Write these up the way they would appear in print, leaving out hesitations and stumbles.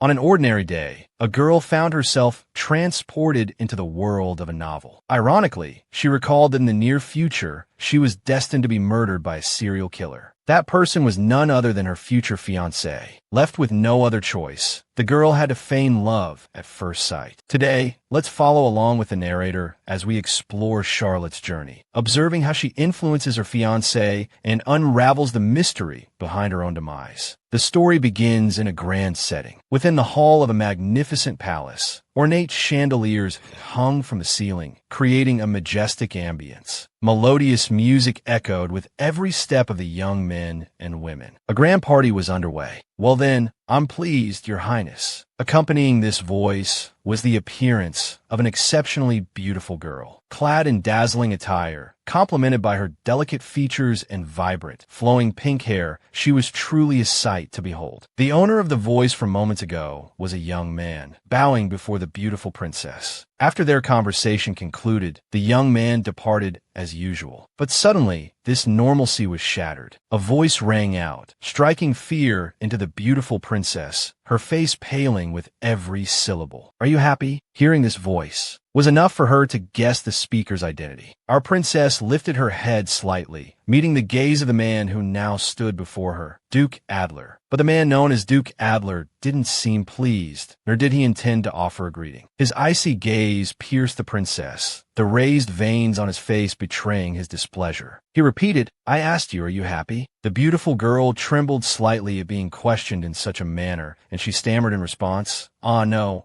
On an ordinary day, a girl found herself transported into the world of a novel. Ironically, she recalled that in the near future, she was destined to be murdered by a serial killer. That person was none other than her future fiancé. Left with no other choice, the girl had to feign love at first sight. Today, let's follow along with the narrator as we explore Charlotte's journey, observing how she influences her fiancé and unravels the mystery behind her own demise. The story begins in a grand setting, within the hall of a magnificent palace. Ornate chandeliers hung from the ceiling, creating a majestic ambience. Melodious music echoed with every step of the young men and women. A grand party was underway. "Well then, I'm pleased, Your Highness." Accompanying this voice was the appearance of an exceptionally beautiful girl, clad in dazzling attire, complemented by her delicate features and vibrant, flowing pink hair. She was truly a sight to behold. The owner of the voice from moments ago was a young man, bowing before the beautiful princess. After their conversation concluded, the young man departed as usual. But suddenly, this normalcy was shattered. A voice rang out, striking fear into the beautiful princess, her face paling with every syllable. "Are you happy?" Hearing this voice was enough for her to guess the speaker's identity. Our princess lifted her head slightly, meeting the gaze of the man who now stood before her, Duke Adler. But the man known as Duke Adler didn't seem pleased, nor did he intend to offer a greeting. His icy gaze pierced the princess, the raised veins on his face betraying his displeasure. He repeated, "I asked you, are you happy?" The beautiful girl trembled slightly at being questioned in such a manner, and she stammered in response, No.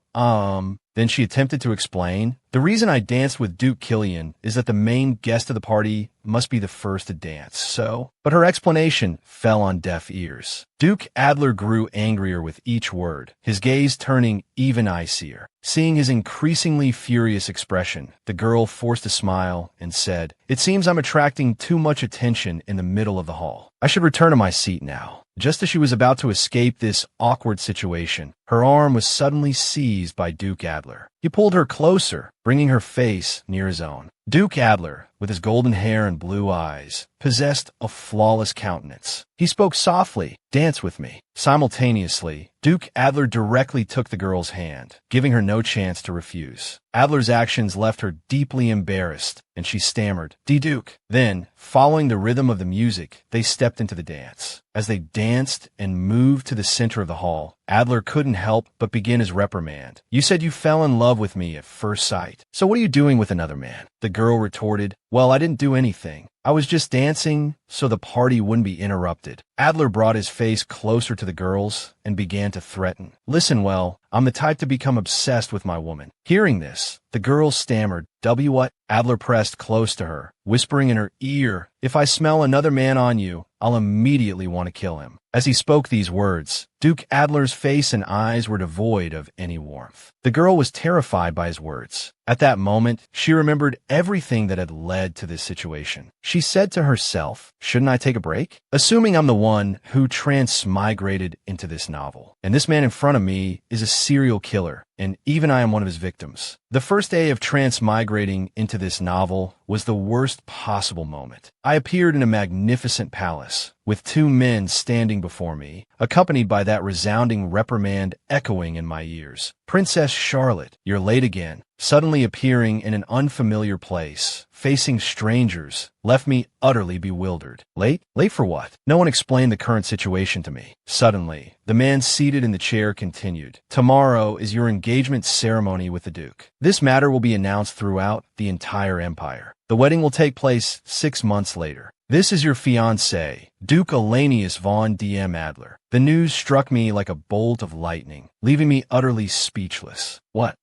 Then she attempted to explain, "The reason I danced with Duke Killian is that the main guest of the party must be the first to dance, so—" But her explanation fell on deaf ears. Duke Adler grew angrier with each word, his gaze turning even icier. Seeing his increasingly furious expression, the girl forced a smile and said, "It seems I'm attracting too much attention in the middle of the hall. I should return to my seat now." Just as she was about to escape this awkward situation, her arm was suddenly seized by Duke Adler. He pulled her closer, bringing her face near his own. Duke Adler, with his golden hair and blue eyes, possessed a flawless countenance. He spoke softly, "Dance with me." Simultaneously, Duke Adler directly took the girl's hand, giving her no chance to refuse. Adler's actions left her deeply embarrassed, and she stammered, "Duke." Then, following the rhythm of the music, they stepped into the dance. As they danced and moved to the center of the hall, Adler couldn't help but begin his reprimand. "You said you fell in love with me at first sight. So what are you doing with another man?" The girl retorted, "Well, I didn't do anything. I was just dancing so the party wouldn't be interrupted." Adler brought his face closer to the girl's and began to threaten. "Listen well, I'm the type to become obsessed with my woman." Hearing this, the girl stammered, What?" Adler pressed close to her, whispering in her ear, "If I smell another man on you, I'll immediately want to kill him." As he spoke these words, Duke Adler's face and eyes were devoid of any warmth. The girl was terrified by his words. At that moment, she remembered everything that had led to this situation. She said to herself, "Shouldn't I take a break? Assuming I'm the one who transmigrated into this novel, and this man in front of me is a serial killer, and even I am one of his victims." The first day of transmigrating into this novel was the worst possible moment. I appeared in a magnificent palace, with two men standing before me, accompanied by that resounding reprimand echoing in my ears. "Princess Charlotte, you're late again." Suddenly appearing in an unfamiliar place, facing strangers, left me utterly bewildered. Late? Late for what? No one explained the current situation to me. Suddenly, the man seated in the chair continued, "Tomorrow is your engagement ceremony with the Duke. This matter will be announced throughout the entire empire. The wedding will take place 6 months later. This is your fiancé, Duke Elanius von DM Adler." The news struck me like a bolt of lightning, leaving me utterly speechless. What?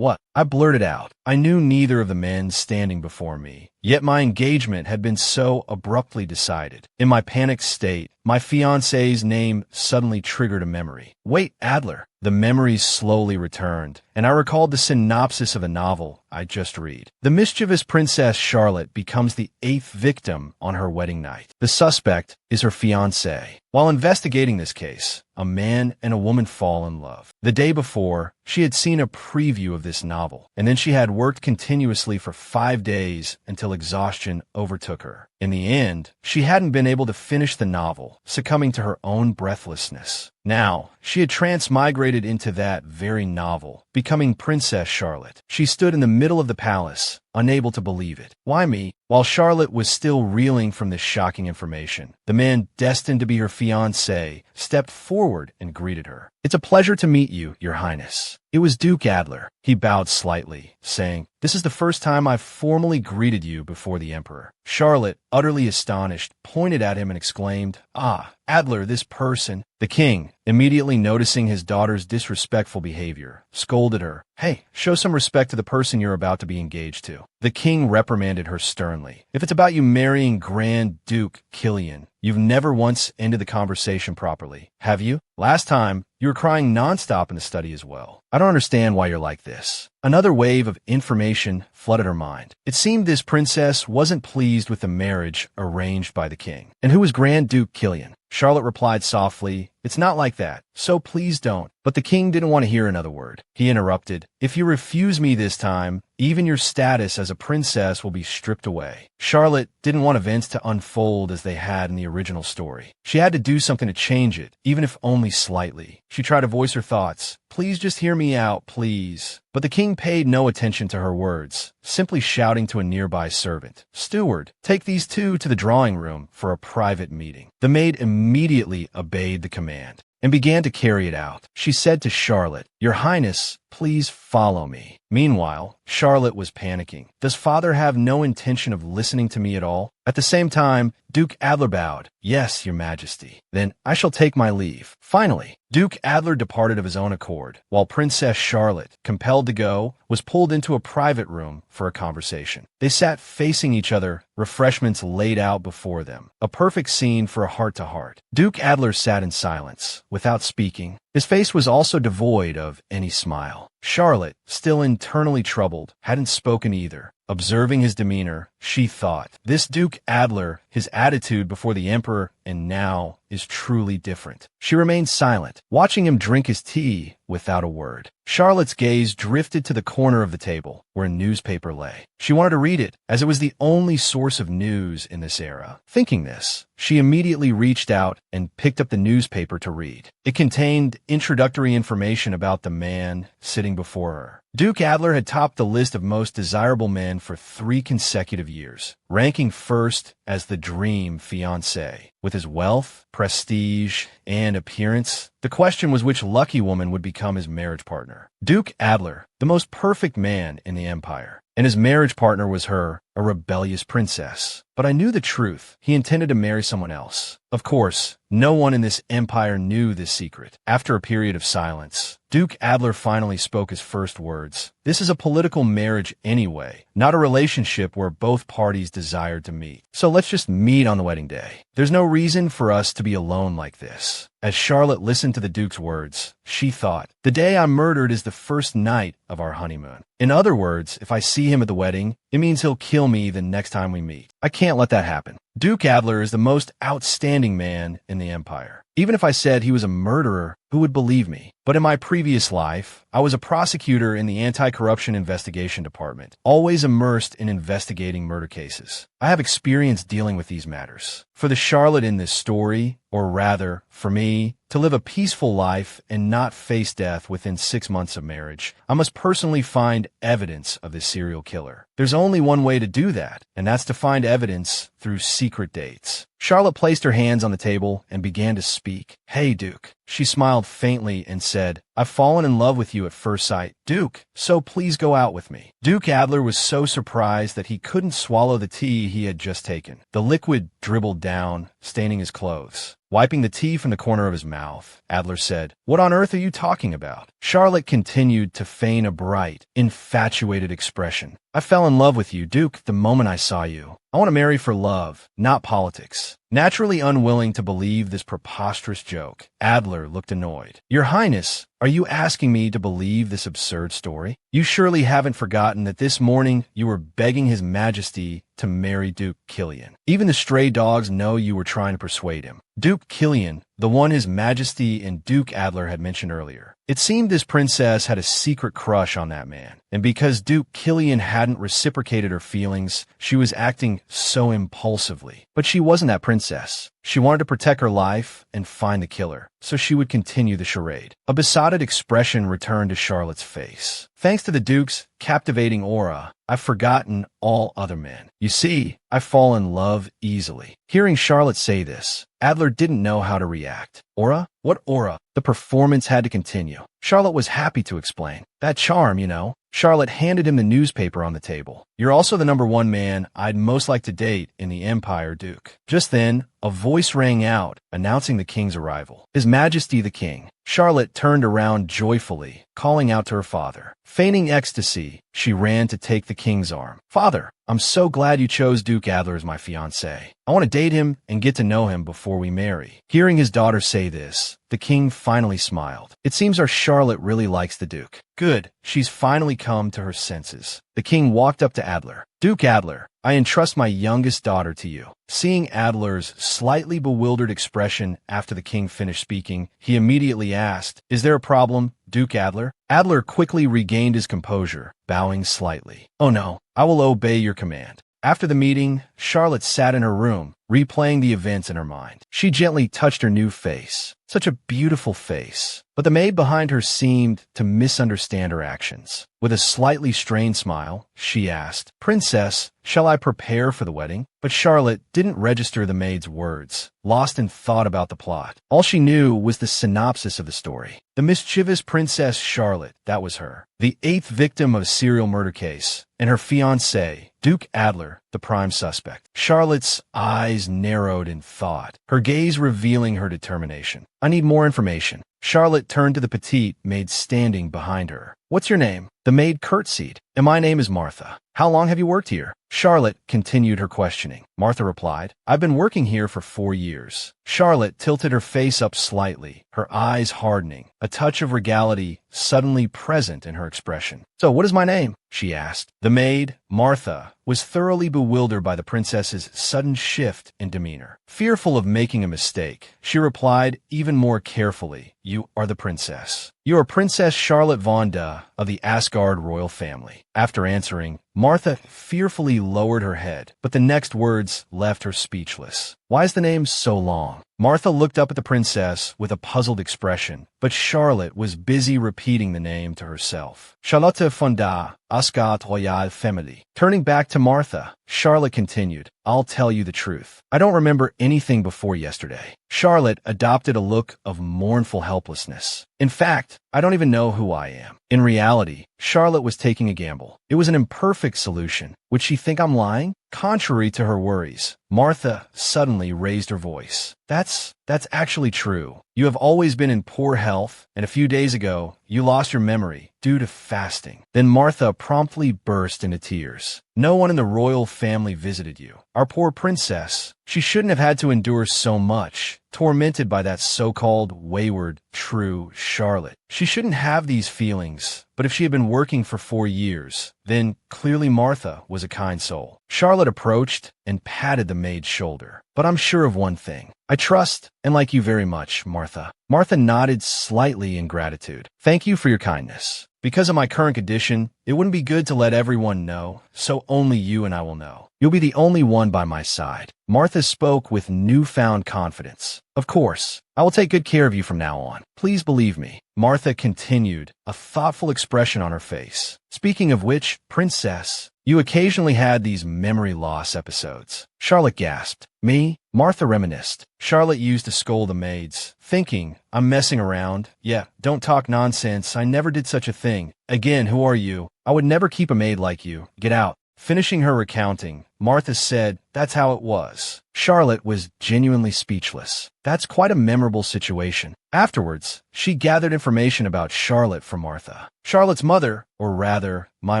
I blurted out. I knew neither of the men standing before me, yet my engagement had been so abruptly decided. In my panicked state, my fiancé's name suddenly triggered a memory. Wait, Adler. The memories slowly returned, and I recalled the synopsis of a novel I just read. The mischievous Princess Charlotte becomes the 8th victim on her wedding night. The suspect is her fiancé. While investigating this case, a man and a woman fall in love. The day before, she had seen a preview of this novel, and then she had worked continuously for 5 days until exhaustion overtook her. In the end, she hadn't been able to finish the novel, succumbing to her own breathlessness. Now, she had transmigrated into that very novel, becoming Princess Charlotte. She stood in the middle of the palace, unable to believe it. Why me? While Charlotte was still reeling from this shocking information, the man destined to be her fiancé stepped forward and greeted her. "It's a pleasure to meet you, Your Highness." It was Duke Adler. He bowed slightly, saying, "This is the first time I've formally greeted you before the Emperor." Charlotte, utterly astonished, pointed at him and exclaimed, "Ah, Adler, this person." The king, immediately noticing his daughter's disrespectful behavior, scolded her. "Hey, show some respect to the person you're about to be engaged to." The king reprimanded her sternly. "If it's about you marrying Grand Duke Killian, you've never once ended the conversation properly, have you? Last time, you were crying nonstop in the study as well. I don't understand why you're like this." Another wave of information flooded her mind. It seemed this princess wasn't pleased with the marriage arranged by the king. "And who was Grand Duke Killian?" Charlotte replied softly, "It's not like that, so please don't." But the king didn't want to hear another word. He interrupted, "If you refuse me this time, even your status as a princess will be stripped away." Charlotte didn't want events to unfold as they had in the original story. She had to do something to change it, even if only slightly. She tried to voice her thoughts. "Please just hear me out, please." But the king paid no attention to her words, simply shouting to a nearby servant, "Steward, take these two to the drawing room for a private meeting." The maid immediately obeyed the command and began to carry it out. She said to Charlotte, "Your Highness, please follow me." Meanwhile, Charlotte was panicking. Does father have no intention of listening to me at all? At the same time, Duke Adler bowed. "Yes, Your Majesty." "Then I shall take my leave." Finally, Duke Adler departed of his own accord, while Princess Charlotte, compelled to go, was pulled into a private room for a conversation. They sat facing each other, refreshments laid out before them. A perfect scene for a heart-to-heart. Duke Adler sat in silence, without speaking. His face was also devoid of any smile. Charlotte, still internally troubled, hadn't spoken either. Observing his demeanor, she thought, this Duke Adler, his attitude before the Emperor and now, is truly different. She remained silent, watching him drink his tea without a word. Charlotte's gaze drifted to the corner of the table, where a newspaper lay. She wanted to read it, as it was the only source of news in this era. Thinking this, she immediately reached out and picked up the newspaper to read. It contained introductory information about the man sitting before her. Duke Adler had topped the list of most desirable men for 3 consecutive years, ranking first as the dream fiancé. With his wealth, prestige, and appearance, the question was which lucky woman would become his marriage partner. Duke Adler, the most perfect man in the empire, and his marriage partner was her, a rebellious princess. But I knew the truth. He intended to marry someone else. Of course, no one in this empire knew this secret. After a period of silence, Duke Adler finally spoke his first words. "This is a political marriage anyway, not a relationship where both parties desired to meet. So let's just meet on the wedding day. There's no reason for us to be alone like this." As Charlotte listened to the Duke's words, she thought, "The day I'm murdered is the first night of our honeymoon. In other words, if I see him at the wedding, it means he'll kill me the next time we meet. I can't let that happen." Duke Adler is the most outstanding man in the empire. Even if I said he was a murderer, who would believe me? But in my previous life, I was a prosecutor in the Anti-Corruption Investigation Department, always immersed in investigating murder cases. I have experience dealing with these matters. For the Charlotte in this story, or rather, for me, to live a peaceful life and not face death within 6 months of marriage, I must personally find evidence of this serial killer. There's only one way to do that, and that's to find evidence through secret dates. Charlotte placed her hands on the table and began to speak. "Hey, Duke." She smiled faintly and said, "I've fallen in love with you at first sight, Duke, so please go out with me." Duke Adler was so surprised that he couldn't swallow the tea he had just taken. The liquid dribbled down, staining his clothes. Wiping the tea from the corner of his mouth, Adler said, "What on earth are you talking about?" Charlotte continued to feign a bright, infatuated expression. "I fell in love with you, Duke, the moment I saw you. I want to marry for love, not politics." Naturally unwilling to believe this preposterous joke, Adler looked annoyed. "Your Highness, are you asking me to believe this absurd story? You surely haven't forgotten that this morning you were begging His Majesty to marry Duke Killian. Even the stray dogs know you were trying to persuade him." Duke Killian, the one His Majesty and Duke Adler had mentioned earlier. It seemed this princess had a secret crush on that man, and because Duke Killian hadn't reciprocated her feelings, she was acting so impulsively. But she wasn't that princess. She wanted to protect her life and find the killer, so she would continue the charade. A besotted expression returned to Charlotte's face. Thanks to the Duke's captivating aura, I've forgotten all other men. You see, I fall in love easily. Hearing Charlotte say this, Adler didn't know how to react. Aura? What aura? The performance had to continue. Charlotte was happy to explain. That charm, you know. Charlotte handed him the newspaper on the table. You're also the #1 man I'd most like to date in the Empire, Duke. Just then, a voice rang out, announcing the king's arrival. His Majesty the King. Charlotte turned around joyfully, calling out to her father. Feigning ecstasy, she ran to take the king's arm. Father, I'm so glad you chose Duke Adler as my fiancé. I want to date him and get to know him before we marry. Hearing his daughter say this, the king finally smiled. It seems our Charlotte really likes the Duke. Good, she's finally come to her senses. The king walked up to Adler. Duke Adler, I entrust my youngest daughter to you. Seeing Adler's slightly bewildered expression after the king finished speaking, he immediately asked, Is there a problem, Duke Adler? Adler quickly regained his composure, bowing slightly. Oh no, I will obey your command. After the meeting, Charlotte sat in her room, replaying the events in her mind. She gently touched her new face. Such a beautiful face. But the maid behind her seemed to misunderstand her actions. With a slightly strained smile, she asked, Princess, shall I prepare for the wedding? But Charlotte didn't register the maid's words, lost in thought about the plot. All she knew was the synopsis of the story. The mischievous Princess Charlotte, that was her. The 8th victim of a serial murder case, and her fiancé, Duke Adler, the prime suspect. Charlotte's eyes narrowed in thought, her gaze revealing her determination. I need more information. Charlotte turned to the petite maid standing behind her. What's your name? The maid curtsied. And my name is Martha. How long have you worked here? Charlotte continued her questioning. Martha replied, I've been working here for 4 years. Charlotte tilted her face up slightly, her eyes hardening, a touch of regality suddenly present in her expression. So what is my name? She asked. The maid, Martha, was thoroughly bewildered by the princess's sudden shift in demeanor. Fearful of making a mistake, she replied even more carefully, You are the princess. You are Princess Charlotte Vonda of the Asgard royal family. After answering, Martha fearfully lowered her head, but the next words left her speechless. Why is the name so long? Martha looked up at the princess with a puzzled expression, but Charlotte was busy repeating the name to herself. Charlotte Fonda, Asgard Royal Family. Turning back to Martha, Charlotte continued, I'll tell you the truth. I don't remember anything before yesterday. Charlotte adopted a look of mournful helplessness. In fact, I don't even know who I am. In reality, Charlotte was taking a gamble. It was an imperfect solution. Would she think I'm lying? Contrary to her worries, Martha suddenly raised her voice. That's actually true. You have always been in poor health, and a few days ago, you lost your memory due to fasting. Then Martha promptly burst into tears. No one in the royal family visited you. Our poor princess, she shouldn't have had to endure so much, tormented by that so-called wayward, true Charlotte. She shouldn't have these feelings, but if she had been working for 4 years, then clearly Martha was a kind soul. Charlotte approached and patted the maid's shoulder. But I'm sure of one thing. I trust and like you very much, Martha. Martha nodded slightly in gratitude. Thank you for your kindness. Because of my current condition, it wouldn't be good to let everyone know, so only you and I will know. You'll be the only one by my side. Martha spoke with newfound confidence. Of course, I will take good care of you from now on. Please believe me. Martha continued, a thoughtful expression on her face. Speaking of which, Princess, you occasionally had these memory loss episodes. Charlotte gasped. Me? Martha reminisced. Charlotte used to scold the maids, thinking, I'm messing around. Yeah, don't talk nonsense. I never did such a thing. Again, who are you? I would never keep a maid like you. Get out. Finishing her recounting, Martha said, that's how it was. Charlotte was genuinely speechless. That's quite a memorable situation. Afterwards, she gathered information about Charlotte from Martha. Charlotte's mother, or rather, my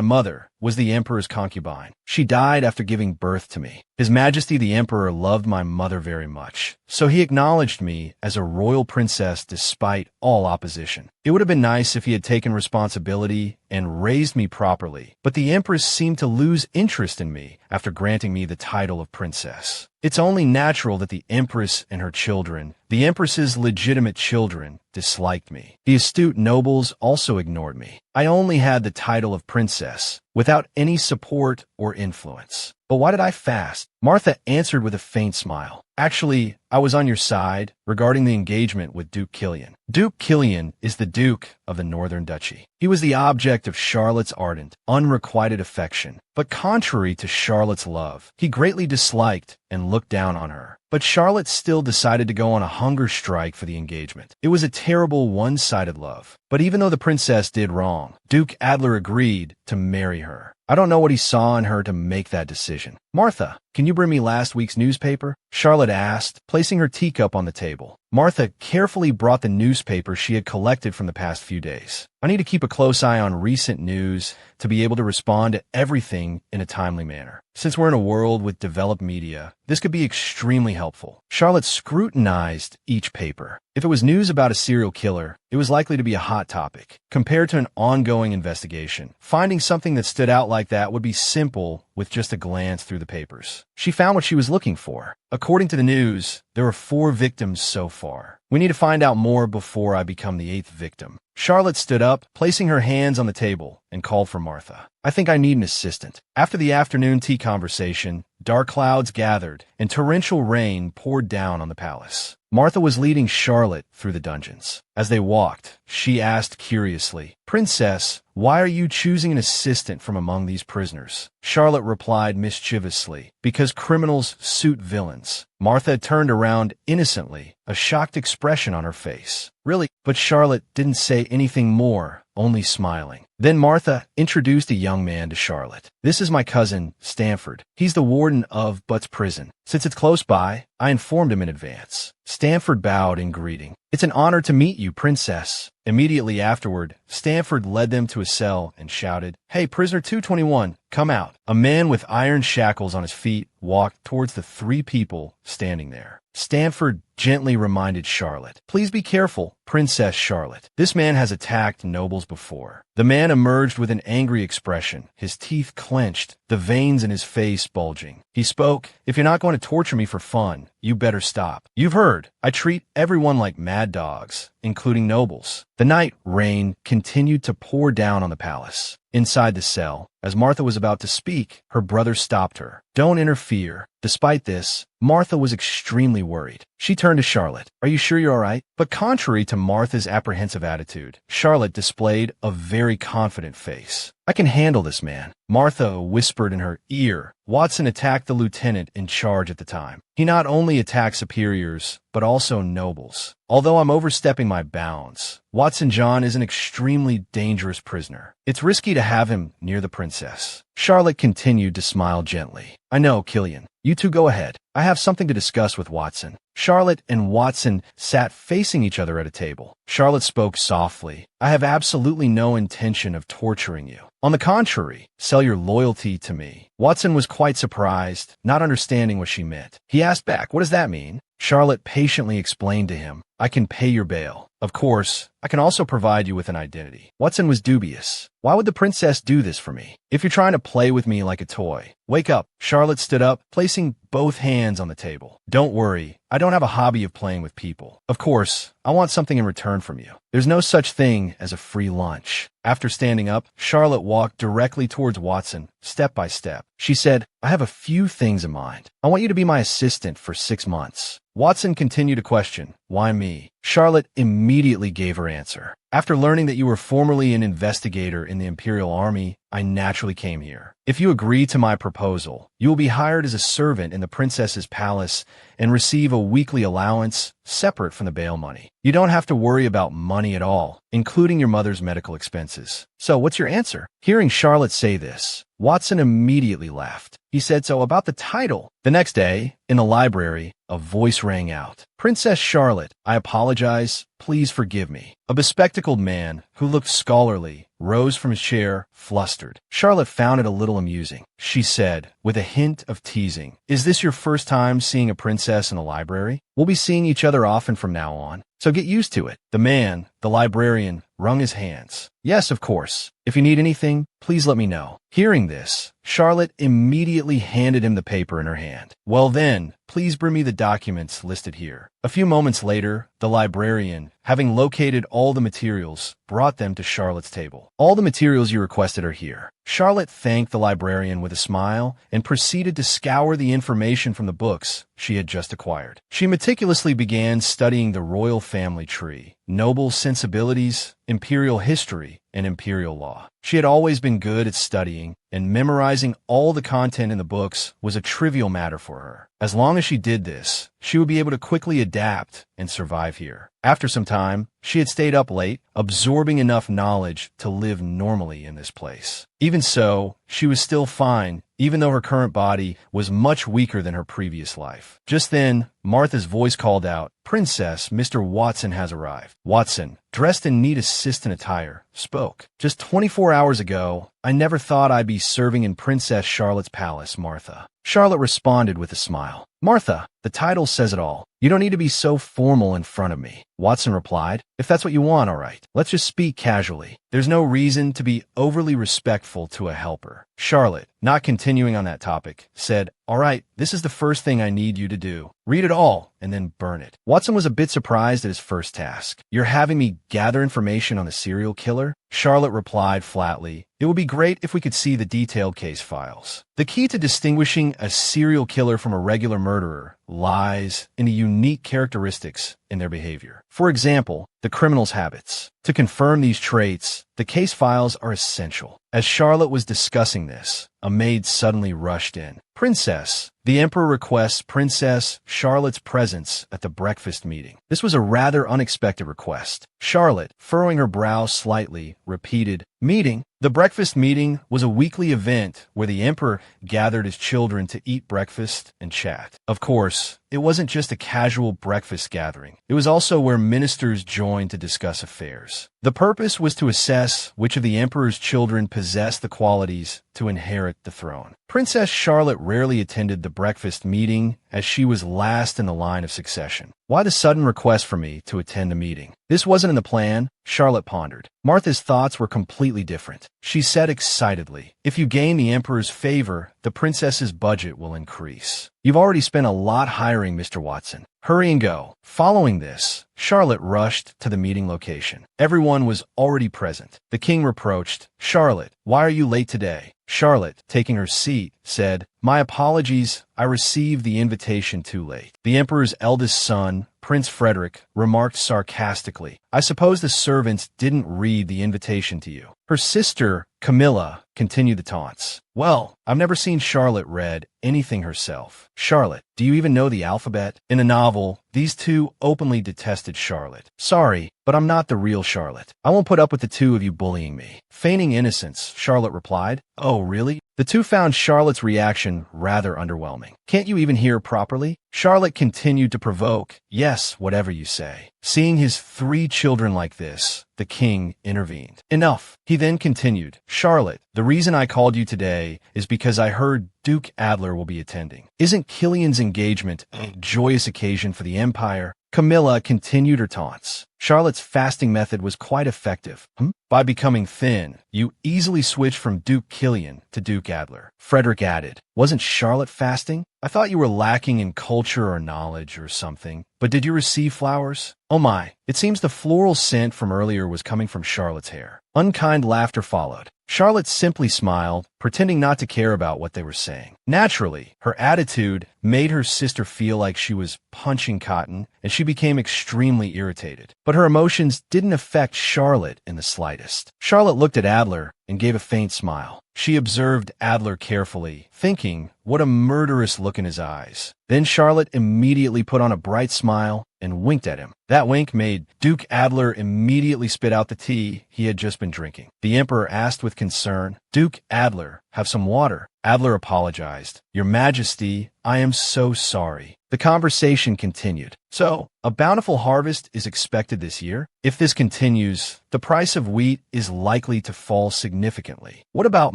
mother, was the emperor's concubine. She died after giving birth to me. His Majesty the Emperor loved my mother very much, so he acknowledged me as a royal princess despite all opposition. It would have been nice if he had taken responsibility and raised me properly, but the empress seemed to lose interest in me after granting me the title of princess. It's only natural that the Empress and her children, the Empress's legitimate children, disliked me. The astute nobles also ignored me. I only had the title of princess, without any support or influence. But why did I fast? Martha answered with a faint smile. Actually, I was on your side regarding the engagement with Duke Killian. Duke Killian is the Duke of the Northern Duchy. He was the object of Charlotte's ardent, unrequited affection. But contrary to Charlotte's love, he greatly disliked and looked down on her. But Charlotte still decided to go on a hunger strike for the engagement. It was a terrible one-sided love. But even though the princess did wrong, Duke Adler agreed to marry her. I don't know what he saw in her to make that decision. Martha, can you bring me last week's newspaper? Charlotte asked, placing her teacup on the table. Martha carefully brought the newspaper she had collected from the past few days. I need to keep a close eye on recent news to be able to respond to everything in a timely manner. Since we're in a world with developed media, this could be extremely helpful. Charlotte scrutinized each paper. If it was news about a serial killer, it was likely to be a hot topic. Compared to an ongoing investigation, finding something that stood out like that would be simple with just a glance through the papers. She found what she was looking for. According to the news, there are 4 victims so far. We need to find out more before I become the 8th victim. Charlotte stood up, placing her hands on the table, and called for Martha. I think I need an assistant. After the afternoon tea conversation, dark clouds gathered, and torrential rain poured down on the palace. Martha was leading Charlotte through the dungeons. As they walked, she asked curiously, "Princess, why are you choosing an assistant from among these prisoners?" Charlotte replied mischievously, "Because criminals suit villains." Martha turned around innocently, a shocked expression on her face. "Really?" But Charlotte didn't say anything more, only smiling. Then Martha introduced a young man to Charlotte. "This is my cousin, Stanford. He's the warden of Butt's prison. Since it's close by, I informed him in advance." Stanford bowed in greeting. "It's an honor to meet you, Princess." Immediately afterward, Stanford led them to a cell and shouted, "Hey, prisoner 221, come out." A man with iron shackles on his feet walked towards the 3 people standing there. Stanford gently reminded Charlotte, "Please be careful, Princess Charlotte. This man has attacked nobles before." The man emerged with an angry expression, his teeth clenched, the veins in his face bulging. He spoke, "If you're not going to torture me for fun, you better stop. You've heard, I treat everyone like mad dogs, including nobles." The night rain continued to pour down on the palace. Inside the cell, as Martha was about to speak, her brother stopped her. "Don't interfere." Despite this, Martha was extremely worried. She turned to Charlotte. "Are you sure you're all right?" But contrary to Martha's apprehensive attitude, Charlotte displayed a very confident face. "I can handle this man." Martha whispered in her ear. Watson attacked the lieutenant in charge at the time. He not only attacked superiors, but also nobles. Although I'm overstepping my bounds, Watson John is an extremely dangerous prisoner. It's risky to have him near the princess. Charlotte continued to smile gently. "I know, Killian. You two go ahead. I have something to discuss with Watson." Charlotte and Watson sat facing each other at a table. Charlotte spoke softly. "I have absolutely no intention of torturing you. On the contrary, sell your loyalty to me." Watson was quite surprised, not understanding what she meant. He asked back, "What does that mean?" Charlotte patiently explained to him, "I can pay your bail. Of course, I can also provide you with an identity." Watson was dubious. "Why would the princess do this for me? If you're trying to play with me like a toy, wake up." Charlotte stood up, placing both hands on the table. "Don't worry, I don't have a hobby of playing with people. Of course, I want something in return from you. There's no such thing as a free lunch." After standing up, Charlotte walked directly towards Watson, step by step. She said, "I have a few things in mind. I want you to be my assistant for 6 months. Watson continued to question, "Why me?" Charlotte immediately gave her answer. "After learning that you were formerly an investigator in the Imperial Army, I naturally came here. If you agree to my proposal, you will be hired as a servant in the princess's palace and receive a weekly allowance separate from the bail money. You don't have to worry about money at all, including your mother's medical expenses. So what's your answer?" Hearing Charlotte say this, Watson immediately laughed. He said, "So about the title." The next day, in the library, a voice rang out. "Princess Charlotte, I apologize. Please forgive me." A bespectacled man, who looked scholarly, rose from his chair, flustered. Charlotte found it a little amusing. She said, with a hint of teasing, "Is this your first time seeing a princess in the library? We'll be seeing each other often from now on, so get used to it." The man, the librarian, wrung his hands. "Yes, of course. If you need anything, please let me know." Hearing this, Charlotte immediately handed him the paper in her hand. "Well then, please bring me the documents listed here. A few moments later, the librarian, having located all the materials, brought them to Charlotte's table. All the materials you requested are here. Charlotte thanked the librarian with a smile and proceeded to scour the information from the books she had just acquired. She meticulously began studying the royal family tree, noble sensibilities, imperial history, and imperial law. She had always been good at studying, and memorizing all the content in the books was a trivial matter for her. As long as she did this, she would be able to quickly adapt and survive here. After some time, she had stayed up late, absorbing enough knowledge to live normally in this place. Even so, she was still fine, even though her current body was much weaker than her previous life. Just then, Martha's voice called out, "Princess, Mr. Watson has arrived." Watson, dressed in neat assistant attire, spoke. "Just 24 hours ago, I never thought I'd be serving in Princess Charlotte's palace, Martha." Charlotte responded with a smile. "Martha, the title says it all. You don't need to be so formal in front of me." Watson replied, "If that's what you want, all right. Let's just speak casually. There's no reason to be overly respectful to a helper." Charlotte, not continuing on that topic, said, "All right, this is the first thing I need you to do. Read it all, and then burn it." Watson was a bit surprised at his first task. "You're having me gather information on the serial killer?" Charlotte replied flatly, "It would be great if we could see the detailed case files. The key to distinguishing a serial killer from a regular murderer lies in the unique characteristics in their behavior. For example, the criminal's habits. To confirm these traits, the case files are essential." As Charlotte was discussing this, a maid suddenly rushed in. "Princess, the Emperor requests Princess Charlotte's presence at the breakfast meeting." This was a rather unexpected request. Charlotte, furrowing her brow slightly, repeated, "Meeting?" The breakfast meeting was a weekly event where the Emperor gathered his children to eat breakfast and chat. Of course, it wasn't just a casual breakfast gathering. It was also where ministers joined to discuss affairs. The purpose was to assess which of the Emperor's children possessed the qualities to inherit the throne. Princess Charlotte rarely attended the breakfast meeting as she was last in the line of succession. Why the sudden request for me to attend a meeting? This wasn't in the plan, Charlotte pondered. Martha's thoughts were completely different. She said excitedly, "If you gain the Emperor's favor, the princess's budget will increase. You've already spent a lot hiring, Mr. Watson. Hurry and go." Following this, Charlotte rushed to the meeting location. Everyone was already present. The king reproached, "Charlotte, why are you late today?" Charlotte, taking her seat, said, "My apologies, I received the invitation too late." The Emperor's eldest son, Prince Frederick, remarked sarcastically, "I suppose the servants didn't read the invitation to you." Her sister, Camilla, continued the taunts. "Well, I've never seen Charlotte read anything herself. Charlotte, do you even know the alphabet?" In a novel, these two openly detested Charlotte. "Sorry, but I'm not the real Charlotte. I won't put up with the two of you bullying me." Feigning innocence, Charlotte replied, "Oh, really?" The two found Charlotte's reaction rather underwhelming. "Can't you even hear properly?" Charlotte continued to provoke, "Yes, whatever you say." Seeing his 3 children like this, the king intervened. "Enough." He then continued, "Charlotte, the reason I called you today is because I heard Duke Adler will be attending. Isn't Killian's engagement a joyous occasion for the Empire?" Camilla continued her taunts. Charlotte's fasting method was quite effective. By becoming thin, you easily switched from Duke Killian to Duke Adler. Frederick added, "Wasn't Charlotte fasting? I thought you were lacking in culture or knowledge or something. But did you receive flowers?" "Oh my, it seems the floral scent from earlier was coming from Charlotte's hair." Unkind laughter followed. Charlotte simply smiled, pretending not to care about what they were saying. Naturally, her attitude made her sister feel like she was punching cotton, and she became extremely irritated. But her emotions didn't affect Charlotte in the slightest. Charlotte looked at Adler and gave a faint smile. She observed Adler carefully, thinking, what a murderous look in his eyes. Then Charlotte immediately put on a bright smile and winked at him. That wink made Duke Adler immediately spit out the tea he had just been drinking. The Emperor asked with concern, "Duke Adler, have some water." Adler apologized. "Your Majesty, I am so sorry." The conversation continued. "So, a bountiful harvest is expected this year. If this continues, the price of wheat is likely to fall significantly. What about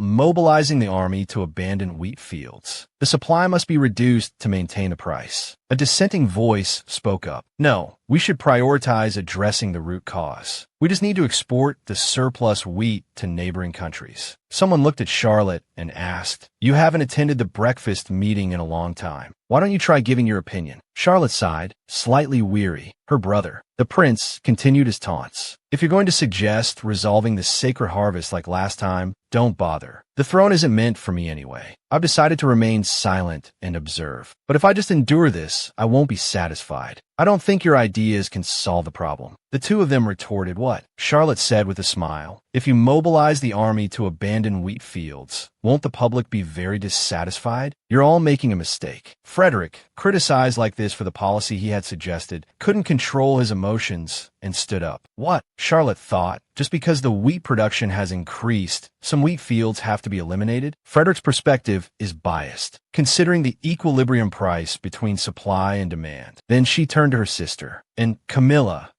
mobilizing the army to abandon wheat fields? The supply must be reduced to maintain the price." A dissenting voice spoke up. "No, we should prioritize addressing the root cause. We just need to export the surplus wheat to neighboring countries." Someone looked at Charlotte and asked, You haven't attended the breakfast meeting in a long time. Why don't you try giving your opinion? Charlotte sighed, slightly weary. Her brother, the prince, continued his taunts. If you're going to suggest resolving this sacred harvest like last time, don't bother. The throne isn't meant for me anyway. I've decided to remain silent and observe. But if I just endure this, I won't be satisfied. I don't think your ideas can solve the problem. The two of them retorted, what? Charlotte said with a smile. If you mobilize the army to abandon wheat fields, won't the public be very dissatisfied? You're all making a mistake. Frederick, criticized like this for the policy he had suggested, couldn't control his emotions and stood up. What? Charlotte thought. Just because the wheat production has increased, some wheat fields have to be eliminated? Frederick's perspective is biased, considering the equilibrium price between supply and demand. Then she turned to her sister. And Camilla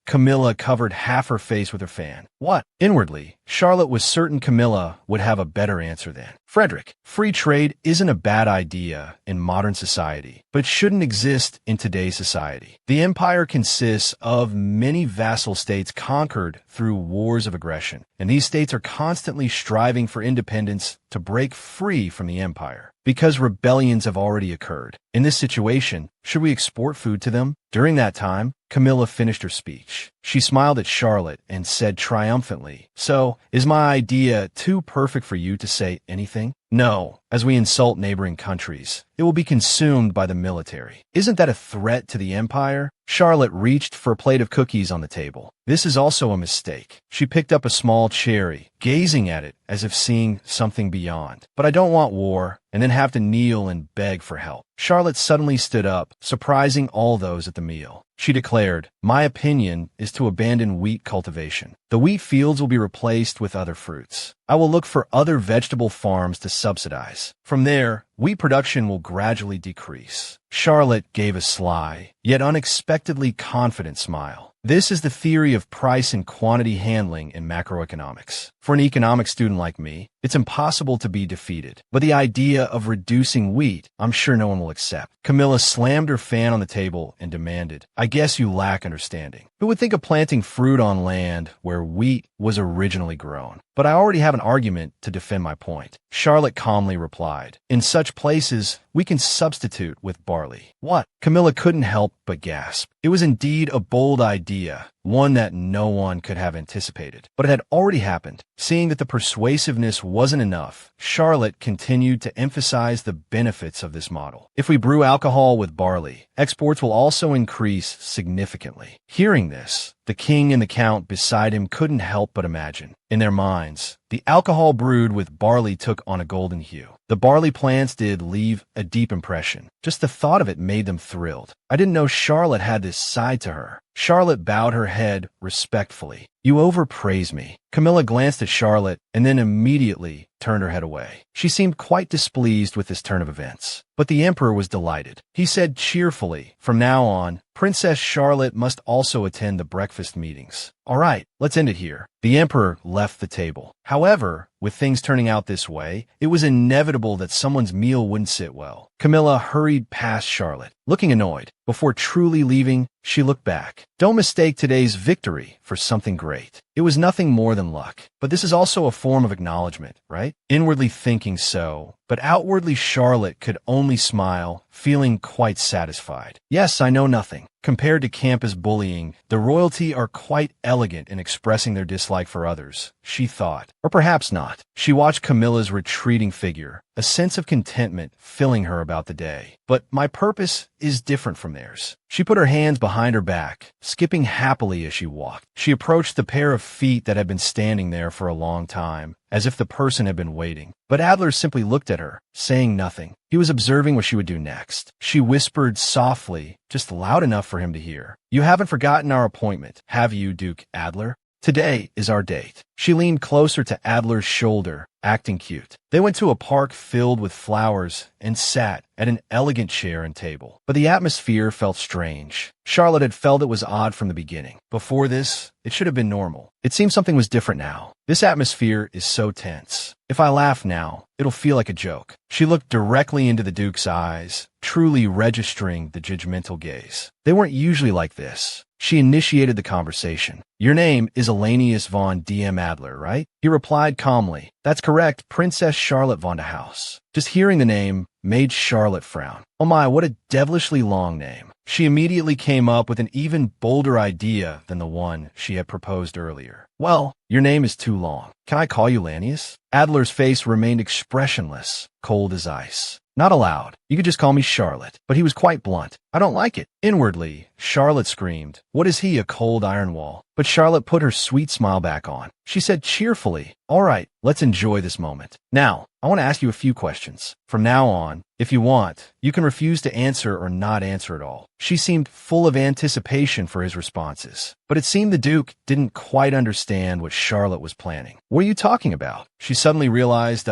covered half her face with her fan. What? Inwardly, Charlotte was certain Camilla would have a better answer than Frederick. Free trade isn't a bad idea in modern society, but shouldn't exist in today's society. The empire consists of many vassal states conquered through wars of aggression, and these states are constantly striving for independence to break free from the empire, because rebellions have already occurred. In this situation, should we export food to them? During that time, Camilla finished her speech. She smiled at Charlotte and said triumphantly, "So, is my idea too perfect for you to say anything?" "No, as we insult neighboring countries, it will be consumed by the military." "Isn't that a threat to the empire?" Charlotte reached for a plate of cookies on the table. "This is also a mistake." She picked up a small cherry, gazing at it as if seeing something beyond. "But I don't want war, and then have to kneel and beg for help." Charlotte suddenly stood up, surprising all those at the meal. She declared, "My opinion is to abandon wheat cultivation. The wheat fields will be replaced with other fruits. I will look for other vegetable farms to subsidize. From there, wheat production will gradually decrease." Charlotte gave a sly, yet unexpectedly confident smile. This is the theory of price and quantity handling in macroeconomics. For an economics student like me, it's impossible to be defeated. But the idea of reducing wheat, I'm sure no one will accept. Camilla slammed her fan on the table and demanded, "I guess you lack understanding. Who would think of planting fruit on land where wheat was originally grown? But I already have an argument to defend my point." Charlotte calmly replied, "In such places, we can substitute with barley." "What?" Camilla couldn't help but gasp. It was indeed a bold idea, one that no one could have anticipated. But it had already happened. Seeing that the persuasiveness wasn't enough, Charlotte continued to emphasize the benefits of this model. "If we brew alcohol with barley, exports will also increase significantly." Hearing this, the king and the count beside him couldn't help but imagine. In their minds, the alcohol brewed with barley took on a golden hue. The barley plants did leave a deep impression. Just the thought of it made them thrilled. I didn't know Charlotte had this side to her. Charlotte bowed her head respectfully. "You overpraise me." Camilla glanced at Charlotte and then immediately turned her head away. She seemed quite displeased with this turn of events. But the emperor was delighted. He said cheerfully, "From now on, Princess Charlotte must also attend the breakfast meetings." "All right, let's end it here." The emperor left the table. However, with things turning out this way, it was inevitable that someone's meal wouldn't sit well. Camilla hurried past Charlotte, looking annoyed. Before truly leaving, she looked back. Don't mistake today's victory for something great. It was nothing more than luck. But this is also a form of acknowledgement, right? Inwardly thinking so, but outwardly Charlotte could only smile, feeling quite satisfied. "Yes, I know nothing." Compared to campus bullying, the royalty are quite elegant in expressing their dislike for others, she thought. Or perhaps not. She watched Camilla's retreating figure, a sense of contentment filling her about the day. "But my purpose is different from theirs." She put her hands behind her back, skipping happily as she walked. She approached the pair of feet that had been standing there for a long time, as if the person had been waiting. But Adler simply looked at her, saying nothing. He was observing what she would do next. She whispered softly, just loud enough for him to hear, "You haven't forgotten our appointment, have you, Duke Adler? Today is our date." She leaned closer to Adler's shoulder, acting cute. They went to a park filled with flowers and sat at an elegant chair and table. But the atmosphere felt strange. Charlotte had felt it was odd from the beginning. Before this, it should have been normal. It seemed something was different now. This atmosphere is so tense. If I laugh now, it'll feel like a joke. She looked directly into the Duke's eyes, truly registering the judgmental gaze. They weren't usually like this. She initiated the conversation. "Your name is Elanius von DM Adler, right? He replied calmly. That's correct, Princess Charlotte von der House. Just hearing the name made Charlotte frown. Oh my, what a devilishly long name. She immediately came up with an even bolder idea than the one she had proposed earlier. Well, your name is too long. Can I call you Lanius? Adler's face remained expressionless, cold as ice. Not allowed. You could just call me Charlotte. But he was quite blunt. I don't like it. Inwardly, Charlotte screamed, what is he, a cold iron wall? But Charlotte put her sweet smile back on. She said cheerfully, all right, let's enjoy this moment. Now, I want to ask you a few questions. From now on, if you want, you can refuse to answer or not answer at all. She seemed full of anticipation for his responses. But it seemed the Duke didn't quite understand what Charlotte was planning. What are you talking about? She suddenly realized,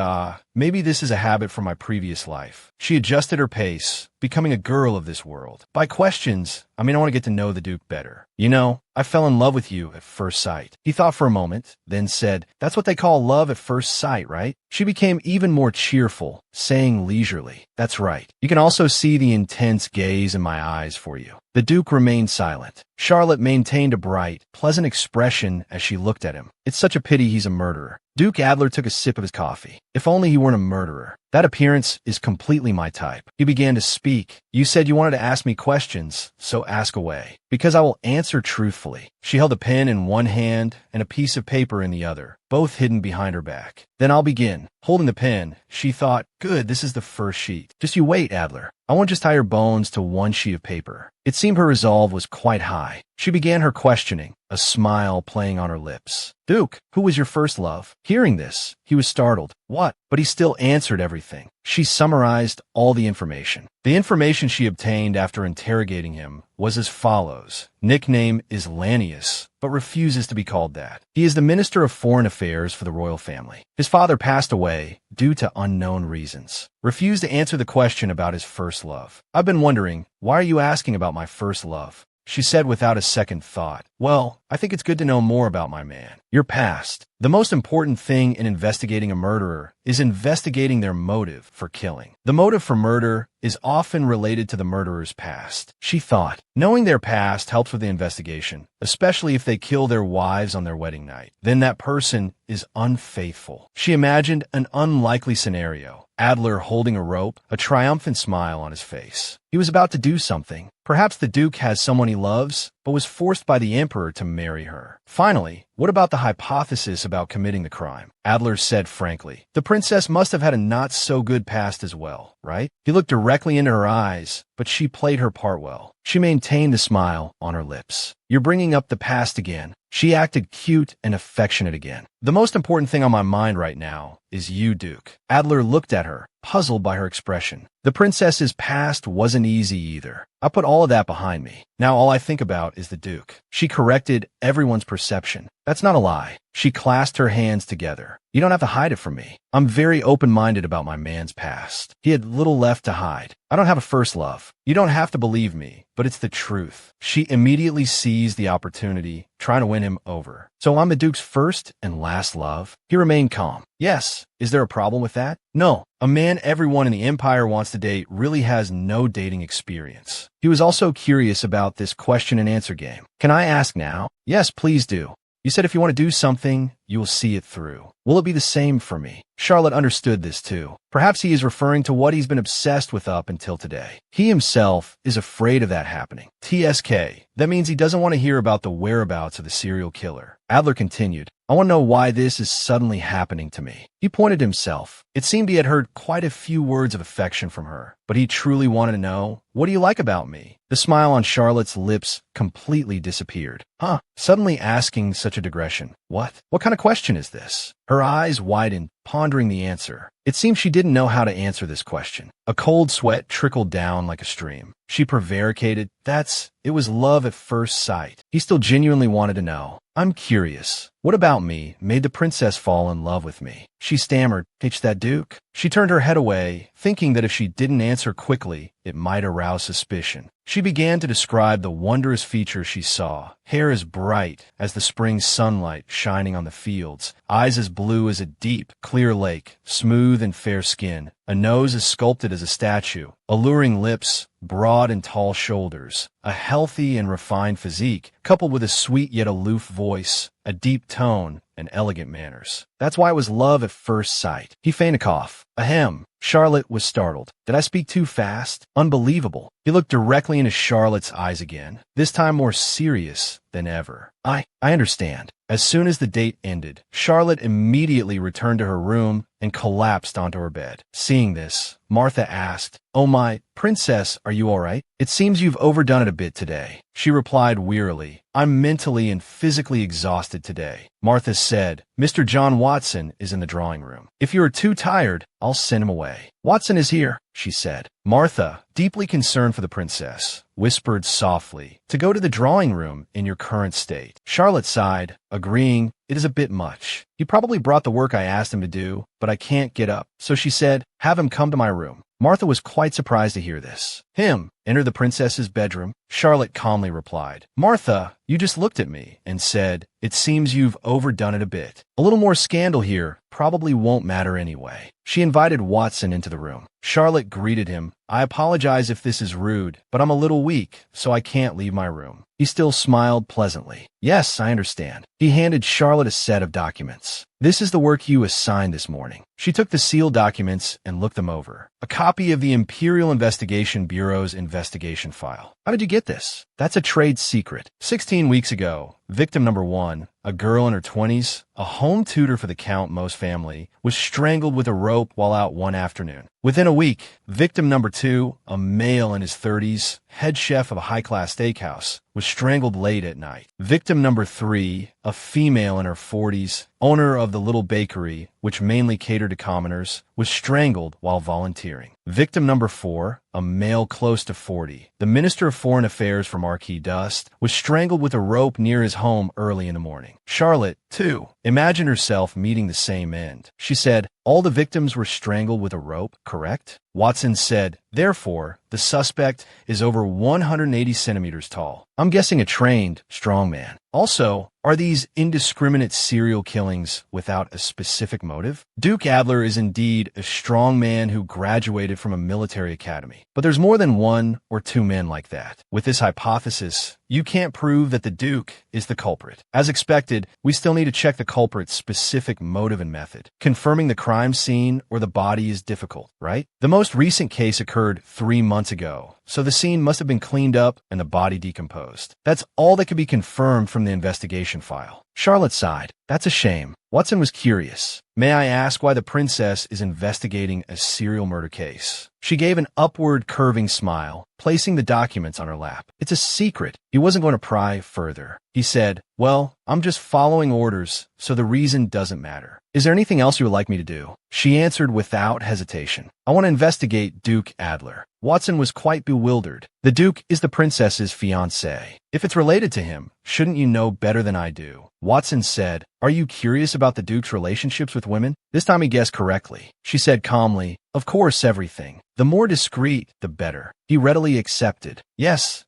maybe this is a habit from my previous life. She adjusted her pace, becoming a girl of this world. By questions, I want to get to know the Duke better. You know, I fell in love with you at first sight. He thought for a moment, then said, that's what they call love at first sight, right? She became even more cheerful, saying leisurely, that's right. You can also see the intense gaze in my eyes for you. The Duke remained silent. Charlotte maintained a bright, pleasant expression as she looked at him. It's such a pity he's a murderer. Duke Adler took a sip of his coffee. If only he weren't a murderer. That appearance is completely my type. He began to speak. You said you wanted to ask me questions, so ask away. Because I will answer truthfully. She held a pen in one hand and a piece of paper in the other, both hidden behind her back. Then I'll begin. Holding the pen, she thought, good, this is the first sheet. Just you wait, Adler. I won't just tie your bones to one sheet of paper. It seemed her resolve was quite high. She began her questioning, a smile playing on her lips. Duke, who was your first love? Hearing this, he was startled. What? But he still answered everything. She summarized all the information. The information she obtained after interrogating him was as follows. Nickname is Lanius, but refuses to be called that. He is the Minister of Foreign Affairs for the royal family. His father passed away due to unknown reasons. Refused to answer the question about his first love. I've been wondering, why are you asking about my first love? She said without a second thought. Well, I think it's good to know more about my man. Your past. The most important thing in investigating a murderer is investigating their motive for killing. The motive for murder is often related to the murderer's past. She thought, knowing their past helps with the investigation, especially if they kill their wives on their wedding night. Then that person is unfaithful. She imagined an unlikely scenario. Adler holding a rope, a triumphant smile on his face. He was about to do something. Perhaps the Duke has someone he loves, but was forced by the Emperor to marry her. Finally, what about the hypothesis about committing the crime? Adler said frankly, the princess must have had a not-so-good past as well, right? He looked directly into her eyes, but she played her part well. She maintained the smile on her lips. You're bringing up the past again. She acted cute and affectionate again. The most important thing on my mind right now is you, Duke. Adler looked at her, puzzled by her expression. The princess's past wasn't easy either. I put all of that behind me. Now all I think about is the Duke. She corrected everyone's perception. That's not a lie. She clasped her hands together. You don't have to hide it from me. I'm very open-minded about my man's past. He had little left to hide. I don't have a first love. You don't have to believe me, but it's the truth. She immediately seized the opportunity, trying to win him over. So I'm the Duke's first and last love? He remained calm. Yes. Is there a problem with that? No. A man everyone in the Empire wants to date really has no dating experience. He was also curious about this question and answer game. Can I ask now? Yes, please do. You said if you want to do something, you will see it through. Will it be the same for me? Charlotte understood this too. Perhaps he is referring to what he's been obsessed with up until today. He himself is afraid of that happening. TSK. That means he doesn't want to hear about the whereabouts of the serial killer. Adler continued, I want to know why this is suddenly happening to me. He pointed himself. It seemed he had heard quite a few words of affection from her, but he truly wanted to know, what do you like about me? The smile on Charlotte's lips completely disappeared. Huh? Suddenly asking such a digression. What? What kind of question is this? Her eyes widened, pondering the answer. It seemed she didn't know how to answer this question. A cold sweat trickled down like a stream. She prevaricated, it was love at first sight. He still genuinely wanted to know. I'm curious. What about me made the princess fall in love with me? She stammered, It's that Duke. She turned her head away, thinking that if she didn't answer quickly, it might arouse suspicion. She began to describe the wondrous features she saw. Hair as bright as the spring sunlight shining on the fields, eyes as blue as a deep, clear lake, smooth and fair skin, a nose as sculpted as a statue, alluring lips, broad and tall shoulders, a healthy and refined physique, coupled with a sweet yet aloof voice, a deep tone, and elegant manners. That's why it was love at first sight. He feigned a cough. Ahem. Charlotte was startled. Did I speak too fast? Unbelievable. He looked directly into Charlotte's eyes again, this time more serious than ever. I understand. As soon as the date ended, Charlotte immediately returned to her room and collapsed onto her bed. Seeing this, Martha asked, "Oh my, princess, are you all right? It seems you've overdone it a bit today." She replied wearily, "I'm mentally and physically exhausted today." Martha said, "Mr. John Watson is in the drawing room. If you are too tired, I'll send him away." "Watson is here," she said. Martha, deeply concerned for the princess, whispered softly, "To go to the drawing room in your current state." Charlotte sighed, agreeing, "It is a bit much. He probably brought the work I asked him to do, but I can't get up." So she said, "Have him come to my room." Martha was quite surprised to hear this. "Him enter the princess's bedroom?" Charlotte calmly replied. "Martha, you just looked at me and said, 'It seems you've overdone it a bit. A little more scandal here probably won't matter anyway.'" She invited Watson into the room. Charlotte greeted him. "I apologize if this is rude, but I'm a little weak, so I can't leave my room." He still smiled pleasantly. "Yes, I understand." He handed Charlotte a set of documents. "This is the work you assigned this morning." She took the sealed documents and looked them over. A copy of the Imperial Investigation Bureau's investigation file. "How did you get this?" "That's a trade secret. 16 weeks ago, victim number 1, a girl in her 20s, a home tutor for the Count Most family, was strangled with a rope while out one afternoon. Within a week, victim number 2, a male in his 30s, head chef of a high-class steakhouse, was strangled late at night. Victim number 3, a female in her 40s, owner of the little bakery, which mainly catered to commoners, was strangled while volunteering. Victim number 4, a male close to 40, the Minister of Foreign Affairs for Marquis Dust, was strangled with a rope near his home early in the morning. Charlotte, too, imagined herself meeting the same end. She said, "All the victims were strangled with a rope, correct?" Watson said, "Therefore, the suspect is over 180 centimeters tall. I'm guessing a trained, strong man. Also, are these indiscriminate serial killings without a specific motive? Duke Adler is indeed a strong man who graduated from a military academy. But there's more than 1 or 2 men like that. With this hypothesis, you can't prove that the Duke is the culprit. As expected, we still need to check the culprit's specific motive and method. Confirming the crime scene or the body is difficult, right? The most recent case occurred 3 months ago, so the scene must have been cleaned up and the body decomposed. That's all that could be confirmed from the investigation file." Charlotte sighed. "That's a shame." Watson was curious. "May I ask why the princess is investigating a serial murder case?" She gave an upward curving smile, placing the documents on her lap. "It's a secret." He wasn't going to pry further. He said, "Well, I'm just following orders, so the reason doesn't matter. Is there anything else you would like me to do?" She answered without hesitation. "I want to investigate Duke Adler." Watson was quite bewildered. "The Duke is the princess's fiancé. If it's related to him, shouldn't you know better than I do?" Watson said, "Are you curious about the Duke's relationships with women?" This time he guessed correctly. She said calmly, "Of course, everything. The more discreet, the better." He readily accepted. Yes,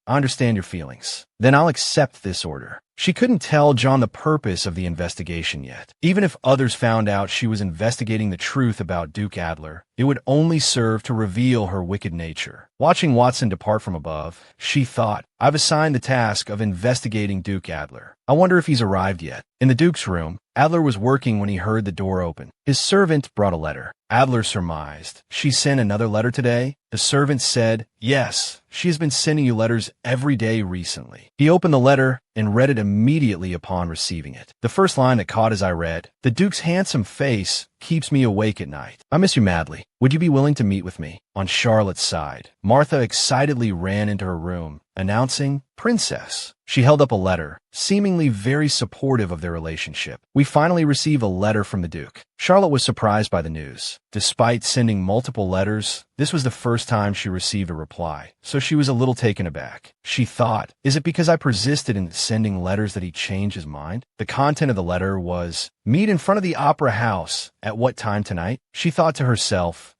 I understand your feelings. Then I'll accept this order." She couldn't tell John the purpose of the investigation yet. Even if others found out she was investigating the truth about Duke Adler, it would only serve to reveal her wicked nature. Watching Watson depart from above, she thought, "I've assigned the task of investigating Duke Adler. I wonder if he's arrived yet." In the Duke's room, Adler was working when he heard the door open. His servant brought a letter. Adler surmised, "She sent another letter today?" The servant said, "Yes, she has been sending you letters every day recently." He opened the letter and read it immediately upon receiving it. The first line that caught his eye read, "The Duke's handsome face keeps me awake at night. I miss you madly. Would you be willing to meet with me?" On Charlotte's side, Martha excitedly ran into her room, announcing, "Princess." She held up a letter, seemingly very supportive of their relationship. "We finally receive a letter from the Duke." Charlotte was surprised by the news. Despite sending multiple letters, this was the first time she received a reply, so she was a little taken aback. She thought, is it because I persisted in sending letters that he changed his mind? The content of the letter was, "Meet in front of the Opera House. At what time tonight?" She thought to herself,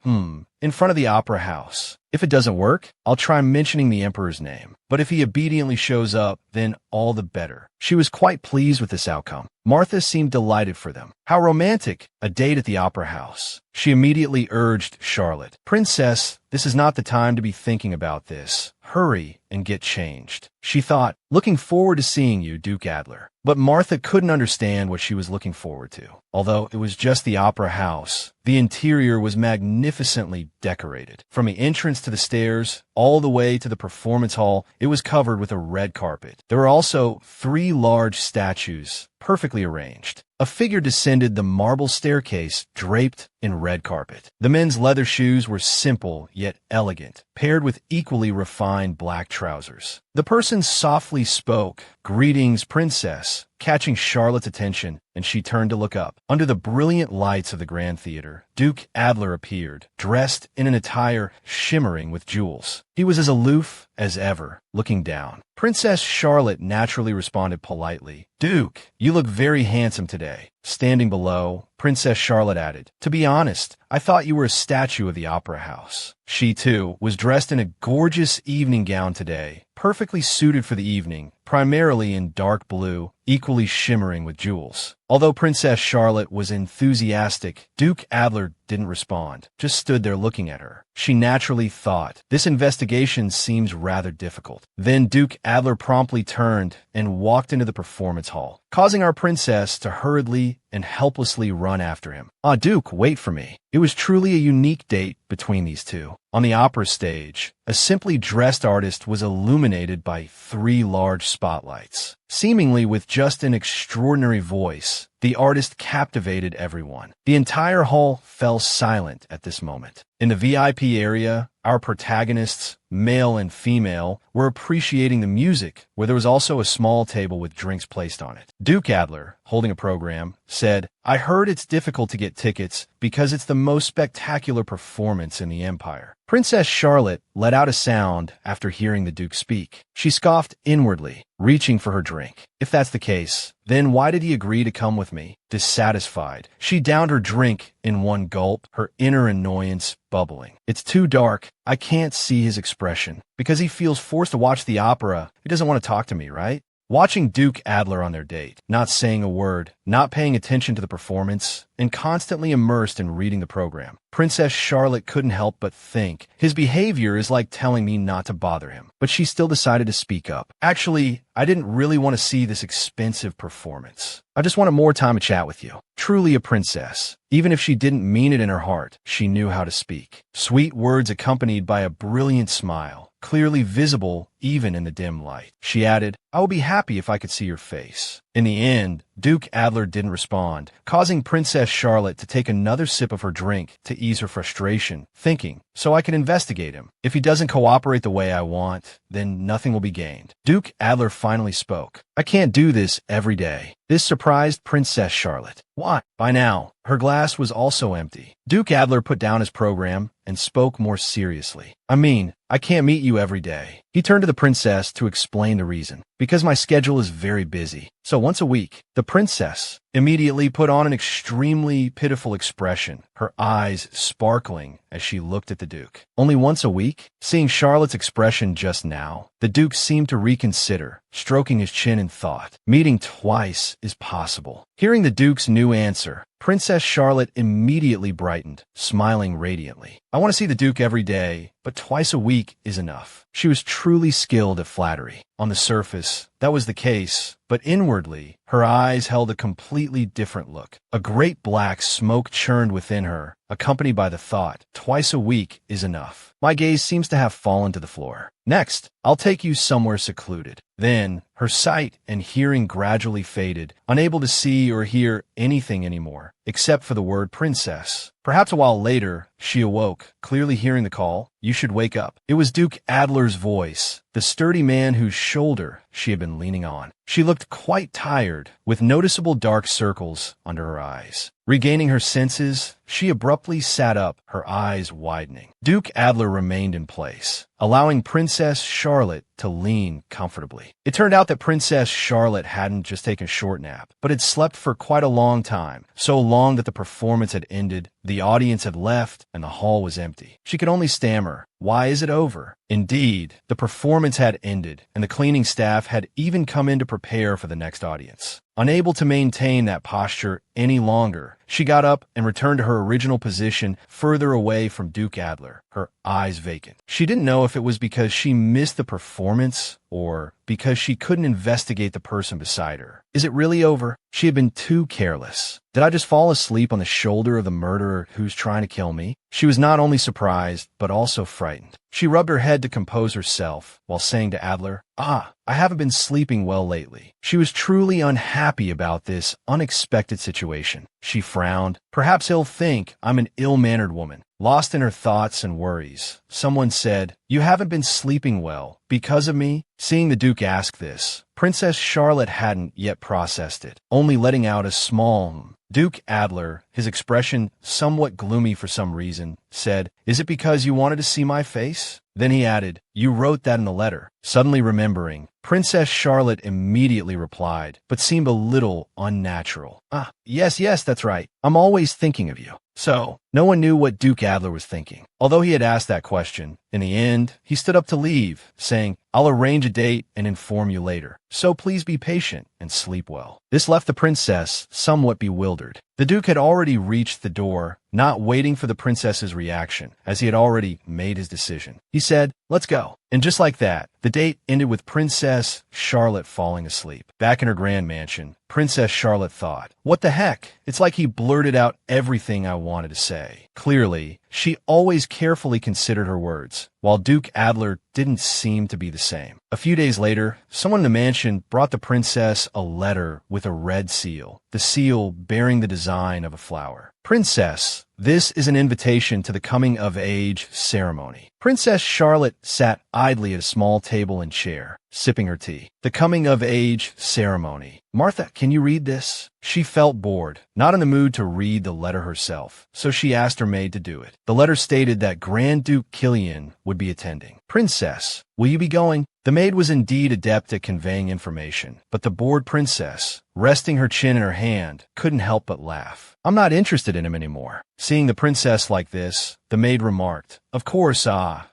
in front of the opera house. If it doesn't work, I'll try mentioning the emperor's name. But if he obediently shows up, then all the better. She was quite pleased with this outcome. Martha seemed delighted for them. How romantic, a date at the opera house. She immediately urged Charlotte, "Princess, this is not the time to be thinking about this. Hurry and get changed." She thought, "Looking forward to seeing you, Duke Adler." But Martha couldn't understand what she was looking forward to. Although it was just the opera house, the interior was magnificently decorated. From the entrance to the stairs, all the way to the performance hall, it was covered with a red carpet. There were also 3 large statues, perfectly arranged. A figure descended the marble staircase draped in red carpet. The men's leather shoes were simple yet elegant, paired with equally refined black trousers. The person softly spoke, "Greetings, Princess," catching Charlotte's attention, and she turned to look up. Under the brilliant lights of the Grand Theater, Duke Adler appeared, dressed in an attire shimmering with jewels. He was as aloof as ever, looking down. Princess Charlotte naturally responded politely, "Duke, you look very handsome today." Standing below, Princess Charlotte added, "To be honest, I thought you were a statue of the opera house." She, too, was dressed in a gorgeous evening gown today, perfectly suited for the evening, primarily in dark blue, equally shimmering with jewels. Although Princess Charlotte was enthusiastic, Duke Adler didn't respond, just stood there looking at her. She naturally thought, "This investigation seems rather difficult." Then Duke Adler promptly turned and walked into the performance hall, causing our princess to hurriedly and helplessly run after him. "Ah, Duke, wait for me." It was truly a unique date between these two. On the opera stage, a simply dressed artist was illuminated by 3 large spotlights. Seemingly with just an extraordinary voice, the artist captivated everyone. The entire hall fell silent at this moment. In the VIP area, our protagonists, male and female, were appreciating the music, where there was also a small table with drinks placed on it. Duke Adler, holding a program, said, "I heard it's difficult to get tickets because it's the most spectacular performance in the Empire." Princess Charlotte let out a sound after hearing the Duke speak. She scoffed inwardly, reaching for her drink. If that's the case, then why did he agree to come with me? Dissatisfied, she downed her drink in one gulp, her inner annoyance bubbling. "It's too dark. I can't see his expression. Because he feels forced to watch the opera, he doesn't want to talk to me, right?" Watching Duke Adler on their date, not saying a word, not paying attention to the performance, and constantly immersed in reading the program, Princess Charlotte couldn't help but think, "His behavior is like telling me not to bother him." But she still decided to speak up. "Actually, I didn't really want to see this expensive performance. I just wanted more time to chat with you." Truly a princess. Even if she didn't mean it in her heart, she knew how to speak. Sweet words accompanied by a brilliant smile, clearly visible even in the dim light. She added, "I would be happy if I could see your face." In the end, Duke Adler didn't respond, causing Princess Charlotte to take another sip of her drink to ease her frustration, thinking, "So I can investigate him. If he doesn't cooperate the way I want, then nothing will be gained." Duke Adler finally spoke. "I can't do this every day." This surprised Princess Charlotte. "Why?" By now, her glass was also empty. Duke Adler put down his program and spoke more seriously. "I mean, I can't meet you every day." He turned to the princess to explain the reason. "Because my schedule is very busy. So once a week." The princess immediately put on an extremely pitiful expression, her eyes sparkling as she looked at the Duke. "Only once a week?" Seeing Charlotte's expression just now, the Duke seemed to reconsider, stroking his chin in thought. "Meeting twice is possible." Hearing the Duke's new answer, Princess Charlotte immediately brightened, smiling radiantly. "I want to see the Duke every day, but twice a week is enough." She was truly skilled at flattery. On the surface, that was the case, but inwardly, her eyes held a completely different look. A great black smoke churned within her, accompanied by the thought, "Twice a week is enough." My gaze seems to have fallen to the floor. "Next, I'll take you somewhere secluded." Then, her sight and hearing gradually faded, unable to see or hear anything anymore, except for the word princess. Perhaps a while later, she awoke, clearly hearing the call, "You should wake up." It was Duke Adler's voice, the sturdy man whose shoulder she had been leaning on. She looked quite tired, with noticeable dark circles under her eyes. Regaining her senses, she abruptly sat up, her eyes widening. Duke Adler remained in place, allowing Princess Charlotte to lean comfortably. It turned out that Princess Charlotte hadn't just taken a short nap, but had slept for quite a long time, so long that the performance had ended, the audience had left, and the hall was empty. She could only stammer, "Why is it over?" Indeed, the performance had ended, and the cleaning staff had even come in to prepare for the next audience. Unable to maintain that posture any longer, she got up and returned to her original position further away from Duke Adler, her eyes vacant. She didn't know if it was because she missed the performance or because she couldn't investigate the person beside her. Is it really over? She had been too careless. Did I just fall asleep on the shoulder of the murderer who's trying to kill me? She was not only surprised, but also frightened. She rubbed her head to compose herself while saying to Adler, "I haven't been sleeping well lately." She was truly unhappy about this unexpected situation. She frowned. Perhaps he'll think I'm an ill-mannered woman. Lost in her thoughts and worries, someone said, "You haven't been sleeping well because of me?" Seeing the Duke ask this, Princess Charlotte hadn't yet processed it, only letting out a small Duke Adler, his expression somewhat gloomy for some reason, said, "Is it because you wanted to see my face?" Then he added, "You wrote that in the letter." Suddenly remembering, Princess Charlotte immediately replied, but seemed a little unnatural. Yes, that's right. I'm always thinking of you." So, no one knew what Duke Adler was thinking. Although he had asked that question, in the end, he stood up to leave, saying, "I'll arrange a date and inform you later. So please be patient and sleep well." This left the princess somewhat bewildered. The Duke had already reached the door, not waiting for the princess's reaction, as he had already made his decision. He said, "Let's go." And just like that, the date ended with Princess Charlotte falling asleep. Back in her grand mansion, Princess Charlotte thought, "What the heck? It's like he blurted out everything I wanted to say." Clearly, she always carefully considered her words, while Duke Adler didn't seem to be the same. A few days later, someone in the mansion brought the princess a letter with a red seal, the seal bearing the design of a flower. "Princess, this is an invitation to the coming-of-age ceremony." Princess Charlotte sat idly at a small table and chair, sipping her tea. The coming-of-age ceremony. "Martha, can you read this?" She felt bored, not in the mood to read the letter herself, so she asked her maid to do it. The letter stated that Grand Duke Killian would be attending. "Princess, will you be going?" The maid was indeed adept at conveying information, but the bored princess, resting her chin in her hand, couldn't help but laugh. "I'm not interested in him anymore." Seeing the princess like this, the maid remarked, "Of course,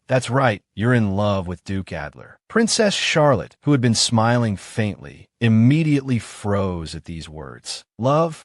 that's right, you're in love with Duke Adler." Princess Charlotte, who had been smiling faintly, immediately froze at these words. Love?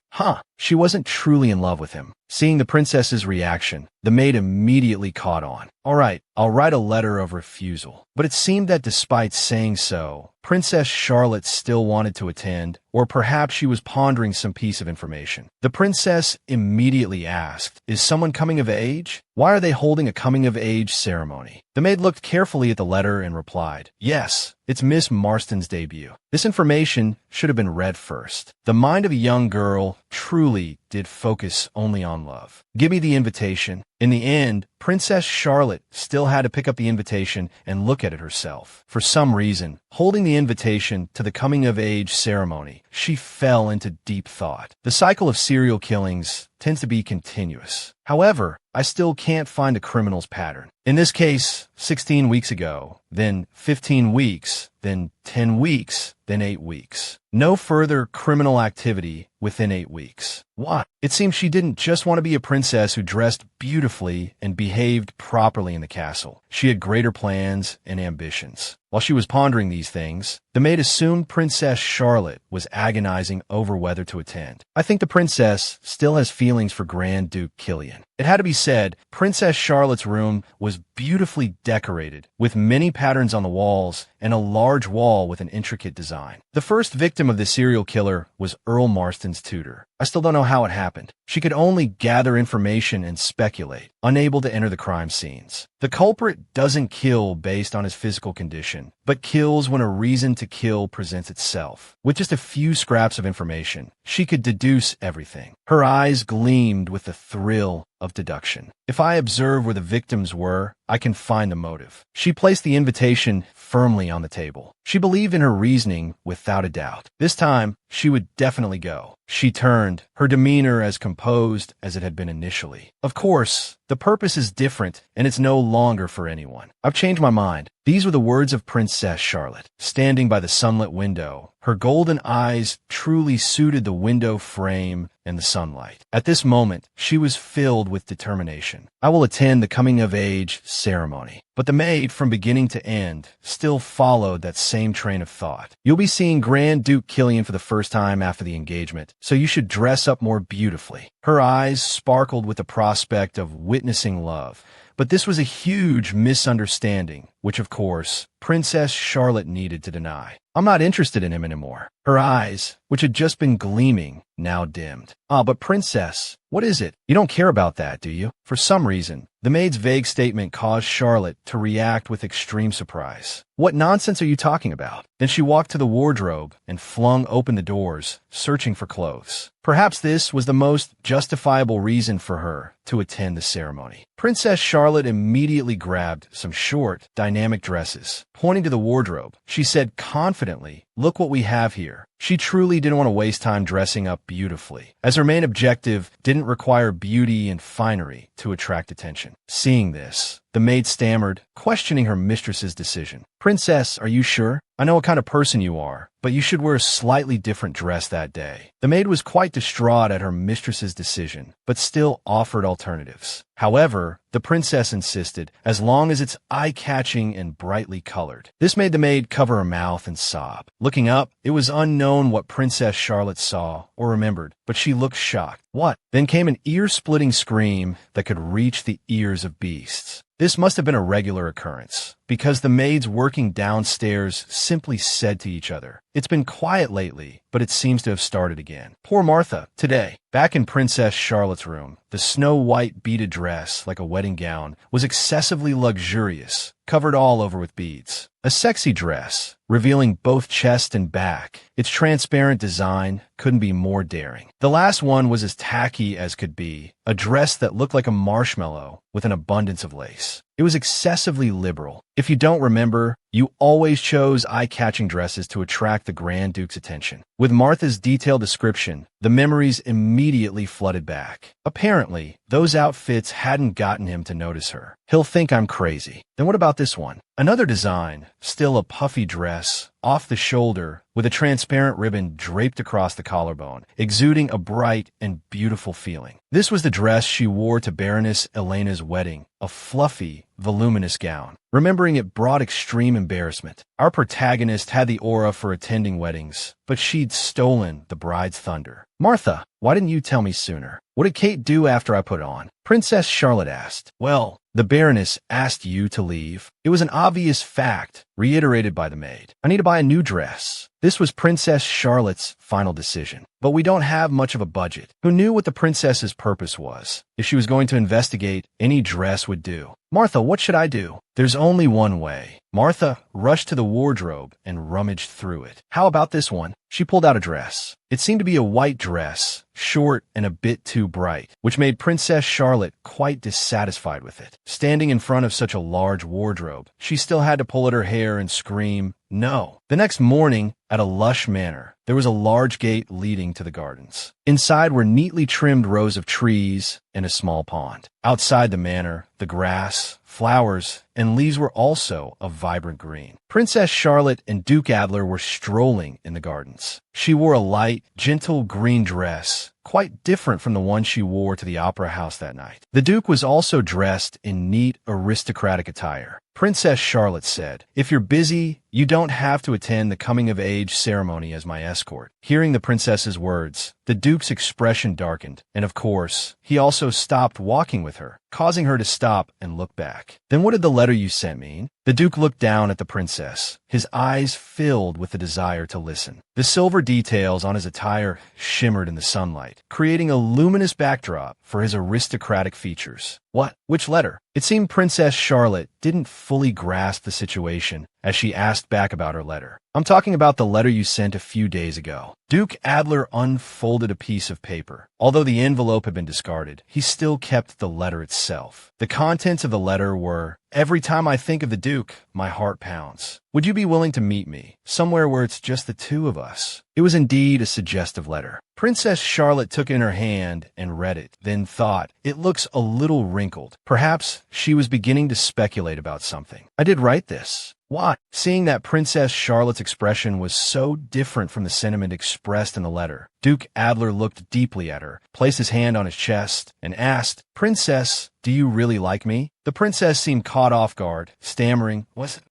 She wasn't truly in love with him. Seeing the princess's reaction, the maid immediately caught on. "All right, I'll write a letter of refusal." But it seemed that despite saying so, Princess Charlotte still wanted to attend, or perhaps she was pondering some piece of information. The princess immediately asked, "Is someone coming of age? Why are they holding a coming-of-age ceremony?" The maid looked carefully at the letter and replied, "Yes, it's Miss Marston's debut." This information should have been read first. The mind of a young girl truly did focus only on love. "Give me the invitation." In the end, Princess Charlotte still had to pick up the invitation and look at it herself. For some reason, holding the invitation to the coming-of-age ceremony, she fell into deep thought. The cycle of serial killings tends to be continuous. However, I still can't find a criminal's pattern. In this case, 16 weeks ago, then 15 weeks, then 10 weeks, then 8 weeks. No further criminal activity within 8 weeks. Why? It seems she didn't just want to be a princess who dressed beautifully and behaved properly in the castle. She had greater plans and ambitions. While she was pondering these things, the maid assumed Princess Charlotte was agonizing over whether to attend. I think the princess still has feelings for Grand Duke Killian. It had to be said, Princess Charlotte's room was beautifully decorated, with many patterns on the walls and a large wall with an intricate design. The first victim of the serial killer was Earl Marston's tutor. I still don't know how it happened. She could only gather information and speculate, unable to enter the crime scenes. The culprit doesn't kill based on his physical condition, but kills when a reason to kill presents itself. With just a few scraps of information, she could deduce everything. Her eyes gleamed with the thrill of deduction. If I observe where the victims were, I can find the motive. She placed the invitation firmly on the table. She believed in her reasoning without a doubt. This time, she would definitely go. She turned, her demeanor as composed as it had been initially. Of course, the purpose is different, and it's no longer for anyone. I've changed my mind. These were the words of Princess Charlotte, standing by the sunlit window. Her golden eyes truly suited the window frame and the sunlight. At this moment, she was filled with determination. I will attend the coming-of-age ceremony. But the maid, from beginning to end, still followed that same train of thought. You'll be seeing Grand Duke Killian for the first time after the engagement, so you should dress up more beautifully. Her eyes sparkled with the prospect of witnessing love. But this was a huge misunderstanding, which, of course, Princess Charlotte needed to deny. I'm not interested in him anymore. Her eyes, which had just been gleaming, now dimmed. But Princess, what is it? You don't care about that, do you? For some reason, the maid's vague statement caused Charlotte to react with extreme surprise. What nonsense are you talking about? Then she walked to the wardrobe and flung open the doors, searching for clothes. Perhaps this was the most justifiable reason for her to attend the ceremony. Princess Charlotte immediately grabbed some short, dynamic dresses. Pointing to the wardrobe, she said confidently, "Look what we have here." She truly didn't want to waste time dressing up beautifully, as her main objective didn't require beauty and finery to attract attention. Seeing this, the maid stammered, questioning her mistress's decision. "Princess, are you sure? I know what kind of person you are, but you should wear a slightly different dress that day." The maid was quite distraught at her mistress's decision, but still offered alternatives. However, the princess insisted, as long as it's eye-catching and brightly colored. This made the maid cover her mouth and sob. Looking up, it was unknown what Princess Charlotte saw or remembered, but she looked shocked. "What?" Then came an ear-splitting scream that could reach the ears of beasts. This must have been a regular occurrence, because the maids working downstairs simply said to each other, "It's been quiet lately, but it seems to have started again." Poor Martha, today. Back in Princess Charlotte's room, the snow-white beaded dress, like a wedding gown, was excessively luxurious, covered all over with beads. A sexy dress, revealing both chest and back. Its transparent design couldn't be more daring. The last one was as tacky as could be, a dress that looked like a marshmallow with an abundance of lace. It was excessively liberal. If you don't remember, you always chose eye-catching dresses to attract the Grand Duke's attention. With Martha's detailed description, the memories immediately flooded back. Apparently, those outfits hadn't gotten him to notice her. He'll think I'm crazy. Then what about this one? Another design, still a puffy dress, off the shoulder, with a transparent ribbon draped across the collarbone, exuding a bright and beautiful feeling. This was the dress she wore to Baroness Elena's wedding, a fluffy, voluminous gown. Remembering it brought extreme embarrassment. Our protagonist had the aura for attending weddings, but she'd stolen the bride's thunder. "Martha, why didn't you tell me sooner? What did Kate do after I put it on?" Princess Charlotte asked. "Well, the Baroness asked you to leave." It was an obvious fact, reiterated by the maid. "I need to buy a new dress." This was Princess Charlotte's final decision. But we don't have much of a budget. Who knew what the princess's purpose was? If she was going to investigate, any dress would do. "Martha, what should I do?" "There's only one way." Martha rushed to the wardrobe and rummaged through it. "How about this one?" She pulled out a dress. It seemed to be a white dress, short and a bit too bright, which made Princess Charlotte quite dissatisfied with it. Standing in front of such a large wardrobe, she still had to pull at her hair and scream, "No." The next morning, at a lush manor, there was a large gate leading to the gardens. Inside were neatly trimmed rows of trees and a small pond. Outside the manor, the grass, flowers, and leaves were also of vibrant green. Princess Charlotte and Duke Adler were strolling in the gardens. She wore a light, gentle green dress, quite different from the one she wore to the opera house that night. The Duke was also dressed in neat, aristocratic attire. Princess Charlotte said, "If you're busy, you don't have to attend the coming-of-age ceremony as my escort." Hearing the princess's words, the Duke's expression darkened, and of course, he also stopped walking with her, causing her to stop and look back. "Then what did the letter you sent mean?" The Duke looked down at the princess, his eyes filled with the desire to listen. The silver details on his attire shimmered in the sunlight, creating a luminous backdrop for his aristocratic features. "What? Which letter?" It seemed Princess Charlotte didn't fully grasp the situation as she asked back about her letter. "I'm talking about the letter you sent a few days ago." Duke Adler unfolded a piece of paper. Although the envelope had been discarded, he still kept the letter itself. The contents of the letter were, Every time I think of the Duke, my heart pounds. Would you be willing to meet me, somewhere where it's just the two of us? It was indeed a suggestive letter. Princess Charlotte took it in her hand and read it, then thought, it looks a little wrinkled. Perhaps she was beginning to speculate about something. I did write this. Why? Seeing that Princess Charlotte's expression was so different from the sentiment expressed in the letter, Duke Adler looked deeply at her, placed his hand on his chest, and asked, Princess, do you really like me? The princess seemed caught off guard, stammering,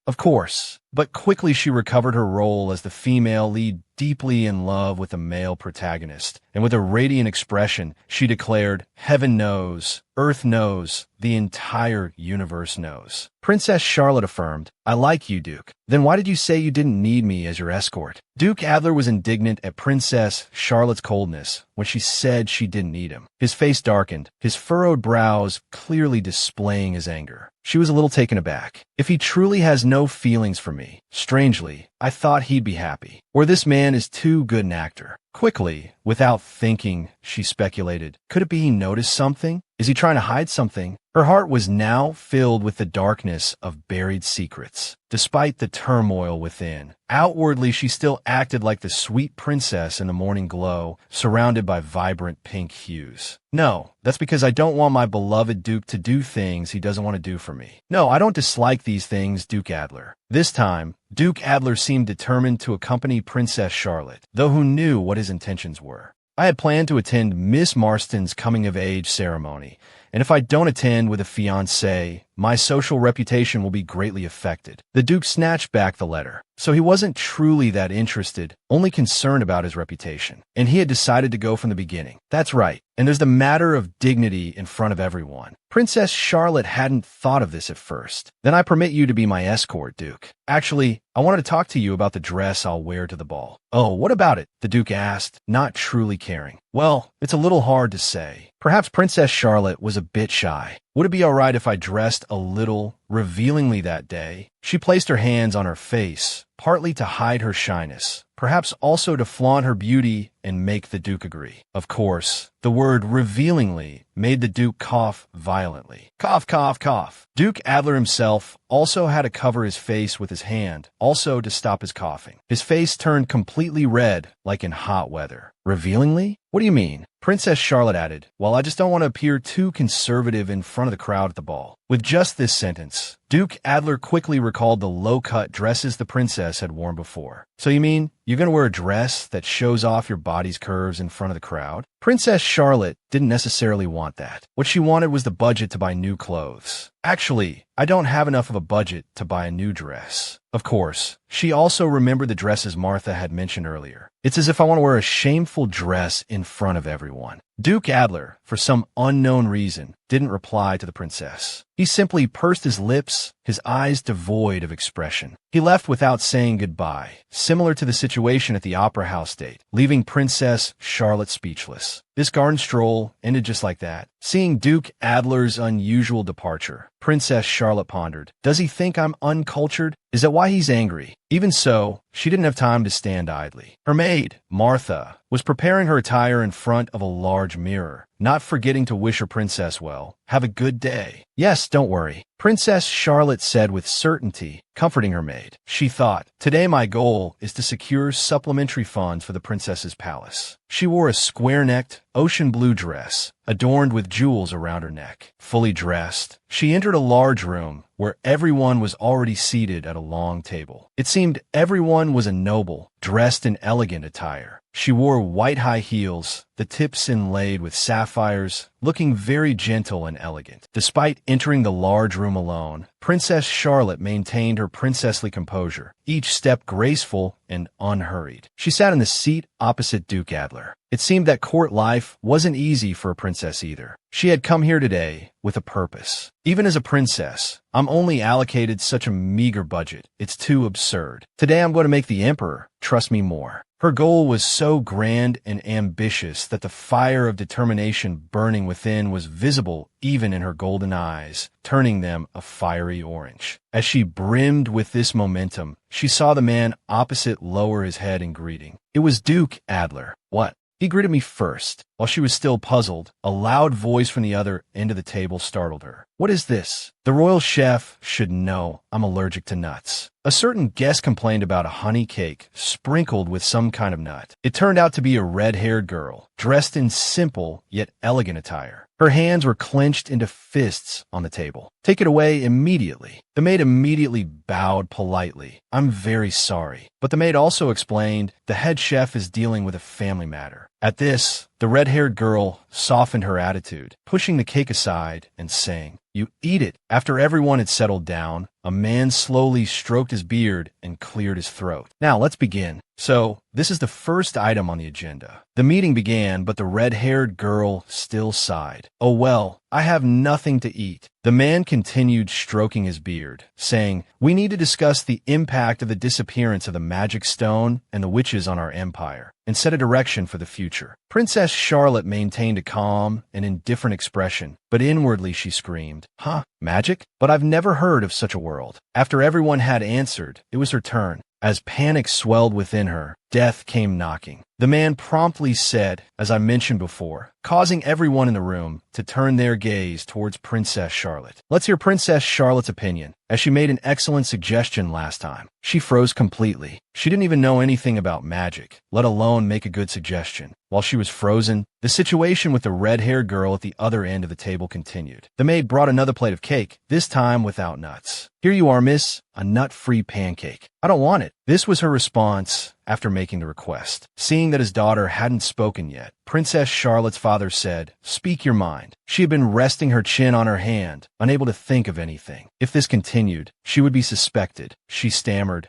Of course. But quickly she recovered her role as the female lead deeply in love with the male protagonist, and with a radiant expression, she declared, Heaven knows, Earth knows, the entire universe knows. Princess Charlotte affirmed, I like you, Duke. Then why did you say you didn't need me as your escort? Duke Adler was indignant at Princess Charlotte's coldness when she said she didn't need him. His face darkened, his furrowed brows clearly displaying his anger. She was a little taken aback. If he truly has no feelings for me, strangely, I thought he'd be happy. Or this man is too good an actor. Quickly, without thinking, she speculated, could it be he noticed something? Is he trying to hide something? Her heart was now filled with the darkness of buried secrets. Despite the turmoil within, outwardly she still acted like the sweet princess in the morning glow, surrounded by vibrant pink hues. No, that's because I don't want my beloved Duke to do things he doesn't want to do for me. No, I don't dislike these things, Duke Adler. This time, Duke Adler seemed determined to accompany Princess Charlotte, though who knew what his intentions were. I had planned to attend Miss Marston's coming-of-age ceremony, and if I don't attend with a fiancé, my social reputation will be greatly affected. The Duke snatched back the letter. So he wasn't truly that interested, only concerned about his reputation. And he had decided to go from the beginning. That's right. And there's the matter of dignity in front of everyone. Princess Charlotte hadn't thought of this at first. Then I permit you to be my escort, Duke. Actually, I wanted to talk to you about the dress I'll wear to the ball. Oh, what about it? The Duke asked, not truly caring. Well, it's a little hard to say. Perhaps Princess Charlotte was a bit shy. Would it be all right if I dressed a little revealingly that day? She placed her hands on her face, partly to hide her shyness, perhaps also to flaunt her beauty and make the Duke agree. Of course, the word revealingly made the Duke cough violently. Cough, cough, cough. Duke Adler himself also had to cover his face with his hand, also to stop his coughing. His face turned completely red, like in hot weather. Revealingly? What do you mean? Princess Charlotte added, well, I just don't want to appear too conservative in front of the crowd at the ball. With just this sentence, Duke Adler quickly recalled the low-cut dresses the princess had worn before. So you mean you're going to wear a dress that shows off your body's curves in front of the crowd? Princess Charlotte didn't necessarily want that. What she wanted was the budget to buy new clothes. Actually, I don't have enough of a budget to buy a new dress. Of course, she also remembered the dresses Martha had mentioned earlier. It's as if I want to wear a shameful dress in front of everyone. Duke Adler, for some unknown reason, didn't reply to the princess. He simply pursed his lips, his eyes devoid of expression. He left without saying goodbye, similar to the situation at the Opera House date, leaving Princess Charlotte speechless. This garden stroll ended just like that. Seeing Duke Adler's unusual departure, Princess Charlotte pondered, does he think I'm uncultured? Is that why he's angry? Even so, she didn't have time to stand idly. Her maid, Martha, was preparing her attire in front of a large mirror, not forgetting to wish her princess well. Have a good day. Yes, don't worry, Princess Charlotte said with certainty, comforting her maid. She thought, today my goal is to secure supplementary funds for the princess's palace. She wore a square-necked, ocean blue dress, adorned with jewels around her neck. Fully dressed, she entered a large room where everyone was already seated at a long table. It seemed everyone was a noble, dressed in elegant attire. She wore white high heels, the tips inlaid with sapphires, looking very gentle and elegant. Despite entering the large room alone, Princess Charlotte maintained her princessly composure, each step graceful and unhurried. She sat in the seat opposite Duke Adler. It seemed that court life wasn't easy for a princess either. She had come here today with a purpose. Even as a princess, I'm only allocated such a meager budget. It's too absurd. Today I'm going to make the emperor trust me more. Her goal was so grand and ambitious that the fire of determination burning within was visible even in her golden eyes, turning them a fiery orange. As she brimmed with this momentum, she saw the man opposite lower his head in greeting. It was Duke Adler. What? He greeted me first. While she was still puzzled, a loud voice from the other end of the table startled her. "What is this? The royal chef should know I'm allergic to nuts." A certain guest complained about a honey cake sprinkled with some kind of nut. It turned out to be a red-haired girl, dressed in simple yet elegant attire. Her hands were clenched into fists on the table. "Take it away immediately." The maid immediately bowed politely. "I'm very sorry." But the maid also explained the head chef is dealing with a family matter. At this, the red-haired girl softened her attitude, pushing the cake aside and saying, "You eat it." After everyone had settled down, a man slowly stroked his beard and cleared his throat. "Now let's begin. So, this is the first item on the agenda." The meeting began, but the red-haired girl still sighed. "Oh well, I have nothing to eat." The man continued stroking his beard, saying, "We need to discuss the impact of the disappearance of the magic stone and the witches on our empire, and set a direction for the future." Princess Charlotte maintained a calm and indifferent expression, but inwardly she screamed, "Huh? Magic? But I've never heard of such a world." After everyone had answered, it was her turn. As panic swelled within her, death came knocking. The man promptly said, as I mentioned before, causing everyone in the room to turn their gaze towards Princess Charlotte. "Let's hear Princess Charlotte's opinion, as she made an excellent suggestion last time." She froze completely. She didn't even know anything about magic, let alone make a good suggestion. While she was frozen, the situation with the red-haired girl at the other end of the table continued. The maid brought another plate of cake, this time without nuts. "Here you are, miss, a nut-free pancake." "I don't want it." This was her response after making the request. Seeing that his daughter hadn't spoken yet, Princess Charlotte's father said, "Speak your mind." She had been resting her chin on her hand, unable to think of anything. If this continued, she would be suspected. She stammered,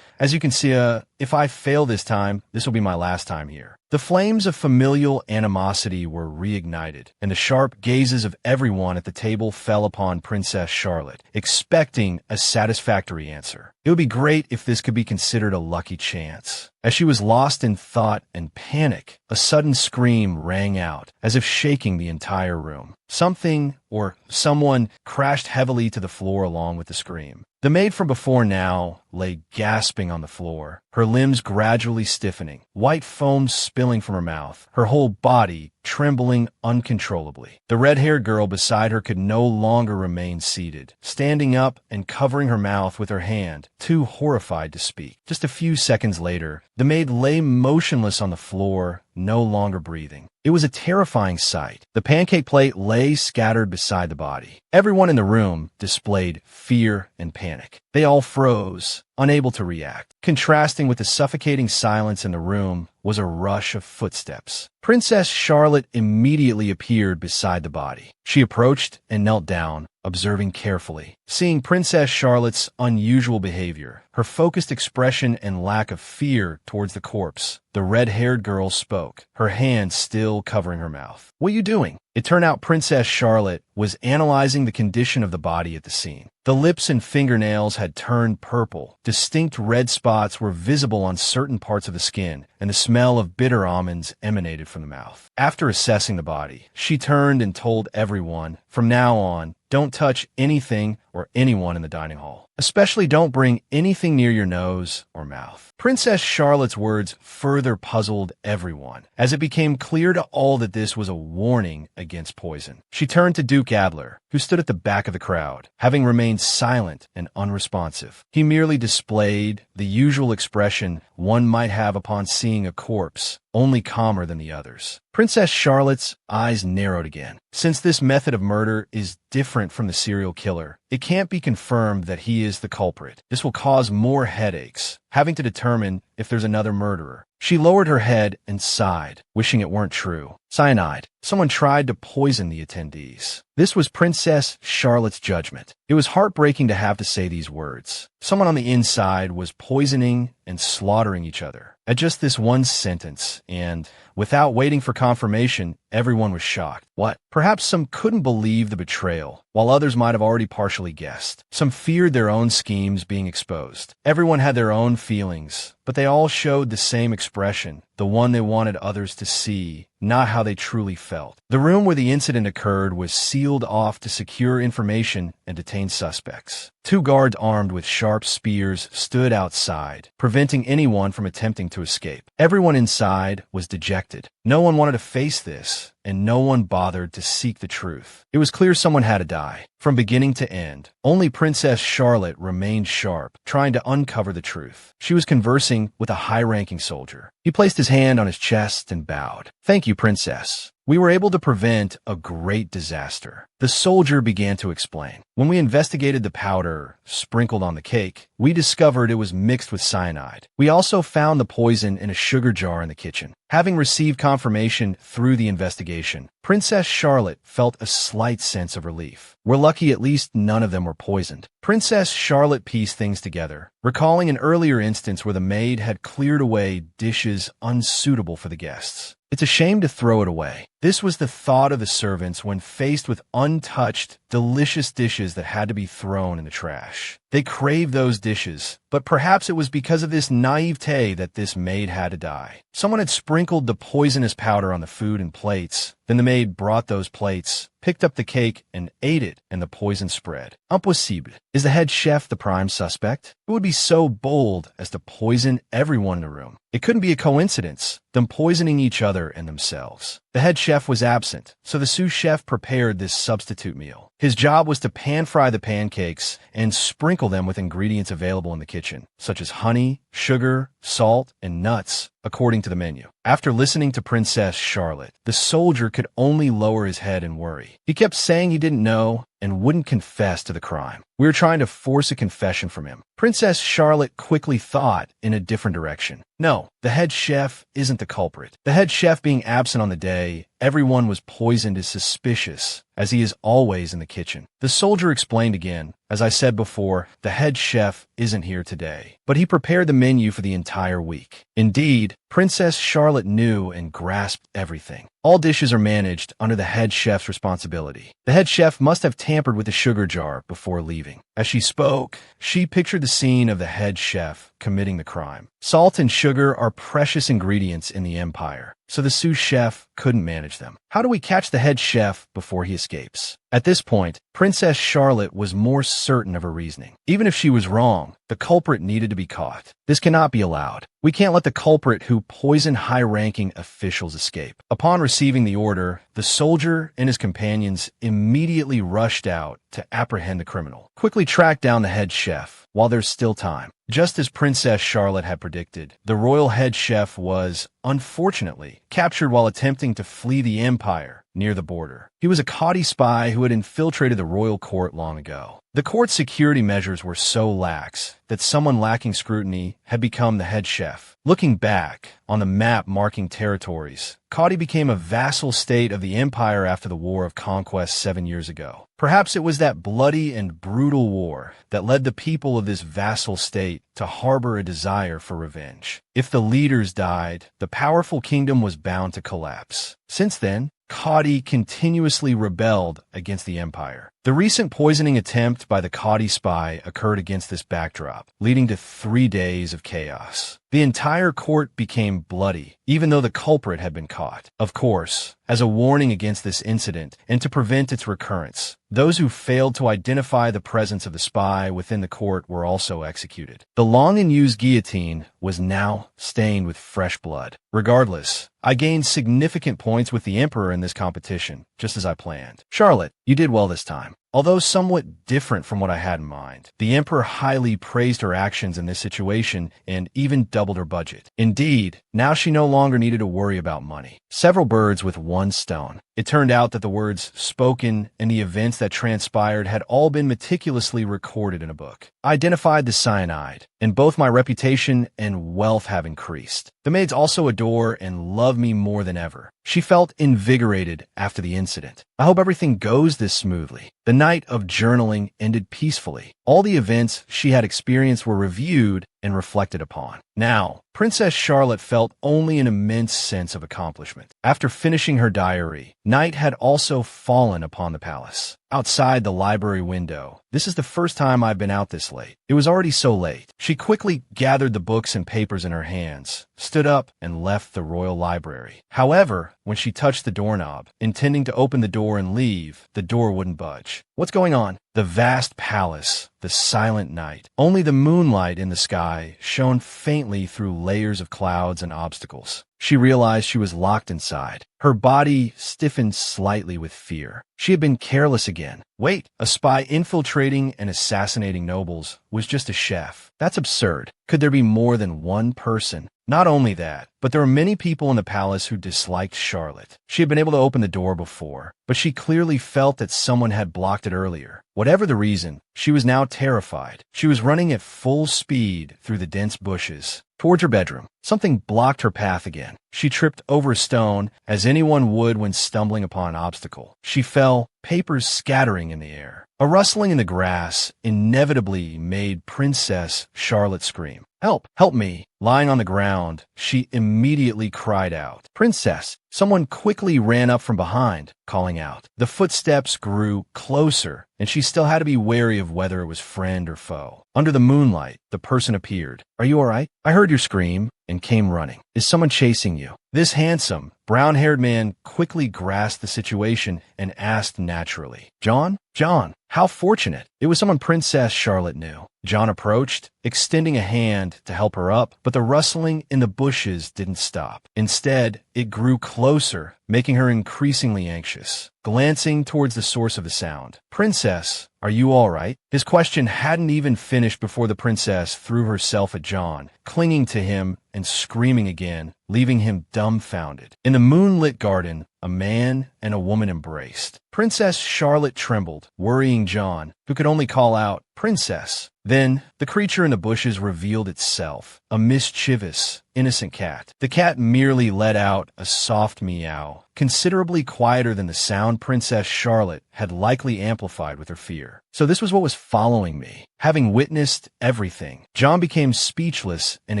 As you can see, if I fail this time, this will be my last time here." The flames of familial animosity were reignited, and the sharp gazes of everyone at the table fell upon Princess Charlotte, expecting a satisfactory answer. It would be great if this could be considered a lucky chance. As she was lost in thought and panic, a sudden scream rang out, as if shaking the entire room. Something or someone crashed heavily to the floor along with the scream. The maid from before now lay gasping on the floor, her limbs gradually stiffening, white foam spilling from her mouth, her whole body trembling uncontrollably. The red-haired girl beside her could no longer remain seated, standing up and covering her mouth with her hand, too horrified to speak. Just a few seconds later, the maid lay motionless on the floor, no longer breathing. It was a terrifying sight. The pancake plate lay scattered beside the body. Everyone in the room displayed fear and panic. They all froze, unable to react. Contrasting with the suffocating silence in the room was a rush of footsteps. Princess Charlotte immediately appeared beside the body. She approached and knelt down, observing carefully. Seeing Princess Charlotte's unusual behavior, her focused expression and lack of fear towards the corpse, the red-haired girl spoke, her hand still covering her mouth. "What are you doing?" It turned out Princess Charlotte was analyzing the condition of the body at the scene. The lips and fingernails had turned purple. Distinct red spots were visible on certain parts of the skin, and the smell of bitter almonds emanated from the mouth. After assessing the body, she turned and told everyone, "From now on, don't touch anything or anyone in the dining hall. Especially don't bring anything near your nose or mouth." Princess Charlotte's words further puzzled everyone, as it became clear to all that this was a warning against poison. She turned to Duke Adler, who stood at the back of the crowd, having remained silent and unresponsive. He merely displayed the usual expression one might have upon seeing a corpse, only calmer than the others. Princess Charlotte's eyes narrowed again. Since this method of murder is different from the serial killer, it can't be confirmed that he is the culprit. This will cause more headaches, having to determine if there's another murderer. She lowered her head and sighed, wishing it weren't true. Cyanide. Someone tried to poison the attendees. This was Princess Charlotte's judgment. It was heartbreaking to have to say these words. Someone on the inside was poisoning and slaughtering each other. At just this one sentence, and Without waiting for confirmation, everyone was shocked. What? Perhaps some couldn't believe the betrayal, while others might have already partially guessed. Some feared their own schemes being exposed. Everyone had their own feelings, but they all showed the same expression, the one they wanted others to see, not how they truly felt. The room where the incident occurred was sealed off to secure information and detain suspects. 2 guards armed with sharp spears stood outside, preventing anyone from attempting to escape. Everyone inside was dejected. No one wanted to face this, and no one bothered to seek the truth. It was clear someone had to die. From beginning to end, only Princess Charlotte remained sharp, trying to uncover the truth. She was conversing with a high-ranking soldier. He placed his hand on his chest and bowed. "Thank you, Princess. We were able to prevent a great disaster." The soldier began to explain. "When we investigated the powder sprinkled on the cake, we discovered it was mixed with cyanide. We also found the poison in a sugar jar in the kitchen. Having received confirmation through the investigation, Princess Charlotte felt a slight sense of relief. We're lucky at least none of them were poisoned." Princess Charlotte pieced things together, recalling an earlier instance where the maid had cleared away dishes unsuitable for the guests. It's a shame to throw it away. This was the thought of the servants when faced with untouched, delicious dishes that had to be thrown in the trash. They craved those dishes, but perhaps it was because of this naivete that this maid had to die. Someone had sprinkled the poisonous powder on the food and plates. Then the maid brought those plates, picked up the cake, and ate it, and the poison spread. Impossible. Is the head chef the prime suspect? Who would be so bold as to poison everyone in the room? It couldn't be a coincidence, them poisoning each other and themselves. The head chef was absent, so the sous chef prepared this substitute meal. His job was to pan-fry the pancakes and sprinkle them with ingredients available in the kitchen, such as honey, sugar, salt, and nuts, according to the menu. After listening to Princess Charlotte, the soldier could only lower his head in worry. He kept saying he didn't know and wouldn't confess to the crime. We were trying to force a confession from him. Princess Charlotte quickly thought in a different direction. No, the head chef isn't the culprit. The head chef being absent on the day everyone was poisoned is suspicious, as he is always in the kitchen. The soldier explained again. As I said before, the head chef isn't here today, but he prepared the menu for the entire week. Indeed, Princess Charlotte knew and grasped everything. All dishes are managed under the head chef's responsibility. The head chef must have tampered with the sugar jar before leaving. As she spoke, she pictured the scene of the head chef committing the crime. Salt and sugar are precious ingredients in the empire, so the sous chef couldn't manage them. How do we catch the head chef before he escapes? At this point, Princess Charlotte was more certain of her reasoning. Even if she was wrong, the culprit needed to be caught. This cannot be allowed. We can't let the culprit who poisoned high-ranking officials escape. Upon receiving the order, the soldier and his companions immediately rushed out to apprehend the criminal. Quickly track down the head chef while there's still time. Just as Princess Charlotte had predicted, the royal head chef was, unfortunately, captured while attempting to flee the empire near the border. He was a Kadi spy who had infiltrated the royal court long ago. The court's security measures were so lax that someone lacking scrutiny had become the head chef. Looking back on the map marking territories, Kadi became a vassal state of the empire after the War of Conquest 7 years ago. Perhaps it was that bloody and brutal war that led the people of this vassal state to harbor a desire for revenge. If the leaders died, the powerful kingdom was bound to collapse. Since then, Kadi continuously rebelled against the empire. The recent poisoning attempt by the Kadi spy occurred against this backdrop, leading to 3 days of chaos. The entire court became bloody, even though the culprit had been caught. Of course, as a warning against this incident and to prevent its recurrence, those who failed to identify the presence of the spy within the court were also executed. The long-in-use guillotine was now stained with fresh blood. Regardless, I gained significant points with the Emperor in this competition, just as I planned. Charlotte, you did well this time. Although somewhat different from what I had in mind, the Emperor highly praised her actions in this situation and even doubled her budget. Indeed, now she no longer needed to worry about money. Several birds with one stone. It turned out that the words spoken and the events that transpired had all been meticulously recorded in a book. I identified the cyanide, and both my reputation and wealth have increased. The maids also adore and love me more than ever. She felt invigorated after the incident. I hope everything goes this smoothly. The night of journaling ended peacefully. All the events she had experienced were reviewed and reflected upon. Now, Princess Charlotte felt only an immense sense of accomplishment. After finishing her diary, night had also fallen upon the palace. Outside the library window, this is the first time I've been out this late. It was already so late. She quickly gathered the books and papers in her hands, stood up, and left the royal library. However, when she touched the doorknob, intending to open the door and leave, the door wouldn't budge. What's going on? The vast palace, the silent night. Only the moonlight in the sky shone faintly through layers of clouds and obstacles. She realized she was locked inside. Her body stiffened slightly with fear. She had been careless again. Wait, a spy infiltrating and assassinating nobles was just a chef. That's absurd. Could there be more than one person? Not only that, but there were many people in the palace who disliked Charlotte. She had been able to open the door before, but she clearly felt that someone had blocked it earlier. Whatever the reason, she was now terrified. She was running at full speed through the dense bushes towards her bedroom. Something blocked her path again. She tripped over a stone, as anyone would when stumbling upon an obstacle. She fell, papers scattering in the air. A rustling in the grass inevitably made Princess Charlotte scream. "Help! Help me!" Lying on the ground, she immediately cried out. "Princess!" Someone quickly ran up from behind, calling out. The footsteps grew closer, and she still had to be wary of whether it was friend or foe. Under the moonlight, the person appeared. "Are you all right? I heard your scream," and came running. "Is someone chasing you?" This handsome, brown-haired man quickly grasped the situation and asked naturally, "John? John, how fortunate." It was someone Princess Charlotte knew. John approached, extending a hand to help her up, but the rustling in the bushes didn't stop. Instead, it grew closer, making her increasingly anxious. Glancing towards the source of the sound, "Princess, are you all right?" His question hadn't even finished before the princess threw herself at John, clinging to him and screaming again, leaving him dumbfounded. In the moonlit garden, a man and a woman embraced. Princess Charlotte trembled, worrying John, who could only call out, "Princess." Then, the creature in the bushes revealed itself, a mischievous, innocent cat. The cat merely let out a soft meow, considerably quieter than the sound Princess Charlotte had likely amplified with her fear. So this was what was following me. Having witnessed everything, John became speechless and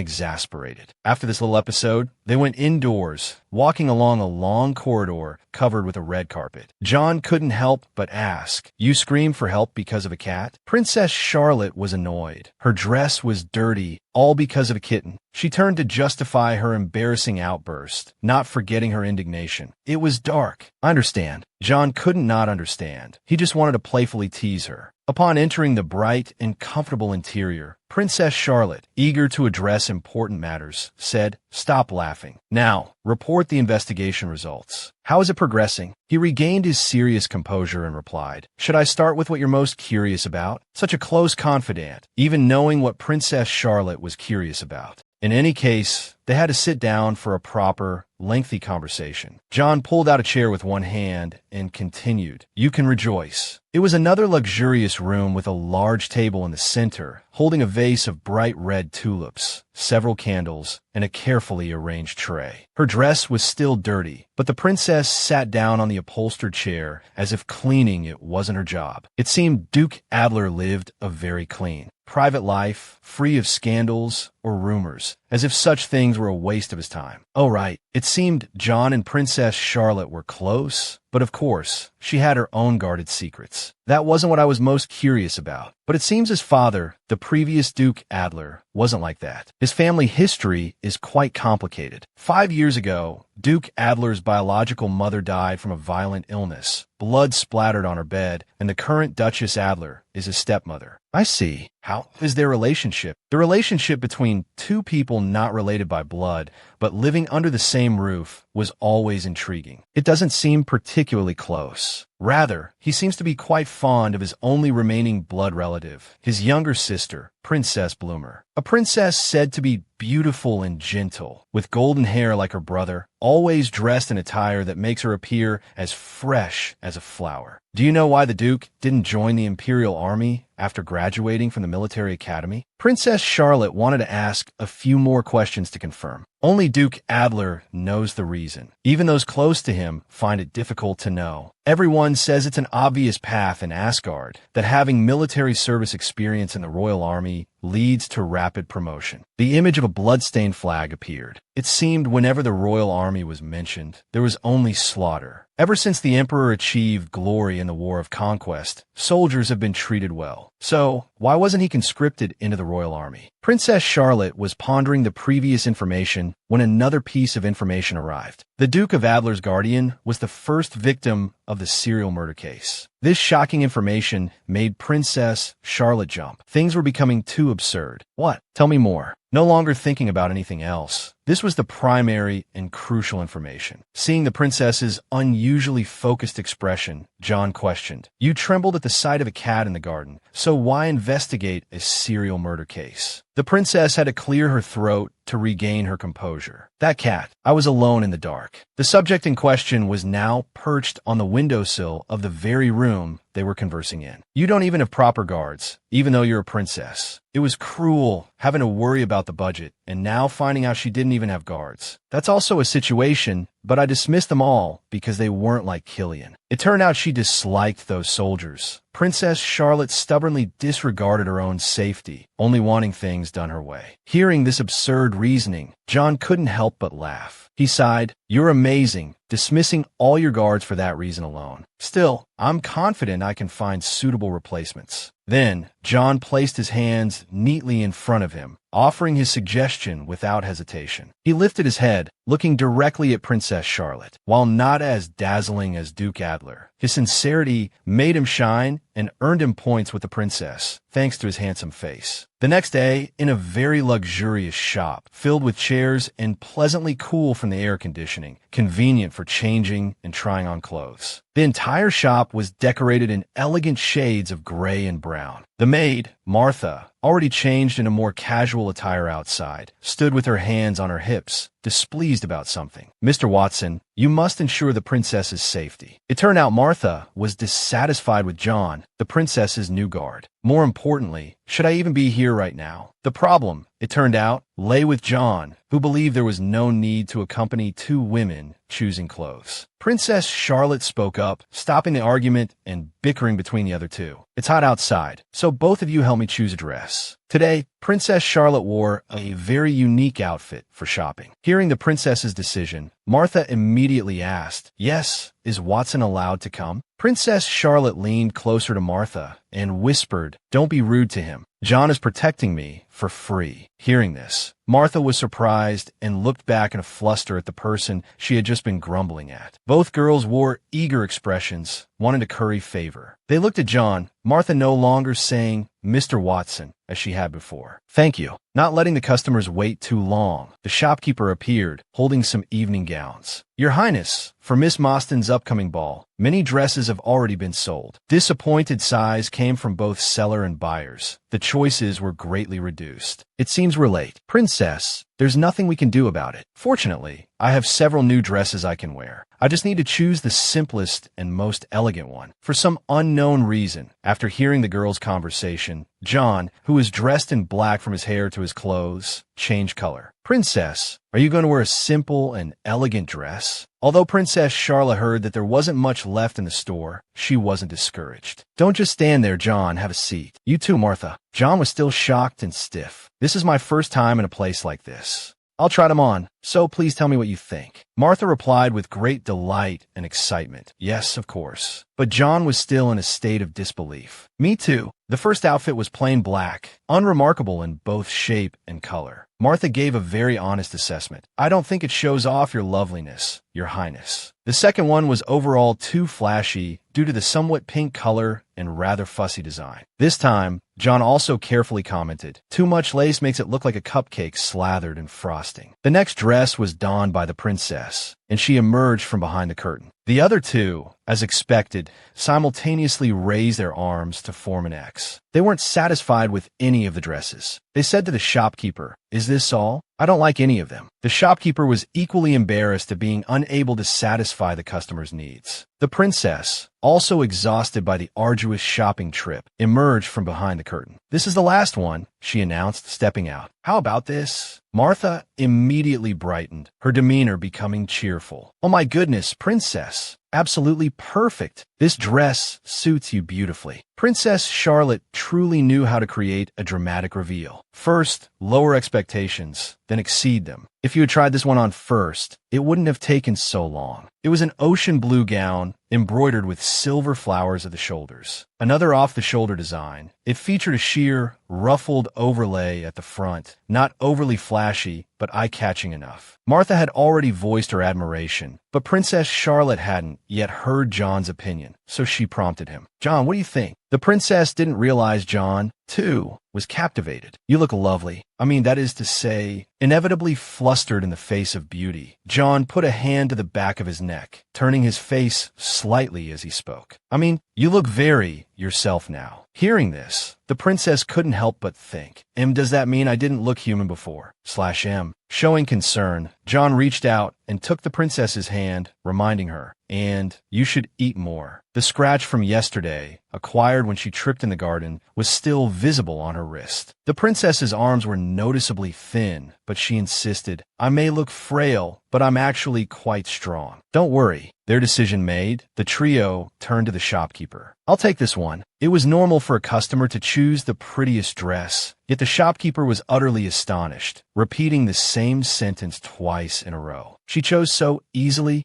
exasperated. After this little episode, they went indoors, walking along a long corridor covered with a red carpet. John couldn't help but ask, "You screamed for help because of a cat?" Princess Charlotte was annoyed. Her dress was dirty, all because of a kitten. She turned to justify her embarrassing outburst, not forgetting her indignation. "It was dark." "I understand." John couldn't not understand. He just wanted to playfully tease her. Upon entering the bright and comfortable interior, Princess Charlotte, eager to address important matters, said, "Stop laughing. Now, report the investigation results. How is it progressing?" He regained his serious composure and replied, "Should I start with what you're most curious about?" Such a close confidant, even knowing what Princess Charlotte was curious about. In any case, they had to sit down for a proper, lengthy conversation. John pulled out a chair with one hand and continued, "You can rejoice." It was another luxurious room with a large table in the center, holding a vase of bright red tulips, several candles, and a carefully arranged tray. Her dress was still dirty, but the princess sat down on the upholstered chair as if cleaning it wasn't her job. It seemed Duke Adler lived a very clean, private life, free of scandals or rumors, as if such things were a waste of his time. Oh right, it seemed John and Princess Charlotte were close, but of course, she had her own guarded secrets. That wasn't what I was most curious about. But it seems his father, the previous Duke Adler, wasn't like that. His family history is quite complicated. 5 years ago, Duke Adler's biological mother died from a violent illness. Blood splattered on her bed, and the current Duchess Adler is his stepmother. I see. How is their relationship? The relationship between two people not related by blood, but living under the same roof, was always intriguing. It doesn't seem particularly close. Rather, he seems to be quite fond of his only remaining blood relative, his younger sister, Princess Bloomer. A princess said to be beautiful and gentle, with golden hair like her brother, always dressed in attire that makes her appear as fresh as a flower. Do you know why the Duke didn't join the Imperial Army after graduating from the military academy? Princess Charlotte wanted to ask a few more questions to confirm. Only Duke Adler knows the reason. Even those close to him find it difficult to know. Everyone says it's an obvious path in Asgard that having military service experience in the Royal Army leads to rapid promotion. The image of a bloodstained flag appeared. It seemed whenever the royal army was mentioned, there was only slaughter. Ever since the emperor achieved glory in the War of Conquest, soldiers have been treated well. So, why wasn't he conscripted into the royal army? Princess Charlotte was pondering the previous information when another piece of information arrived. The Duke of Adler's guardian was the first victim of the serial murder case. This shocking information made Princess Charlotte jump. Things were becoming too absurd. What? Tell me more. No longer thinking about anything else. This was the primary and crucial information. Seeing the princess's unusually focused expression, John questioned, "You trembled at the sight of a cat in the garden, so why investigate a serial murder case?" The princess had to clear her throat to regain her composure. "That cat. I was alone in the dark." The subject in question was now perched on the windowsill of the very room they were conversing in. "You don't even have proper guards, even though you're a princess." It was cruel, having to worry about the budget, and now finding out she didn't even have guards. That's also a situation, but I dismissed them all because they weren't like Killian. It turned out she disliked those soldiers. Princess Charlotte stubbornly disregarded her own safety, only wanting things done her way. Hearing this absurd reasoning, John couldn't help but laugh. He sighed, "You're amazing, dismissing all your guards for that reason alone. Still, I'm confident I can find suitable replacements." Then, John placed his hands neatly in front of him, offering his suggestion without hesitation. He lifted his head, looking directly at Princess Charlotte. While not as dazzling as Duke Adler, his sincerity made him shine and earned him points with the princess, thanks to his handsome face. The next day, in a very luxurious shop, filled with chairs and pleasantly cool from the air conditioning, convenient for changing and trying on clothes. The entire shop was decorated in elegant shades of gray and brown. The maid, Martha, already changed in a more casual attire outside, stood with her hands on her hips, displeased about something. "Mr. Watson, you must ensure the princess's safety." It turned out Martha was dissatisfied with John, the princess's new guard. More importantly, should I even be here right now? The problem, it turned out, lay with John, who believed there was no need to accompany two women choosing clothes. Princess Charlotte spoke up, stopping the argument and bickering between the other two. "It's hot outside, so both of you help me choose a dress." Today, Princess Charlotte wore a very unique outfit for shopping. Hearing the princess's decision, Martha immediately asked, "Yes, is Watson allowed to come?" Princess Charlotte leaned closer to Martha and whispered, "Don't be rude to him. John is protecting me for free." Hearing this, Martha was surprised and looked back in a fluster at the person she had just been grumbling at. Both girls wore eager expressions, wanting to curry favor. They looked at John, Martha no longer saying, "Mr. Watson," as she had before. "Thank you." Not letting the customers wait too long, the shopkeeper appeared, holding some evening gowns. "Your Highness, for Miss Mostyn's upcoming ball, many dresses have already been sold." Disappointed sighs came from both seller and buyers. The choices were greatly reduced. "It seems we're late." "Princess, there's nothing we can do about it. Fortunately, I have several new dresses I can wear. I just need to choose the simplest and most elegant one." For some unknown reason, after hearing the girls' conversation, John, who was dressed in black from his hair to his clothes, changed color. "Princess, are you going to wear a simple and elegant dress?" Although Princess Charlotte heard that there wasn't much left in the store, she wasn't discouraged. "Don't just stand there, John. Have a seat. You too, Martha." John was still shocked and stiff. "This is my first time in a place like this. I'll try them on, so please tell me what you think." Martha replied with great delight and excitement. "Yes, of course." But John was still in a state of disbelief. "Me too." The first outfit was plain black, unremarkable in both shape and color. Martha gave a very honest assessment. "I don't think it shows off your loveliness, Your Highness." The second one was overall too flashy due to the somewhat pink color and rather fussy design. This time, John also carefully commented, "Too much lace makes it look like a cupcake slathered in frosting." The next dress was donned by the princess, and she emerged from behind the curtain. The other two, as expected, simultaneously raised their arms to form an X. They weren't satisfied with any of the dresses. They said to the shopkeeper, "Is this all? I don't like any of them." The shopkeeper was equally embarrassed at being unable to satisfy the customer's needs. The princess, also exhausted by the arduous shopping trip, emerged from behind the curtain. "This is the last one," she announced, stepping out. "How about this?" Martha immediately brightened, her demeanor becoming cheerful. "Oh my goodness, princess! Absolutely perfect. This dress suits you beautifully." Princess Charlotte truly knew how to create a dramatic reveal. First, lower expectations, then exceed them. If you had tried this one on first, it wouldn't have taken so long. It was an ocean blue gown, embroidered with silver flowers at the shoulders. Another off-the-shoulder design. It featured a sheer, ruffled overlay at the front, not overly flashy, but eye-catching enough. Martha had already voiced her admiration, but Princess Charlotte hadn't yet heard John's opinion, so she prompted him. "John, what do you think?" The princess didn't realize John, too, was captivated. "You look lovely. I mean, that is to say," inevitably flustered in the face of beauty. John put a hand to the back of his neck, turning his face slightly as he spoke. "I mean, you look very yourself now." Hearing this, the princess couldn't help but think, does that mean I didn't look human before? /M. Showing concern, John reached out and took the princess's hand, reminding her, "And you should eat more." The scratch from yesterday, acquired when she tripped in the garden, was still visible on her wrist. The princess's arms were noticeably thin, but she insisted, "I may look frail, but I'm actually quite strong." "Don't worry." Their decision made, the trio turned to the shopkeeper. "I'll take this one." It was normal for a customer to choose the prettiest dress, yet the shopkeeper was utterly astonished, repeating the same sentence twice in a row. She chose so easily.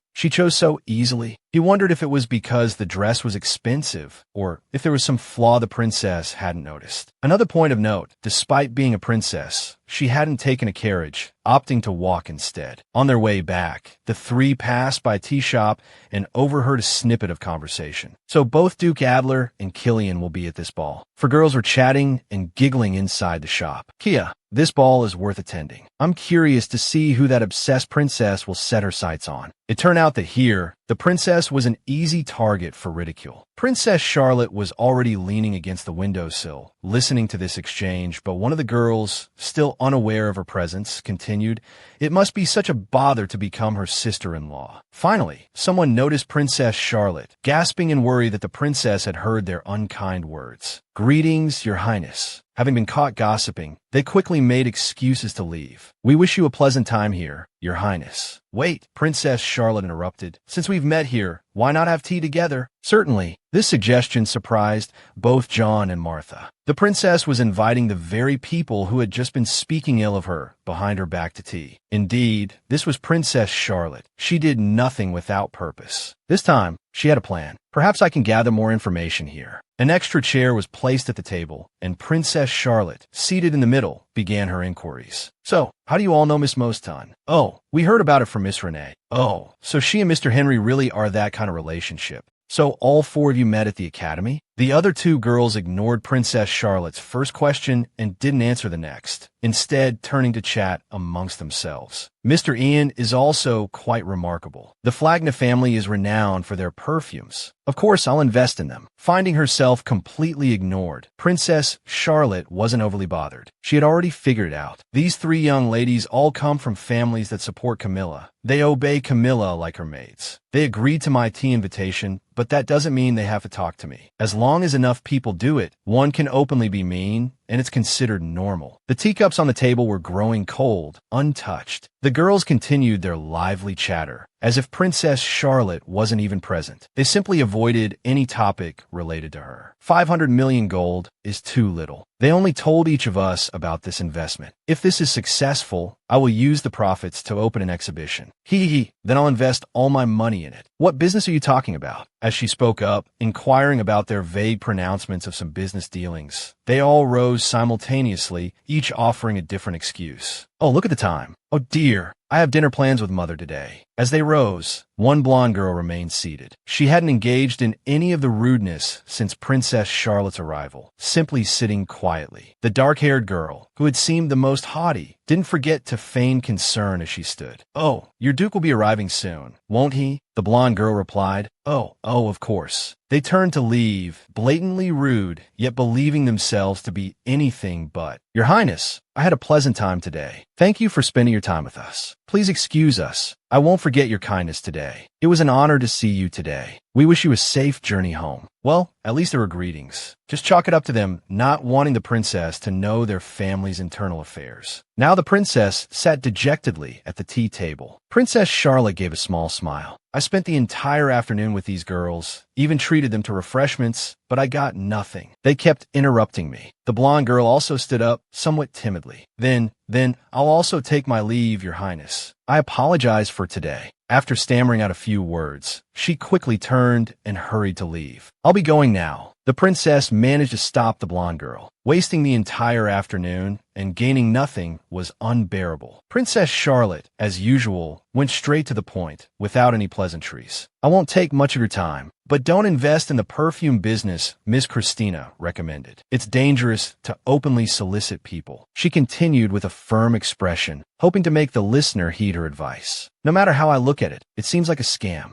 He wondered if it was because the dress was expensive, or if there was some flaw the princess hadn't noticed. Another point of note, despite being a princess, she hadn't taken a carriage, opting to walk instead. On their way back, the three passed by a tea shop and overheard a snippet of conversation. "So both Duke Adler and Killian will be at this ball." For girls were chatting and giggling inside the shop. "Kia, this ball is worth attending. I'm curious to see who that obsessed princess will set her sights on." It turned out that here, the princess was an easy target for ridicule. Princess Charlotte was already leaning against the windowsill, listening to this exchange, but one of the girls, still unaware of her presence, continued, "It must be such a bother to become her sister-in-law." Finally, someone noticed Princess Charlotte, gasping in worry that the princess had heard their unkind words. "Greetings, Your Highness." Having been caught gossiping, they quickly made excuses to leave. "We wish you a pleasant time here, Your Highness." "Wait," Princess Charlotte interrupted. "Since we've met here, why not have tea together?" "Certainly." This suggestion surprised both John and Martha. The princess was inviting the very people who had just been speaking ill of her behind her back to tea. Indeed, this was Princess Charlotte. She did nothing without purpose. This time, she had a plan. "Perhaps I can gather more information here." An extra chair was placed at the table, and Princess Charlotte, seated in the middle, began her inquiries. "So, how do you all know Miss Moston?" "Oh, we heard about it from Miss Renee." "Oh, so she and Mr. Henry really are that kind of relationship. So all four of you met at the academy?" The other two girls ignored Princess Charlotte's first question and didn't answer the next, instead turning to chat amongst themselves. "Mr. Ian is also quite remarkable. The Flagna family is renowned for their perfumes. Of course, I'll invest in them." Finding herself completely ignored, Princess Charlotte wasn't overly bothered. She had already figured it out. These three young ladies all come from families that support Camilla. They obey Camilla like her maids. They agreed to my tea invitation, but that doesn't mean they have to talk to me. As long as enough people do it, one can openly be mean, and it's considered normal. The teacups on the table were growing cold, untouched. The girls continued their lively chatter, as if Princess Charlotte wasn't even present. They simply avoided any topic related to her. 500 million gold is too little. They only told each of us about this investment. If this is successful, I will use the profits to open an exhibition. Then I'll invest all my money in it. What business are you talking about? As she spoke up, inquiring about their vague pronouncements of some business dealings, they all rose simultaneously, each offering a different excuse. "Oh, look at the time. Oh dear, I have dinner plans with Mother today." As they rose, one blonde girl remained seated. She hadn't engaged in any of the rudeness since Princess Charlotte's arrival, simply sitting quietly. The dark-haired girl, who had seemed the most haughty, didn't forget to feign concern as she stood. "Oh, your Duke will be arriving soon, won't he?" The blonde girl replied. Oh, of course." They turned to leave, blatantly rude, yet believing themselves to be anything but. "Your Highness, I had a pleasant time today. Thank you for spending your time with us. Please excuse us. I won't forget your kindness today." It was an honor to see you today. We wish you a safe journey home. Well, at least there were greetings. Just chalk it up to them not wanting the princess to know their family's internal affairs. Now the princess sat dejectedly at the tea table. Princess Charlotte gave a small smile. I spent the entire afternoon with these girls, even treated them to refreshments, but I got nothing. They kept interrupting me. The blonde girl also stood up, somewhat timidly. Then, I'll also take my leave, Your Highness. I apologize for today. After stammering out a few words, she quickly turned and hurried to leave. I'll be going now. The princess managed to stop the blonde girl. Wasting the entire afternoon and gaining nothing was unbearable. Princess Charlotte, as usual, went straight to the point, without any pleasantries. I won't take much of your time, but don't invest in the perfume business Miss Christina recommended. It's dangerous to openly solicit people. She continued with a firm expression, hoping to make the listener heed her advice. No matter how I look at it, it seems like a scam.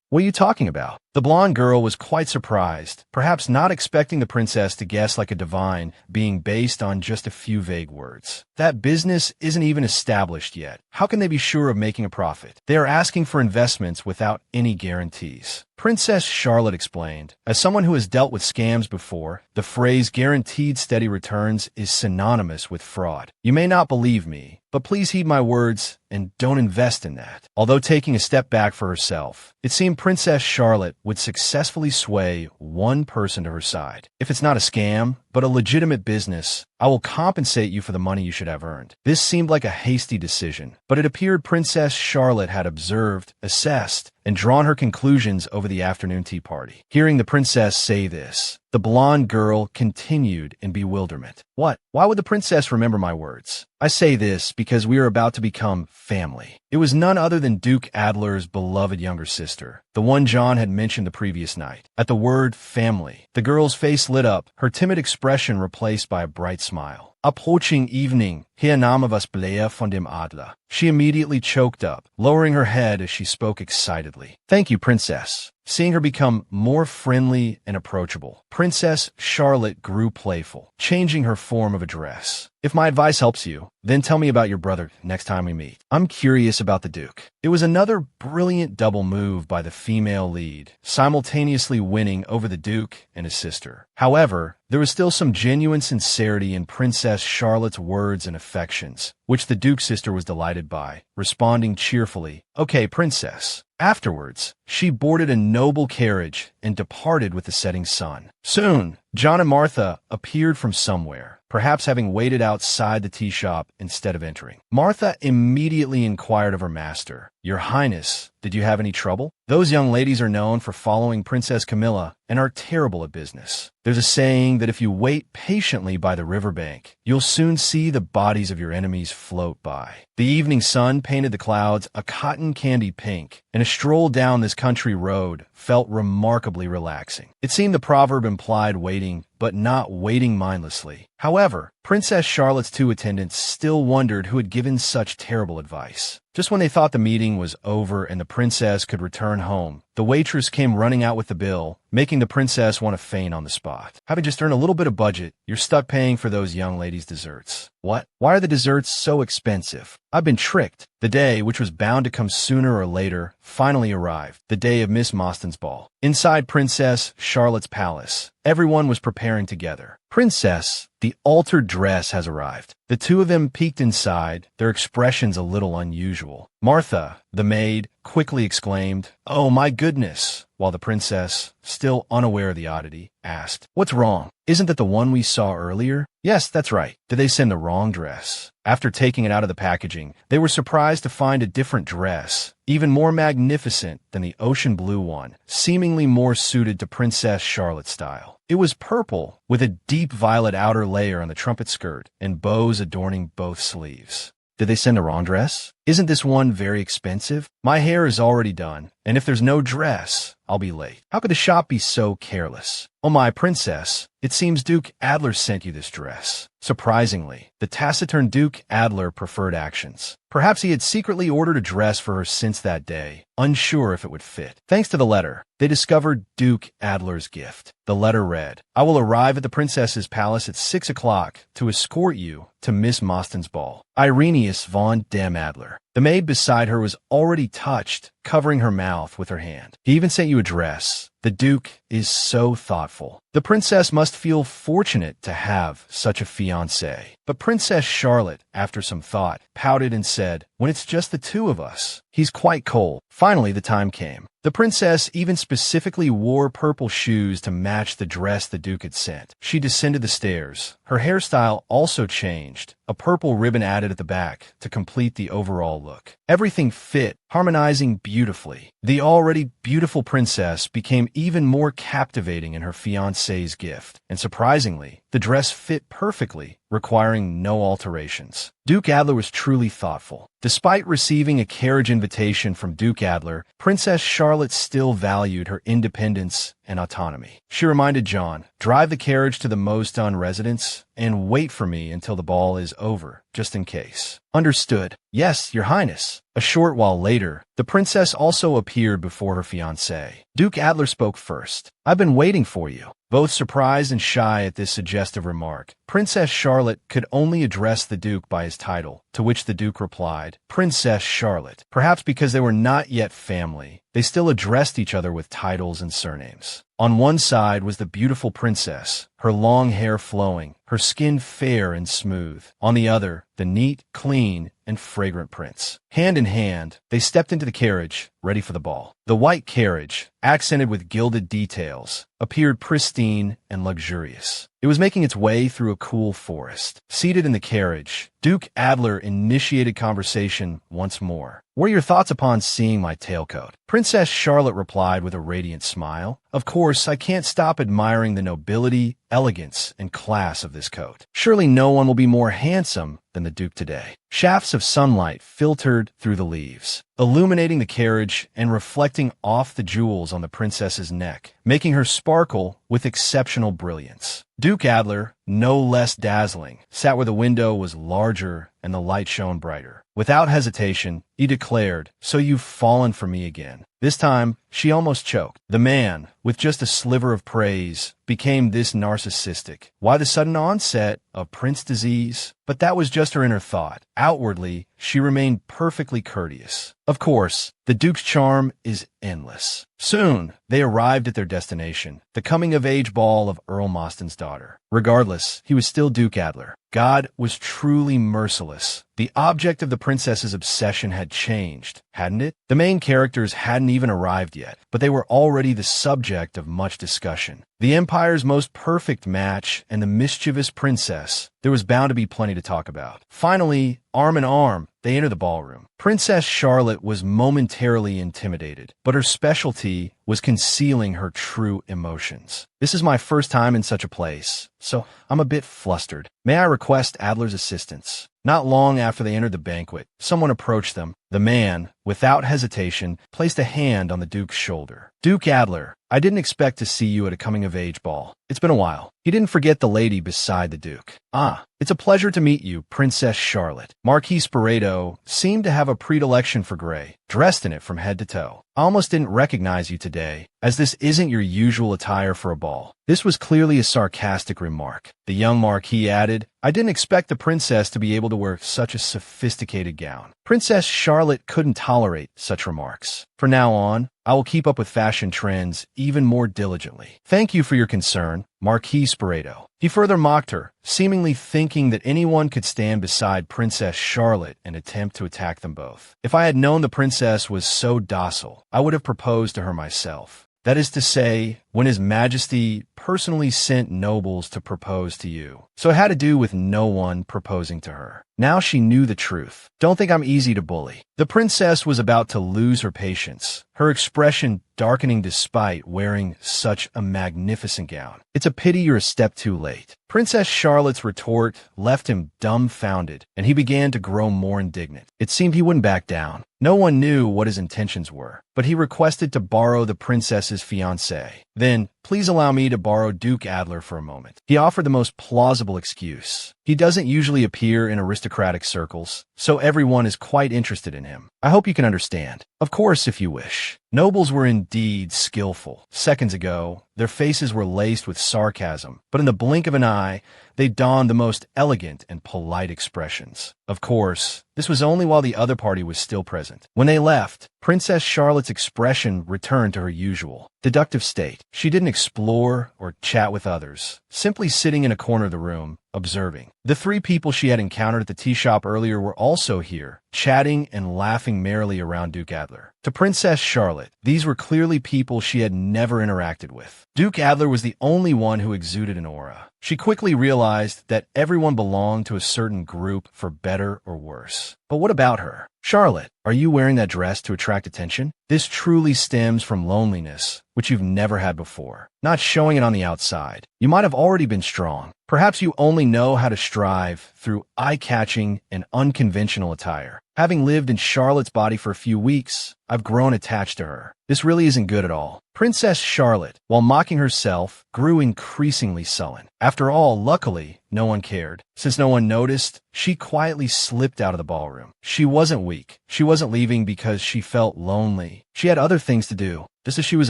What are you talking about? The blonde girl was quite surprised, perhaps not expecting the princess to guess like a divine, being based on just a few vague words. That business isn't even established yet. How can they be sure of making a profit? They are asking for investments without any guarantees. Princess Charlotte explained, as someone who has dealt with scams before, the phrase guaranteed steady returns is synonymous with fraud. You may not believe me, but please heed my words and don't invest in that. Although taking a step back for herself, it seemed Princess Charlotte would successfully sway one person to her side. If it's not a scam, but a legitimate business, I will compensate you for the money you should have earned. This seemed like a hasty decision, but it appeared Princess Charlotte had observed, assessed, and drawn her conclusions over the afternoon tea party. Hearing the princess say this, the blonde girl continued in bewilderment. What? Why would the princess remember my words? I say this because we are about to become family. It was none other than Duke Adler's beloved younger sister, the one John had mentioned the previous night. At the word family, the girl's face lit up, her timid expression replaced by a bright smile. Approaching evening, hier nahmen was Bläher von dem Adler. She immediately choked up, lowering her head as she spoke excitedly. Thank you, princess. Seeing her become more friendly and approachable, Princess Charlotte grew playful, changing her form of address. If my advice helps you, then tell me about your brother next time we meet. I'm curious about the Duke. It was another brilliant double move by the female lead, simultaneously winning over the Duke and his sister. However, there was still some genuine sincerity in Princess Charlotte's words and affections, which the Duke's sister was delighted by, responding cheerfully, "Okay, princess." Afterwards, she boarded a noble carriage and departed with the setting sun. Soon, John and Martha appeared from somewhere, perhaps having waited outside the tea shop instead of entering. Martha immediately inquired of her master, "Your Highness, did you have any trouble?" Those young ladies are known for following Princess Camilla and are terrible at business. There's a saying that if you wait patiently by the riverbank, you'll soon see the bodies of your enemies float by. The evening sun painted the clouds a cotton candy pink, and a stroll down this country road felt remarkably relaxing. It seemed the proverb implied waiting, but not waiting mindlessly. However, Princess Charlotte's two attendants still wondered who had given such terrible advice. Just when they thought the meeting was over and the princess could return home, the waitress came running out with the bill, making the princess want to faint on the spot. Having just earned a little bit of budget, you're stuck paying for those young ladies' desserts. What? Why are the desserts so expensive? I've been tricked. The day, which was bound to come sooner or later, finally arrived. The day of Miss Mostyn's ball. Inside Princess Charlotte's palace, everyone was preparing together. Princess, the altered dress has arrived. The two of them peeked inside, their expressions a little unusual. Martha, the maid, quickly exclaimed, "Oh my goodness," while the princess, still unaware of the oddity, asked, "What's wrong? Isn't that the one we saw earlier?" "Yes, that's right. Did they send the wrong dress?" After taking it out of the packaging, they were surprised to find a different dress, even more magnificent than the ocean blue one, seemingly more suited to Princess Charlotte's style. It was purple, with a deep violet outer layer on the trumpet skirt and bows adorning both sleeves. Did they send the wrong dress? Isn't this one very expensive? My hair is already done, and if there's no dress, I'll be late. How could the shop be so careless? Oh my princess, it seems Duke Adler sent you this dress. Surprisingly, the taciturn Duke Adler preferred actions. Perhaps he had secretly ordered a dress for her since that day, unsure if it would fit. Thanks to the letter, they discovered Duke Adler's gift. The letter read, "I will arrive at the princess's palace at 6 o'clock to escort you to Miss Mostyn's ball. Irenaeus von dem Adler." The maid beside her was already touched, covering her mouth with her hand. "He even sent you a dress. The Duke is so thoughtful. The princess must feel fortunate to have such a fiancé." But Princess Charlotte, after some thought, pouted and said, "When it's just the two of us, he's quite cold." Finally, the time came. The princess even specifically wore purple shoes to match the dress the Duke had sent. She descended the stairs. Her hairstyle also changed, a purple ribbon added at the back to complete the overall look. Everything fit, harmonizing beautifully. The already beautiful princess became even more captivating in her fiancé's gift, and surprisingly, the dress fit perfectly, requiring no alterations. Duke Adler was truly thoughtful. Despite receiving a carriage invitation from Duke Adler, Princess Charlotte still valued her independence and autonomy. She reminded John, "Drive the carriage to the Mostyn residence and wait for me until the ball is over, just in case." "Understood. Yes, Your Highness." A short while later, the princess also appeared before her fiancé. Duke Adler spoke first. "I've been waiting for you." Both surprised and shy at this suggestive remark, Princess Charlotte could only address the Duke by his title, to which the Duke replied, "Princess Charlotte." Perhaps because they were not yet family, they still addressed each other with titles and surnames. On one side was the beautiful princess, her long hair flowing, her skin fair and smooth. On the other, the neat, clean, and fragrant prince. Hand in hand, they stepped into the carriage, ready for the ball. The white carriage, accented with gilded details, appeared pristine and luxurious. It was making its way through a cool forest. Seated in the carriage, Duke Adler initiated conversation once more. "What are your thoughts upon seeing my tailcoat?" Princess Charlotte replied with a radiant smile. "Of course, I can't stop admiring the nobility, elegance, and class of this coat. Surely no one will be more handsome than the Duke today." Shafts of sunlight filtered through the leaves, illuminating the carriage and reflecting off the jewels on the princess's neck, making her sparkle with exceptional brilliance. Duke Adler, no less dazzling, sat where the window was larger and the light shone brighter. Without hesitation, he declared, "So you've fallen for me again." This time, she almost choked. The man, with just a sliver of praise, became this narcissistic. Why the sudden onset of prince disease? But that was just her inner thought. Outwardly, she remained perfectly courteous. Of course, the Duke's charm is endless. Soon, they arrived at their destination, the coming-of-age ball of Earl Mostyn's daughter. Regardless, he was still Duke Adler. God was truly merciless. The object of the princess's obsession had changed, hadn't it? The main characters hadn't even arrived yet, but they were already the subject of much discussion. The Empire's most perfect match and the mischievous princess. There was bound to be plenty to talk about. Finally, arm in arm, they entered the ballroom. Princess Charlotte was momentarily intimidated, but her specialty was concealing her true emotions. "This is my first time in such a place, so I'm a bit flustered. May I request Adler's assistance?" Not long after they entered the banquet, someone approached them. The man, without hesitation, placed a hand on the Duke's shoulder. "Duke Adler, I didn't expect to see you at a coming-of-age ball. It's been a while." He didn't forget the lady beside the Duke. "Ah, it's a pleasure to meet you, Princess Charlotte." Marquis Sporeto seemed to have a predilection for gray, dressed in it from head to toe. "I almost didn't recognize you today, as this isn't your usual attire for a ball." This was clearly a sarcastic remark. The young Marquis added, "I didn't expect the princess to be able to wear such a sophisticated gown." Princess Charlotte couldn't tolerate such remarks. "From now on, I will keep up with fashion trends even more diligently." "Thank you for your concern, Marquis Sporeto." He further mocked her, seemingly thinking that anyone could stand beside Princess Charlotte and attempt to attack them both. "If I had known the princess was so docile, I would have proposed to her myself. That is to say, when His Majesty personally sent nobles to propose to you. So it had to do with no one proposing to her. Now she knew the truth. Don't think I'm easy to bully." The princess was about to lose her patience, her expression darkening despite wearing such a magnificent gown. "It's a pity you're a step too late." Princess Charlotte's retort left him dumbfounded, and he began to grow more indignant. It seemed he wouldn't back down. No one knew what his intentions were, but he requested to borrow the princess's fiancé. Then, please allow me to borrow Duke Adler for a moment. He offered the most plausible excuse. He doesn't usually appear in aristocratic circles, so everyone is quite interested in him. I hope you can understand. Of course, if you wish. Nobles were indeed skillful. Seconds ago, their faces were laced with sarcasm, but in the blink of an eye, they donned the most elegant and polite expressions. Of course, this was only while the other party was still present. When they left, Princess Charlotte's expression returned to her usual deductive state. She didn't explore or chat with others, simply sitting in a corner of the room, observing. The three people she had encountered at the tea shop earlier were also here, chatting and laughing merrily around Duke Adler. To Princess Charlotte, these were clearly people she had never interacted with. Duke Adler was the only one who exuded an aura. She quickly realized that everyone belonged to a certain group for better or worse. But what about her? Charlotte, are you wearing that dress to attract attention? This truly stems from loneliness, which you've never had before. Not showing it on the outside. You might have already been strong. Perhaps you only know how to strive through eye-catching and unconventional attire. Having lived in Charlotte's body for a few weeks, I've grown attached to her. This really isn't good at all. Princess Charlotte, while mocking herself, grew increasingly sullen. After all, luckily, no one cared. Since no one noticed, she quietly slipped out of the ballroom. She wasn't weak. She wasn't leaving because she felt lonely. She had other things to do. Just as she was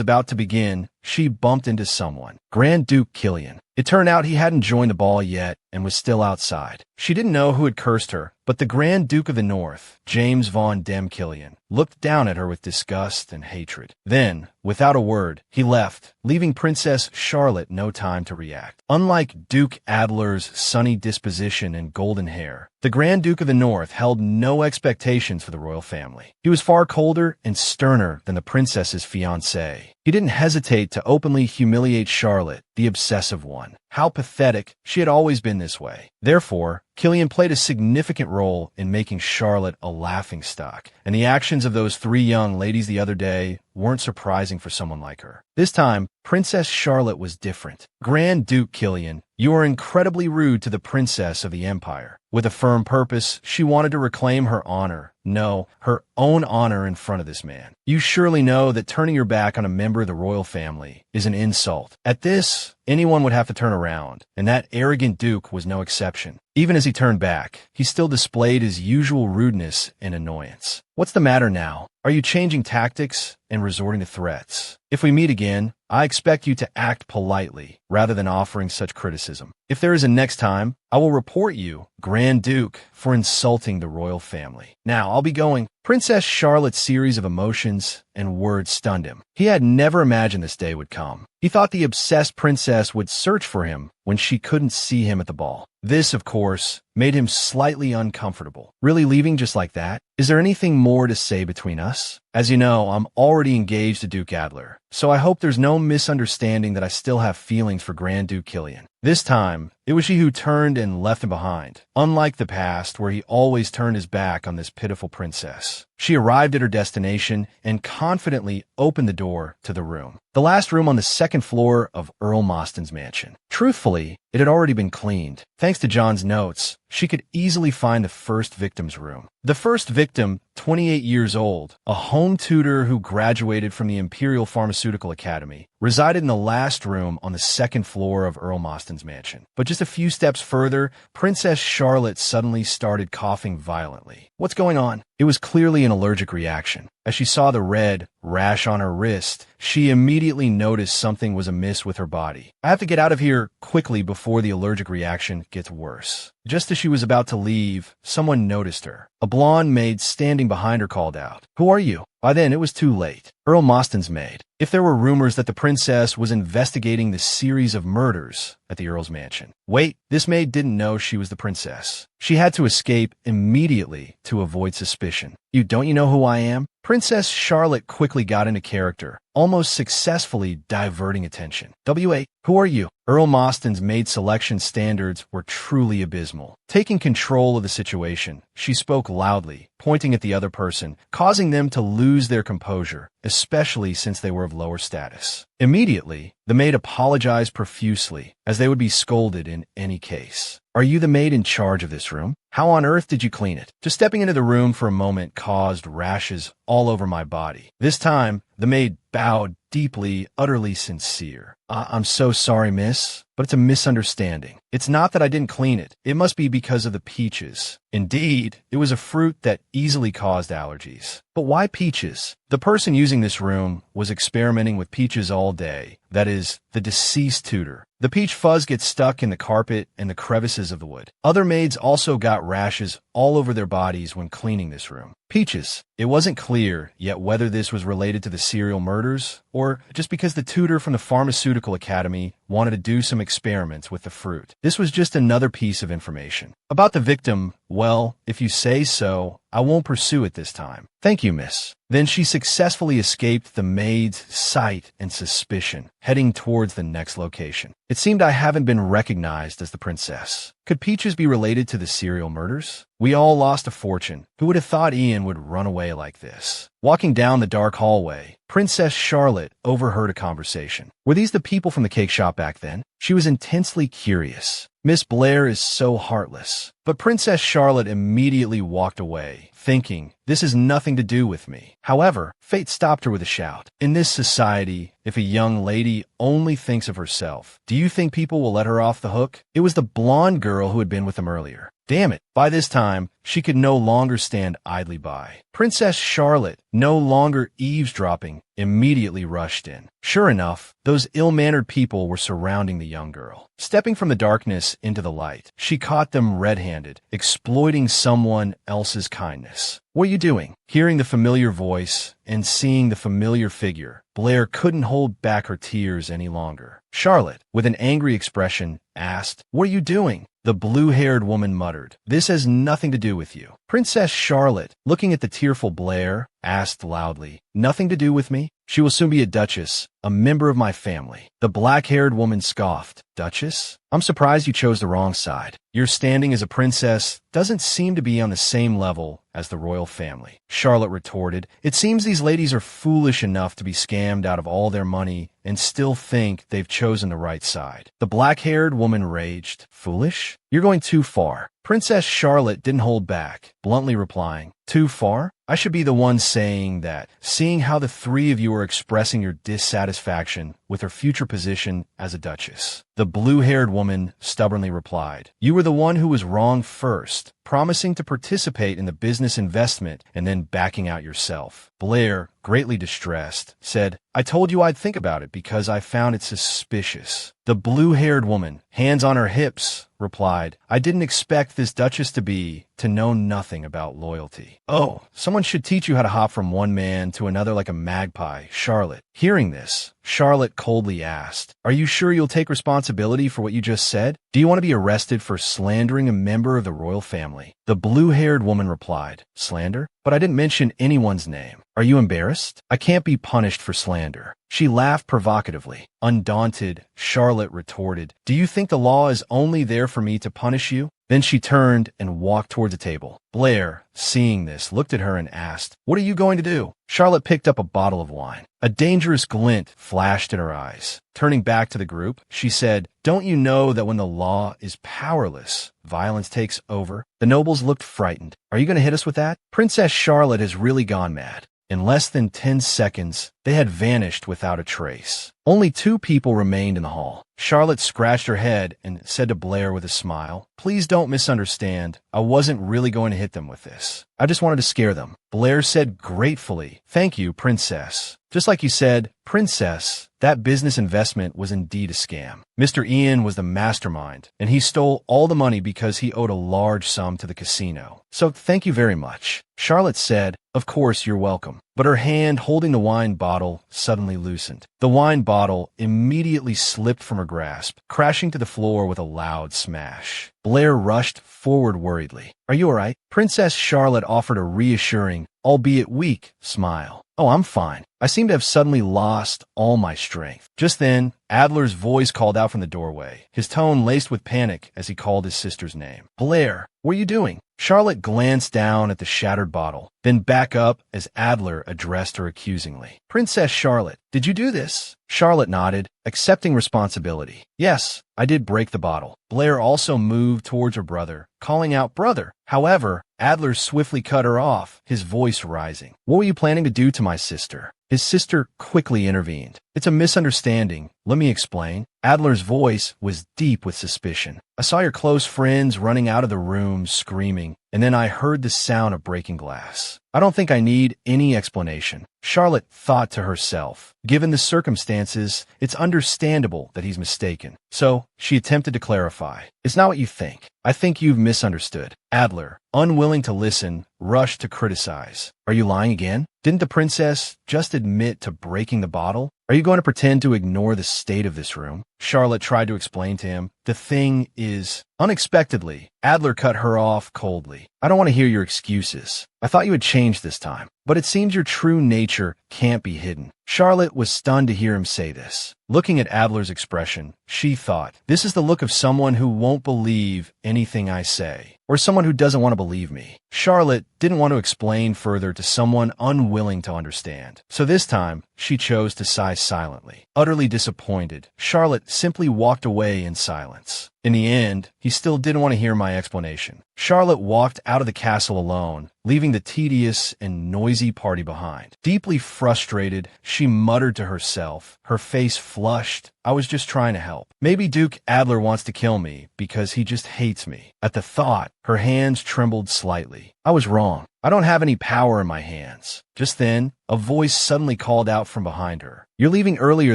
about to begin, she bumped into someone. Grand Duke Killian. It turned out he hadn't joined the ball yet and was still outside. She didn't know who had cursed her, but the Grand Duke of the North, James von Dem Killian, looked down at her with disgust and hatred. Then, without a word, he left, leaving Princess Charlotte no time to react. Unlike Duke Adler's sunny disposition and golden hair, the Grand Duke of the North held no expectations for the royal family. He was far colder and sterner than the princess's fiancé. He didn't hesitate to openly humiliate Charlotte, the obsessive one. How pathetic, she had always been this way. Therefore, Killian played a significant role in making Charlotte a laughingstock, and the actions of those three young ladies the other day weren't surprising for someone like her. This time, Princess Charlotte was different. Grand Duke Killian, you are incredibly rude to the princess of the empire. With a firm purpose, she wanted to reclaim her honor. No, her own honor in front of this man. You surely know that turning your back on a member of the royal family is an insult. At this, anyone would have to turn around, and that arrogant duke was no exception. Even as he turned back, he still displayed his usual rudeness and annoyance. What's the matter now? Are you changing tactics and resorting to threats? If we meet again, I expect you to act politely rather than offering such criticism. If there is a next time, I will report you, Grand Duke, for insulting the royal family. Now, I'll be going. Princess Charlotte's series of emotions and words stunned him. He had never imagined this day would come. He thought the obsessed princess would search for him when she couldn't see him at the ball. This, of course, made him slightly uncomfortable. Really leaving just like that? Is there anything more to say between us? As you know, I'm already engaged to Duke Adler, so I hope there's no misunderstanding that I still have feelings for Grand Duke Killian. This time, it was she who turned and left him behind, unlike the past where he always turned his back on this pitiful princess. She arrived at her destination and confidently opened the door to the room. The last room on the second floor of Earl Mostyn's mansion. Truthfully, it had already been cleaned. Thanks to John's notes, she could easily find the first victim's room. The first victim, 28 years old, a home tutor who graduated from the Imperial Pharmaceutical Academy, resided in the last room on the second floor of Earl Mostyn's mansion. But just a few steps further, Princess Charlotte suddenly started coughing violently. What's going on? It was clearly an allergic reaction. As she saw the red rash on her wrist, she immediately noticed something was amiss with her body. I have to get out of here quickly before the allergic reaction gets worse. Just as she was about to leave, someone noticed her. A blonde maid standing behind her called out, "Who are you?" By then, it was too late. Earl Mostyn's maid. If there were rumors that the princess was investigating the series of murders at the Earl's mansion. Wait, this maid didn't know she was the princess. She had to escape immediately to avoid suspicion. Don't you know who I am? Princess Charlotte quickly got into character, almost successfully diverting attention. Who are you? Earl Mostyn's maid selection standards were truly abysmal. Taking control of the situation, she spoke loudly, pointing at the other person, causing them to lose their composure, especially since they were of lower status. Immediately, the maid apologized profusely, as they would be scolded in any case. Are you the maid in charge of this room? How on earth did you clean it? Just stepping into the room for a moment caused rashes all over my body. This time, the maid bowed deeply, utterly sincere. I'm so sorry, miss, but it's a misunderstanding. It's not that I didn't clean it. It must be because of the peaches. Indeed, it was a fruit that easily caused allergies. But why peaches? The person using this room was experimenting with peaches all day. That is, the deceased tutor. The peach fuzz gets stuck in the carpet and the crevices of the wood. Other maids also got rashes all over their bodies when cleaning this room. Peaches. It wasn't clear yet whether this was related to the serial murders or just because the tutor from the pharmaceutical academy wanted to do some experiments with the fruit. This was just another piece of information. About the victim, well, if you say so, I won't pursue it this time. Thank you, miss. Then she successfully escaped the maid's sight and suspicion, heading towards the next location. It seemed I haven't been recognized as the princess. Could Peaches be related to the serial murders? We all lost a fortune. Who would have thought Ian would run away like this? Walking down the dark hallway, Princess Charlotte overheard a conversation. Were these the people from the cake shop back then? She was intensely curious. Miss Blair is so heartless. But Princess Charlotte immediately walked away, thinking, this has nothing to do with me. However, fate stopped her with a shout. In this society, if a young lady only thinks of herself, do you think people will let her off the hook? It was the blonde girl who had been with them earlier. Damn it. By this time, she could no longer stand idly by. Princess Charlotte, no longer eavesdropping, immediately rushed in. Sure enough, those ill-mannered people were surrounding the young girl. Stepping from the darkness into the light, she caught them red-handed, exploiting someone else's kindness. What are you doing? Hearing the familiar voice and seeing the familiar figure, Blair couldn't hold back her tears any longer. Charlotte, with an angry expression, asked, what are you doing? The blue-haired woman muttered, this has nothing to do with you. Princess Charlotte, looking at the tearful Blair, asked loudly, nothing to do with me? She will soon be a duchess, a member of my family. The black-haired woman scoffed, Duchess? I'm surprised you chose the wrong side. Your standing as a princess doesn't seem to be on the same level as the royal family. Charlotte retorted, it seems these ladies are foolish enough to be scammed out of all their money and still think they've chosen the right side. The black-haired woman raged, foolish? You're going too far. Princess Charlotte didn't hold back, bluntly replying, too far? I should be the one saying that, seeing how the three of you are expressing your dissatisfaction with her future position as a duchess. The blue-haired woman stubbornly replied, you were the one who was wrong first, promising to participate in the business investment and then backing out yourself. Blair, greatly distressed, said, I told you I'd think about it because I found it suspicious. The blue-haired woman, hands on her hips, replied, I didn't expect this duchess to know nothing about loyalty. Oh, someone should teach you how to hop from one man to another like a magpie, Charlotte. Hearing this, Charlotte coldly asked, are you sure you'll take responsibility for what you just said? Do you want to be arrested for slandering a member of the royal family? The blue-haired woman replied, slander? But I didn't mention anyone's name. Are you embarrassed? I can't be punished for slander. She laughed provocatively. Undaunted, Charlotte retorted, do you think the law is only there for me to punish you? Then she turned and walked towards a table. Blair, seeing this, looked at her and asked, what are you going to do? Charlotte picked up a bottle of wine. A dangerous glint flashed in her eyes. Turning back to the group, she said, don't you know that when the law is powerless, violence takes over? The nobles looked frightened. Are you going to hit us with that? Princess Charlotte has really gone mad. In less than 10 seconds, they had vanished without a trace. Only 2 people remained in the hall. Charlotte scratched her head and said to Blair with a smile, please don't misunderstand. I wasn't really going to hit them with this. I just wanted to scare them. Blair said gratefully, thank you, princess. Just like you said, princess, that business investment was indeed a scam. Mr. Ian was the mastermind, and he stole all the money because he owed a large sum to the casino. So thank you very much. Charlotte said, of course you're welcome. But her hand holding the wine bottle suddenly loosened. The wine bottle immediately slipped from her grasp, crashing to the floor with a loud smash. Blair rushed forward worriedly. Are you all right? Princess Charlotte offered a reassuring, albeit weak, smile. Oh, I'm fine. I seem to have suddenly lost all my strength. Just then, Adler's voice called out from the doorway, his tone laced with panic as he called his sister's name. Blair, what are you doing? Charlotte glanced down at the shattered bottle, then back up as Adler addressed her accusingly. Princess Charlotte, did you do this? Charlotte nodded, accepting responsibility. Yes, I did break the bottle. Blair also moved towards her brother, calling out, Brother. However, Adler swiftly cut her off, his voice rising. What were you planning to do to my sister? His sister quickly intervened. It's a misunderstanding. Let me explain. Adler's voice was deep with suspicion. I saw your close friends running out of the room screaming, and then I heard the sound of breaking glass. I don't think I need any explanation. Charlotte thought to herself, given the circumstances, it's understandable that he's mistaken. So, she attempted to clarify. It's not what you think. I think you've misunderstood. Adler, unwilling to listen, rushed to criticize. Are you lying again? Didn't the princess just admit to breaking the bottle? Are you going to pretend to ignore the state of this room? Charlotte tried to explain to him. The thing is, unexpectedly, Adler cut her off coldly. I don't want to hear your excuses. I thought you had changed this time, but it seems your true nature can't be hidden. Charlotte was stunned to hear him say this. Looking at Adler's expression, she thought, this is the look of someone who won't believe anything I say, or someone who doesn't want to believe me. Charlotte didn't want to explain further to someone unwilling to understand. So this time, she chose to sigh silently. Utterly disappointed, Charlotte simply walked away in silence. In the end, he still didn't want to hear my explanation. Charlotte walked out of the castle alone, leaving the tedious and noisy party behind. Deeply frustrated, she muttered to herself, her face flushed. I was just trying to help. Maybe Duke Adler wants to kill me because he just hates me. At the thought, her hands trembled slightly. I was wrong. I don't have any power in my hands. Just then, a voice suddenly called out from behind her. You're leaving earlier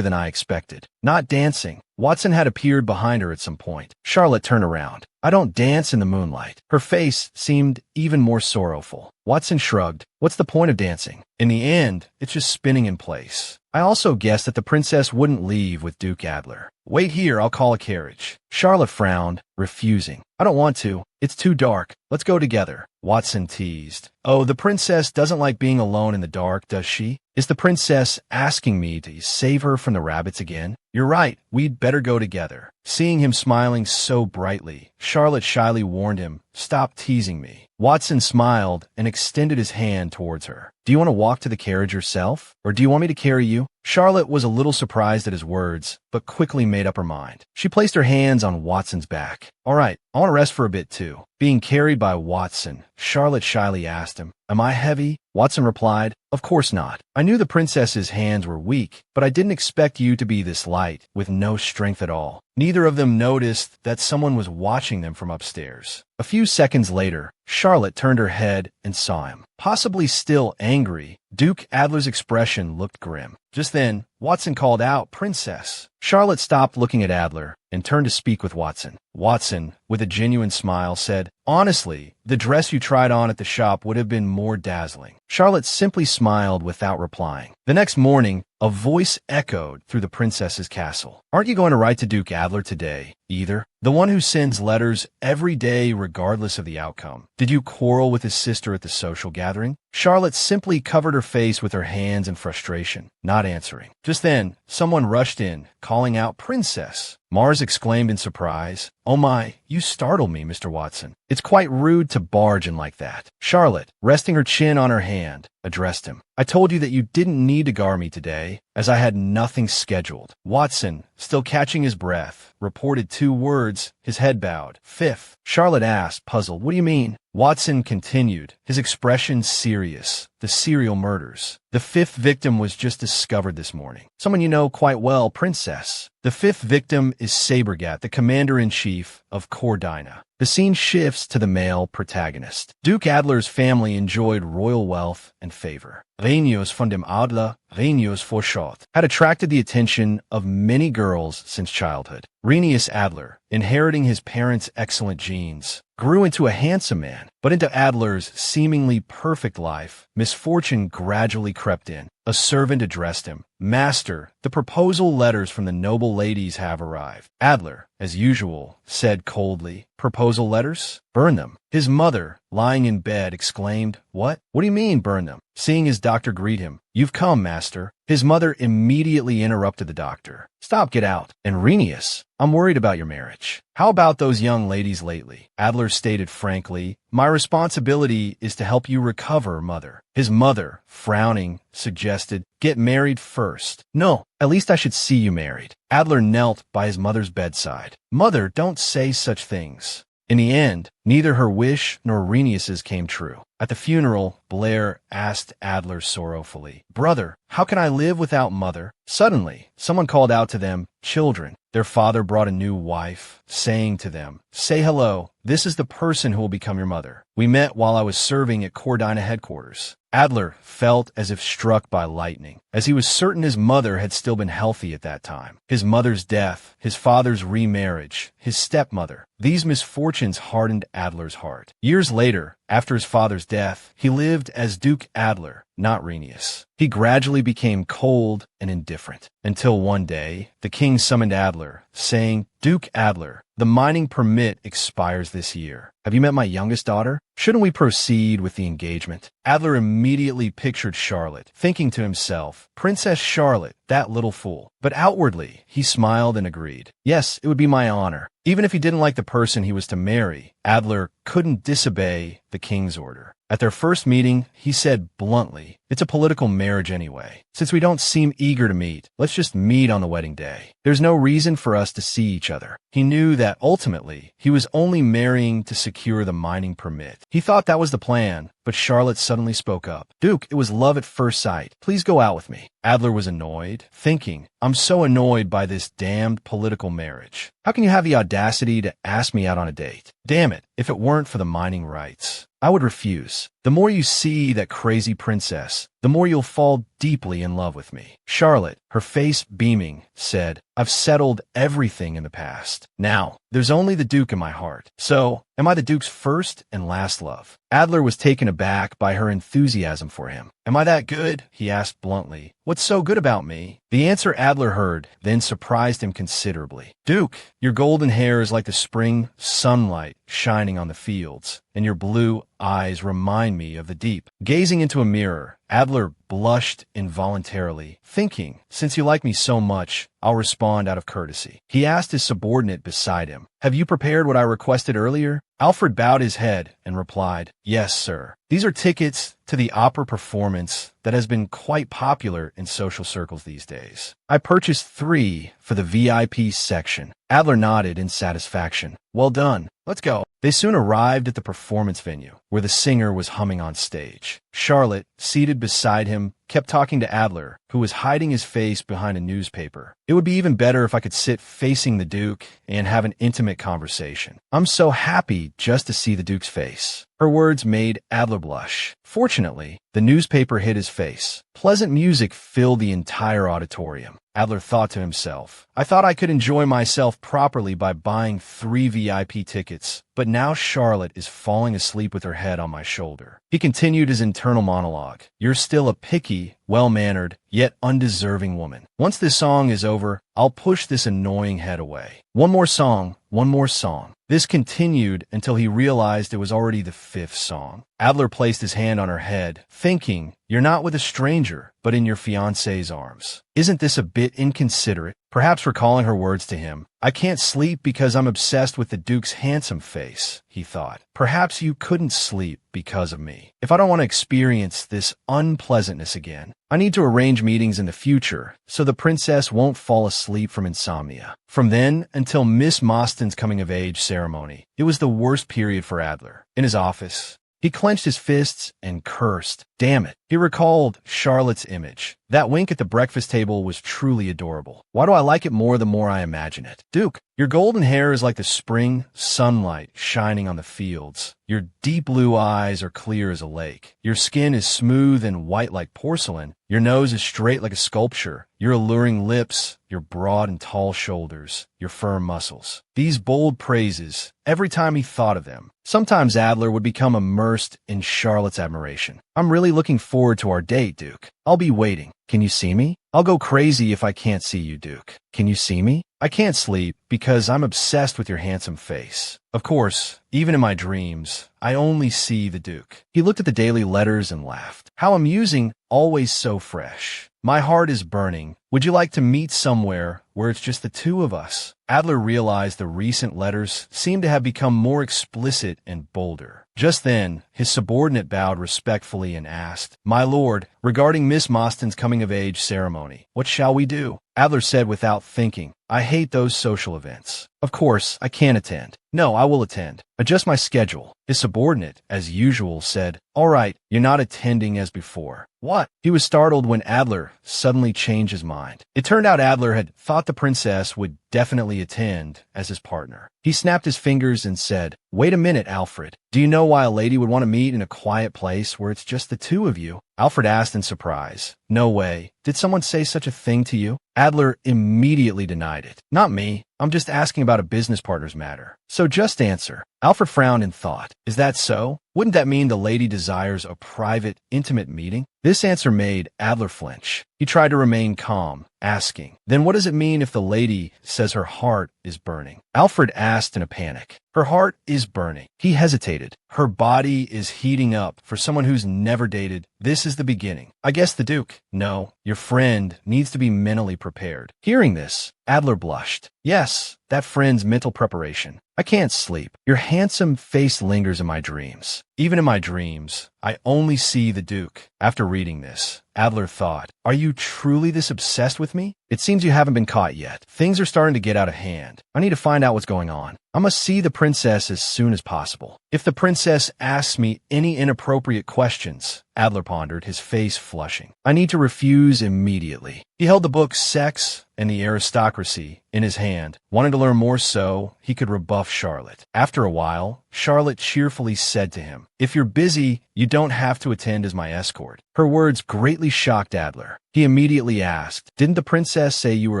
than I expected. Not dancing. Watson had appeared behind her at some point. Charlotte turned around. I don't dance in the moonlight. Her face seemed even more sorrowful. Watson shrugged. What's the point of dancing? In the end, it's just spinning in place. I also guessed that the princess wouldn't leave with Duke Adler. Wait here, I'll call a carriage. Charlotte frowned, refusing. I don't want to. It's too dark. Let's go together. Watson teased. Oh, the princess doesn't like being alone in the dark, does she? Is the princess asking me to save her from the rabbits again? You're right, we'd better go together. Seeing him smiling so brightly, Charlotte shyly warned him, Stop teasing me. Watson smiled and extended his hand towards her. Do you want to walk to the carriage yourself? Or do you want me to carry you? Charlotte was a little surprised at his words, but quickly made up her mind. She placed her hands on Watson's back. All right, I want to rest for a bit too. Being carried by Watson, Charlotte shyly asked him, Am I heavy? Watson replied, Of course not. I knew the princess's hands were weak, but I didn't expect you to be this light, with no strength at all. Neither of them noticed that someone was watching them from upstairs. A few seconds later, Charlotte turned her head and saw him. Possibly still angry, Duke Adler's expression looked grim. Just then, Watson called out, Princess. Charlotte stopped looking at Adler and turned to speak with Watson. Watson, with a genuine smile, said, Honestly, the dress you tried on at the shop would have been more dazzling. Charlotte simply smiled without replying. The next morning, a voice echoed through the princess's castle. Aren't you going to write to Duke Adler today, either? The one who sends letters every day regardless of the outcome. Did you quarrel with his sister at the social gathering? Charlotte simply covered her face with her hands in frustration, not answering. Just then, someone rushed in, calling out, Princess. Mars exclaimed in surprise, Oh my, you startled me, Mr. Watson. It's quite rude to barge in like that. Charlotte, resting her chin on her hand, addressed him. I told you that you didn't need to gar me today, as I had nothing scheduled. Watson, still catching his breath, reported 2 words, his head bowed. Fifth. Charlotte asked, puzzled, What do you mean? Watson continued, his expression serious. The serial murders. The 5th victim was just discovered this morning. Someone you know quite well, Princess. The 5th victim is Sabergat, the commander-in-chief of Cordina. The scene shifts to the male protagonist. Duke Adler's family enjoyed royal wealth and favor. Reinos von dem Adler, Reinos Vorschott, had attracted the attention of many girls since childhood. Renius Adler, inheriting his parents' excellent genes, grew into a handsome man, but into Adler's seemingly perfect life, misfortune gradually crept in. A servant addressed him. "Master, the proposal letters from the noble ladies have arrived." Adler, as usual, said coldly, "Proposal letters? Burn them." His mother, lying in bed, exclaimed, "What? What do you mean, burn them?" Seeing his doctor greet him, "You've come, master." His mother immediately interrupted the doctor. "Stop, get out." "And Renius, I'm worried about your marriage. How about those young ladies lately?" Adler stated frankly, "My responsibility is to help you recover, mother." His mother, frowning, suggested, "Get married first." "No, at least I should see you married." Adler knelt by his mother's bedside. "Mother, don't say such things." In the end, neither her wish nor Renius's came true. At the funeral, Blair asked Adler sorrowfully, "Brother, how can I live without mother?" Suddenly, someone called out to them, "Children." Their father brought a new wife, saying to them, "Say hello. This is the person who will become your mother. We met while I was serving at Cordina headquarters." Adler felt as if struck by lightning, as he was certain his mother had still been healthy at that time. His mother's death, his father's remarriage, his stepmother, these misfortunes hardened Adler's heart. Years later, after his father's death, he lived as Duke Adler, not Renius. He gradually became cold and indifferent, until one day, the king summoned Adler, saying, "Duke Adler, the mining permit expires this year. Have you met my youngest daughter? Shouldn't we proceed with the engagement?" Adler immediately pictured Charlotte, thinking to himself, "Princess Charlotte, that little fool." But outwardly, he smiled and agreed. Yes, it would be my honor. Even if he didn't like the person he was to marry, Adler couldn't disobey the king's order. At their first meeting, he said bluntly, "It's a political marriage anyway. Since we don't seem eager to meet, let's just meet on the wedding day. There's no reason for us to see each other." He knew that ultimately, he was only marrying to secure the mining permit. He thought that was the plan, but Charlotte suddenly spoke up. "Duke, it was love at first sight. Please go out with me." Adler was annoyed, thinking, "I'm so annoyed by this damned political marriage. How can you have the audacity to ask me out on a date? Damn it, if it weren't for the mining rights, I would refuse. The more you see that crazy princess, the more you'll fall deeply in love with me." Charlotte, her face beaming, said, "I've settled everything in the past. Now, there's only the Duke in my heart. So, am I the Duke's first and last love?" Adler was taken aback by her enthusiasm for him. "Am I that good?" he asked bluntly. "What's so good about me?" The answer Adler heard then surprised him considerably. "Duke, your golden hair is like the spring sunlight shining on the fields, and your blue eyes remind me of the deep." Gazing into a mirror, Adler blushed involuntarily, thinking, "Since you like me so much, I'll respond out of courtesy." He asked his subordinate beside him, "Have you prepared what I requested earlier?" Alfred bowed his head and replied, "Yes, sir. These are tickets to the opera performance that has been quite popular in social circles these days. I purchased 3 for the VIP section." Adler nodded in satisfaction. "Well done. Let's go." They soon arrived at the performance venue, where the singer was humming on stage. Charlotte, seated beside him, kept talking to Adler, who was hiding his face behind a newspaper. "It would be even better if I could sit facing the Duke and have an intimate conversation. I'm so happy just to see the Duke's face." Her words made Adler blush. Fortunately, the newspaper hid his face. Pleasant music filled the entire auditorium. Adler thought to himself, "I thought I could enjoy myself properly by buying 3 VIP tickets, but now Charlotte is falling asleep with her head on my shoulder." He continued his internal monologue. "You're still a picky, well-mannered, yet undeserving woman. Once this song is over, I'll push this annoying head away. One more song, one more song." This continued until he realized it was already the 5th song. Adler placed his hand on her head, thinking, "You're not with a stranger, but in your fiancé's arms. Isn't this a bit inconsiderate?" Perhaps recalling her words to him, "I can't sleep because I'm obsessed with the Duke's handsome face," he thought. "Perhaps you couldn't sleep because of me. If I don't want to experience this unpleasantness again, I need to arrange meetings in the future so the princess won't fall asleep from insomnia." From then until Miss Mostyn's coming-of-age ceremony, it was the worst period for Adler. In his office, he clenched his fists and cursed. Damn it, He recalled Charlotte's image. That wink at the breakfast table was truly adorable. Why do I like it more the more I imagine it? Duke, your golden hair is like the spring sunlight shining on the fields. Your deep blue eyes are clear as a lake. Your skin is smooth and white like porcelain. Your nose is straight like a sculpture. Your alluring lips, your broad and tall shoulders, your firm muscles. These bold praises, every time he thought of them, sometimes Adler would become immersed in Charlotte's admiration. I'm really looking forward to our date, Duke. I'll be waiting. Can you see me? I'll go crazy if I can't see you, Duke. Can you see me? I can't sleep because I'm obsessed with your handsome face. Of course, even in my dreams, I only see the Duke. He looked at the daily letters and laughed. How amusing, always so fresh. My heart is burning. Would you like to meet somewhere where it's just the two of us? Adler realized the recent letters seemed to have become more explicit and bolder. Just then, his subordinate bowed respectfully and asked, "My lord, regarding Miss Mostyn's coming-of-age ceremony, what shall we do?" Adler said without thinking, "I hate those social events. Of course, I can't attend." "No, I will attend. Adjust my schedule." His subordinate, as usual, said, "All right, you're not attending as before." "What?" He was startled when Adler suddenly changed his mind. It turned out Adler had thought the princess would definitely attend as his partner. He snapped his fingers and said, "Wait a minute, Alfred. Do you know why a lady would want to meet in a quiet place where it's just the two of you?" Alfred asked in surprise. "No way. Did someone say such a thing to you?" Adler immediately denied it. "Not me. I'm just asking about a business partner's matter. So just answer." Alfred frowned and thought, "Is that so? Wouldn't that mean the lady desires a private, intimate meeting?" This answer made Adler flinch. He tried to remain calm, asking, "Then what does it mean if the lady says her heart is burning?" Alfred asked in a panic. "Her heart is burning." He hesitated. "Her body is heating up. For someone who's never dated, this is the beginning. I guess the Duke." "No, your friend needs to be mentally prepared." Hearing this, Adler blushed. "Yes, that friend's mental preparation. I can't sleep. Your handsome face lingers in my dreams. Even in my dreams, I only see the Duke." After reading this, Adler thought, "Are you truly this obsessed with me? It seems you haven't been caught yet. Things are starting to get out of hand. I need to find out what's going on. I must see the princess as soon as possible. If the princess asks me any inappropriate questions," Adler pondered, his face flushing, "I need to refuse immediately." He held the book Sex and the Aristocracy in his hand, wanting to learn more so he could rebuff Charlotte. After a while, Charlotte cheerfully said to him, "If you're busy, you don't have to attend as my escort." Her words greatly shocked Adler. He immediately asked, "Didn't the princess say you were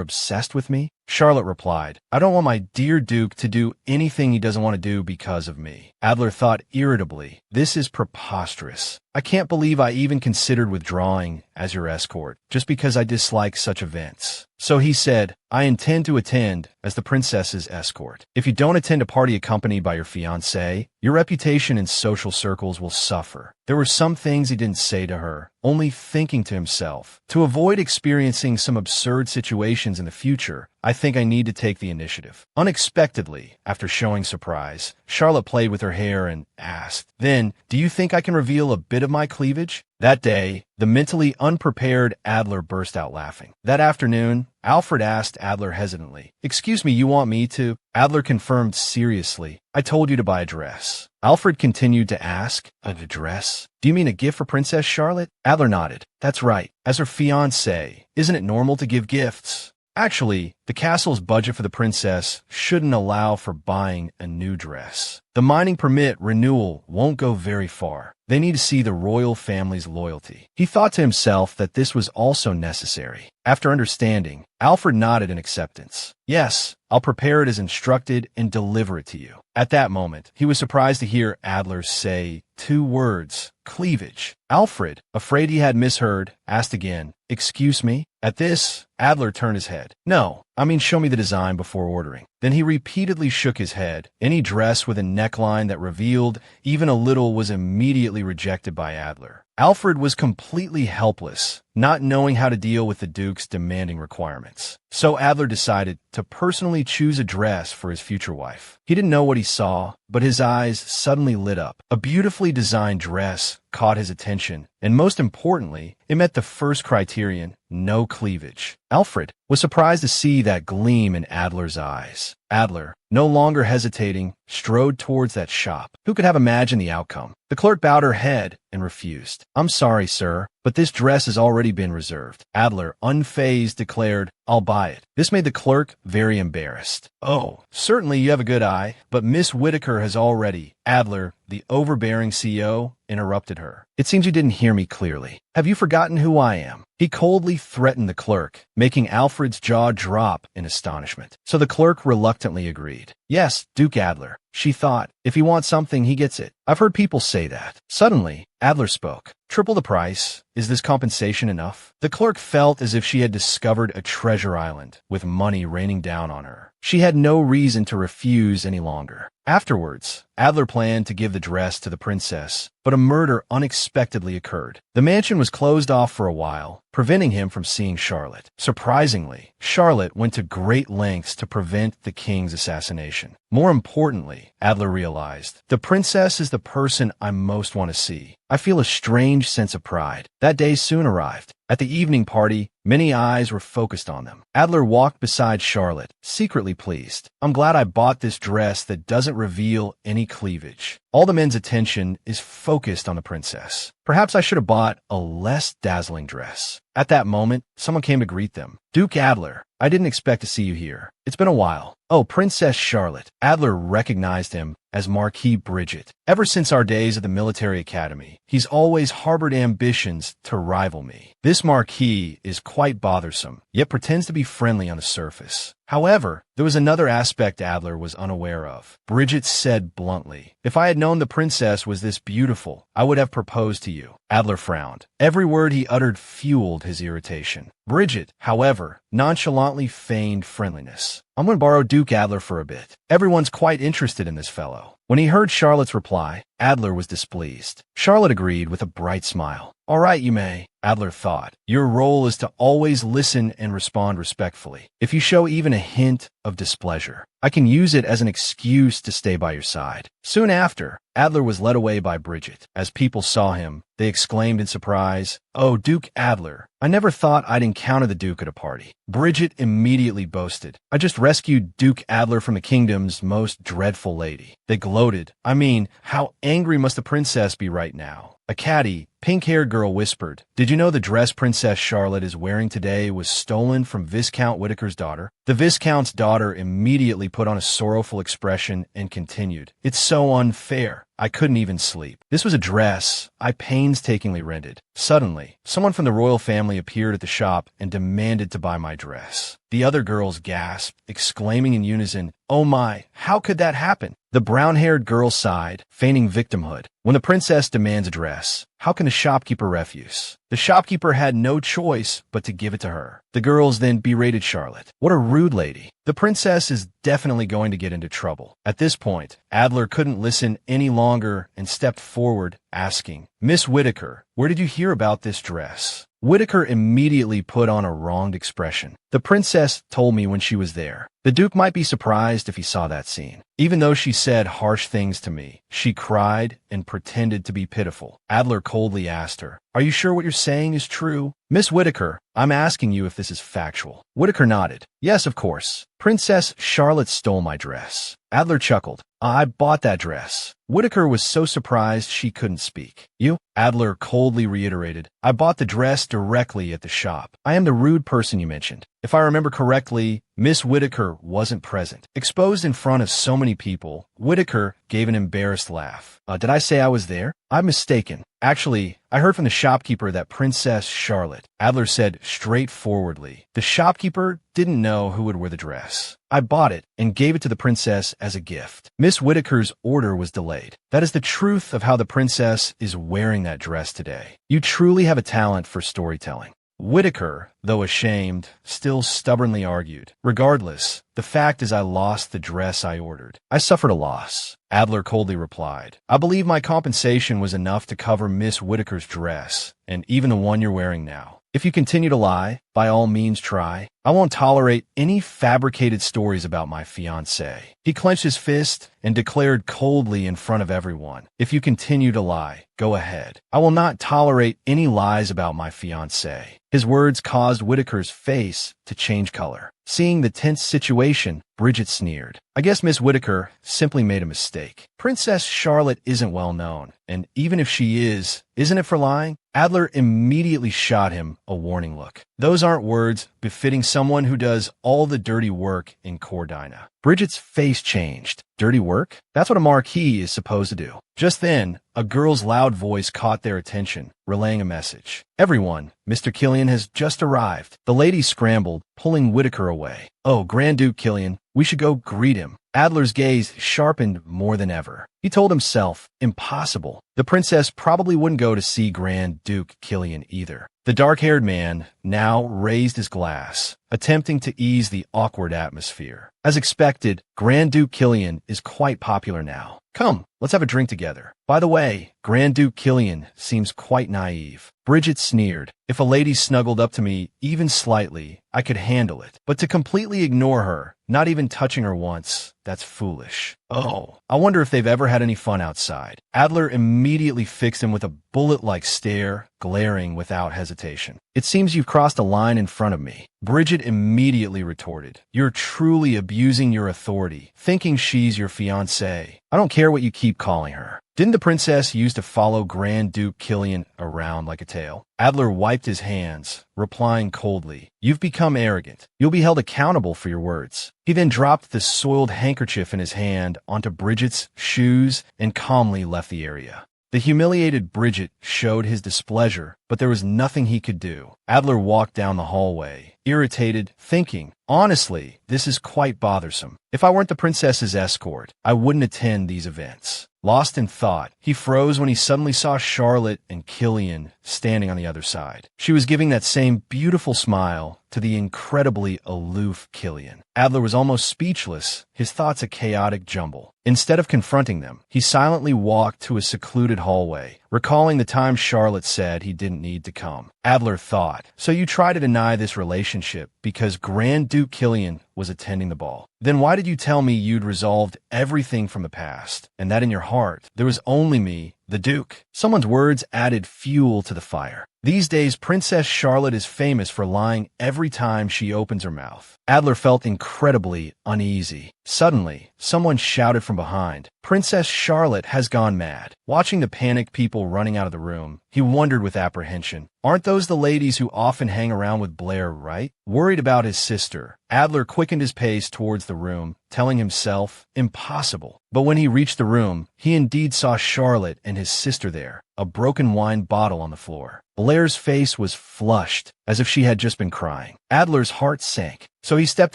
obsessed with me?" Charlotte replied, "I don't want my dear Duke to do anything he doesn't want to do because of me." Adler thought irritably, "This is preposterous. I can't believe I even considered withdrawing as your escort, just because I dislike such events." So he said, "I intend to attend as the princess's escort. If you don't attend a party accompanied by your fiancé, your reputation in social circles will suffer." There were some things he didn't say to her, only thinking to himself, "To avoid experiencing some absurd situations in the future, I think I need to take the initiative." Unexpectedly, after showing surprise, Charlotte played with her hair and asked, "Then, do you think I can reveal a bit of my cleavage?" That day, the mentally unprepared Adler burst out laughing. That afternoon, Alfred asked Adler hesitantly, "Excuse me, you want me to?" Adler confirmed seriously, "I told you to buy a dress." Alfred continued to ask, "A dress? Do you mean a gift for Princess Charlotte?" Adler nodded. "That's right. As her fiancé, isn't it normal to give gifts?" Actually, the castle's budget for the princess shouldn't allow for buying a new dress. The mining permit renewal won't go very far. They need to see the royal family's loyalty. He thought to himself that this was also necessary. After understanding, Alfred nodded in acceptance. "Yes, I'll prepare it as instructed and deliver it to you." At that moment, he was surprised to hear Adler say 2 words, cleavage. Alfred, afraid he had misheard, asked again, "Excuse me?" At this, Adler turned his head. "No, I mean show me the design before ordering." Then he repeatedly shook his head. Any dress with a neckline that revealed even a little was immediately rejected by Adler. Alfred was completely helpless, not knowing how to deal with the Duke's demanding requirements. So Adler decided to personally choose a dress for his future wife. He didn't know what he saw, but his eyes suddenly lit up. A beautifully designed dress caught his attention, and most importantly, it met the first criterion, no cleavage. Alfred was surprised to see that gleam in Adler's eyes. Adler, no longer hesitating, strode towards that shop. Who could have imagined the outcome? The clerk bowed her head and refused. "I'm sorry, sir. but this dress has already been reserved. Adler, unfazed, declared, I'll buy it. This made the clerk very embarrassed. Oh, certainly you have a good eye, but Miss Whitaker has already. Adler, the overbearing CEO, interrupted her. It seems you didn't hear me clearly. Have you forgotten who I am? He coldly threatened the clerk, making Alfred's jaw drop in astonishment. So the clerk reluctantly agreed. Yes, Duke Adler. She thought, if he wants something, he gets it. I've heard people say that. Suddenly, Adler spoke. Triple the price. Is this compensation enough? The clerk felt as if she had discovered a treasure island, with money raining down on her. She had no reason to refuse any longer. Afterwards, Adler planned to give the dress to the princess, but a murder unexpectedly occurred. The mansion was closed off for a while, preventing him from seeing Charlotte. Surprisingly, Charlotte went to great lengths to prevent the king's assassination. More importantly, Adler realized, the princess is the person I most want to see. I feel a strange sense of pride. That day soon arrived. At the evening party, many eyes were focused on them. Adler walked beside Charlotte, secretly pleased. I'm glad I bought this dress that doesn't reveal any cleavage. All the men's attention is focused on the princess. Perhaps I should have bought a less dazzling dress. At that moment, someone came to greet them. Duke Adler, I didn't expect to see you here. It's been a while. Oh, Princess Charlotte. Adler recognized him as Marquis Bridget. Ever since our days at the military academy, he's always harbored ambitions to rival me. This Marquis is quite bothersome, yet pretends to be friendly on the surface. However, there was another aspect Adler was unaware of. Bridget said bluntly, if I had known the princess was this beautiful, I would have proposed to you. Adler frowned. Every word he uttered fueled his irritation. Bridget, however, nonchalantly feigned friendliness. I'm going to borrow Duke Adler for a bit. Everyone's quite interested in this fellow. When he heard Charlotte's reply, Adler was displeased. Charlotte agreed with a bright smile. All right, you may, Adler thought. Your role is to always listen and respond respectfully. If you show even a hint of displeasure, I can use it as an excuse to stay by your side. Soon after, Adler was led away by Bridget. As people saw him, they exclaimed in surprise, Oh, Duke Adler. I never thought I'd encounter the Duke at a party. Bridget immediately boasted, I just rescued Duke Adler from the kingdom's most dreadful lady. They gloated. I mean, how angry must the princess be right now? A catty, pink-haired girl whispered, Did you know the dress Princess Charlotte is wearing today was stolen from Viscount Whitaker's daughter? The Viscount's daughter immediately put on a sorrowful expression and continued, It's so unfair. I couldn't even sleep. This was a dress I painstakingly rented. Suddenly, someone from the royal family appeared at the shop and demanded to buy my dress. The other girls gasped, exclaiming in unison, Oh my, how could that happen? The brown-haired girl sighed, feigning victimhood. When the princess demands a dress, how can the shopkeeper refuse? The shopkeeper had no choice but to give it to her. The girls then berated Charlotte. What a rude lady. The princess is definitely going to get into trouble. At this point, Adler couldn't listen any longer and stepped forward, asking, Miss Whitaker, where did you hear about this dress? Whitaker immediately put on a wronged expression. The princess told me when she was there. The Duke might be surprised if he saw that scene. Even though she said harsh things to me, she cried and pretended to be pitiful. Adler coldly asked her, Are you sure what you're saying is true? Miss Whitaker, I'm asking you if this is factual. Whitaker nodded. Yes, of course. Princess Charlotte stole my dress. Adler chuckled. I bought that dress. Whitaker was so surprised she couldn't speak. You? Adler coldly reiterated. I bought the dress directly at the shop. I am the rude person you mentioned. If I remember correctly, Miss Whitaker wasn't present. Exposed in front of so many people, Whitaker gave an embarrassed laugh. Did I say I was there? I'm mistaken. Actually, I heard from the shopkeeper that Princess Charlotte. Adler said straightforwardly. The shopkeeper didn't know who would wear the dress. I bought it and gave it to the princess as a gift. Miss Whitaker's order was delayed. That is the truth of how the princess is wearing that dress today. You truly have a talent for storytelling. Whitaker, though ashamed, still stubbornly argued. Regardless, the fact is I lost the dress I ordered. I suffered a loss. Adler coldly replied, I believe my compensation was enough to cover Miss Whitaker's dress, and even the one you're wearing now. If you continue to lie, by all means try. I won't tolerate any fabricated stories about my fiancé. He clenched his fist and declared coldly in front of everyone, If you continue to lie, go ahead. I will not tolerate any lies about my fiancé. His words caused Whitaker's face to change color. Seeing the tense situation, Bridget sneered. I guess Miss Whitaker simply made a mistake. Princess Charlotte isn't well known, and even if she is, isn't it for lying? Adler immediately shot him a warning look. Those aren't words befitting someone who does all the dirty work in Cordina. Bridget's face changed. Dirty work? That's what a marquis is supposed to do. Just then, a girl's loud voice caught their attention, relaying a message. Everyone, Mr. Killian has just arrived. The lady scrambled, pulling Whitaker away. Oh, Grand Duke Killian, we should go greet him. Adler's gaze sharpened more than ever. He told himself, impossible. The princess probably wouldn't go to see Grand Duke Killian either. The dark-haired man now raised his glass, attempting to ease the awkward atmosphere. As expected, Grand Duke Killian is quite popular now. Come, let's have a drink together. By the way, Grand Duke Killian seems quite naive. Bridget sneered. If a lady snuggled up to me even slightly, I could handle it. But to completely ignore her, not even touching her once, that's foolish. Oh, I wonder if they've ever had any fun outside. Adler immediately fixed him with a bullet-like stare, glaring without hesitation. It seems you've crossed a line in front of me. Bridget immediately retorted. You're truly abusing your authority, thinking she's your fiancée. I don't care what you keep calling her. Didn't the princess used to follow Grand Duke Killian around like a tail? Adler wiped his hands, replying coldly, You've become arrogant. You'll be held accountable for your words. He then dropped the soiled handkerchief in his hand onto Bridget's shoes and calmly left the area. The humiliated Bridget showed his displeasure, but there was nothing he could do. Adler walked down the hallway, irritated, thinking, honestly, this is quite bothersome. If I weren't the princess's escort, I wouldn't attend these events. Lost in thought, he froze when he suddenly saw Charlotte and Killian standing on the other side. She was giving that same beautiful smile to the incredibly aloof Killian. Adler was almost speechless, his thoughts a chaotic jumble. Instead of confronting them, he silently walked to a secluded hallway, recalling the time Charlotte said he didn't need to come. Adler thought, so you try to deny this relationship because Grand Duke Killian was attending the ball. Then why did you tell me you'd resolved everything from the past, and that in your heart there was only me, the Duke? Someone's words added fuel to the fire. These days, Princess Charlotte is famous for lying every time she opens her mouth. Adler felt incredibly uneasy. Suddenly, someone shouted from behind, Princess Charlotte has gone mad. Watching the panicked people running out of the room, he wondered with apprehension, aren't those the ladies who often hang around with Blair, right? Worried about his sister, Adler quickened his pace towards the room, telling himself, impossible. But when he reached the room, he indeed saw Charlotte and his sister there, a broken wine bottle on the floor. Blair's face was flushed, as if she had just been crying. Adler's heart sank, so he stepped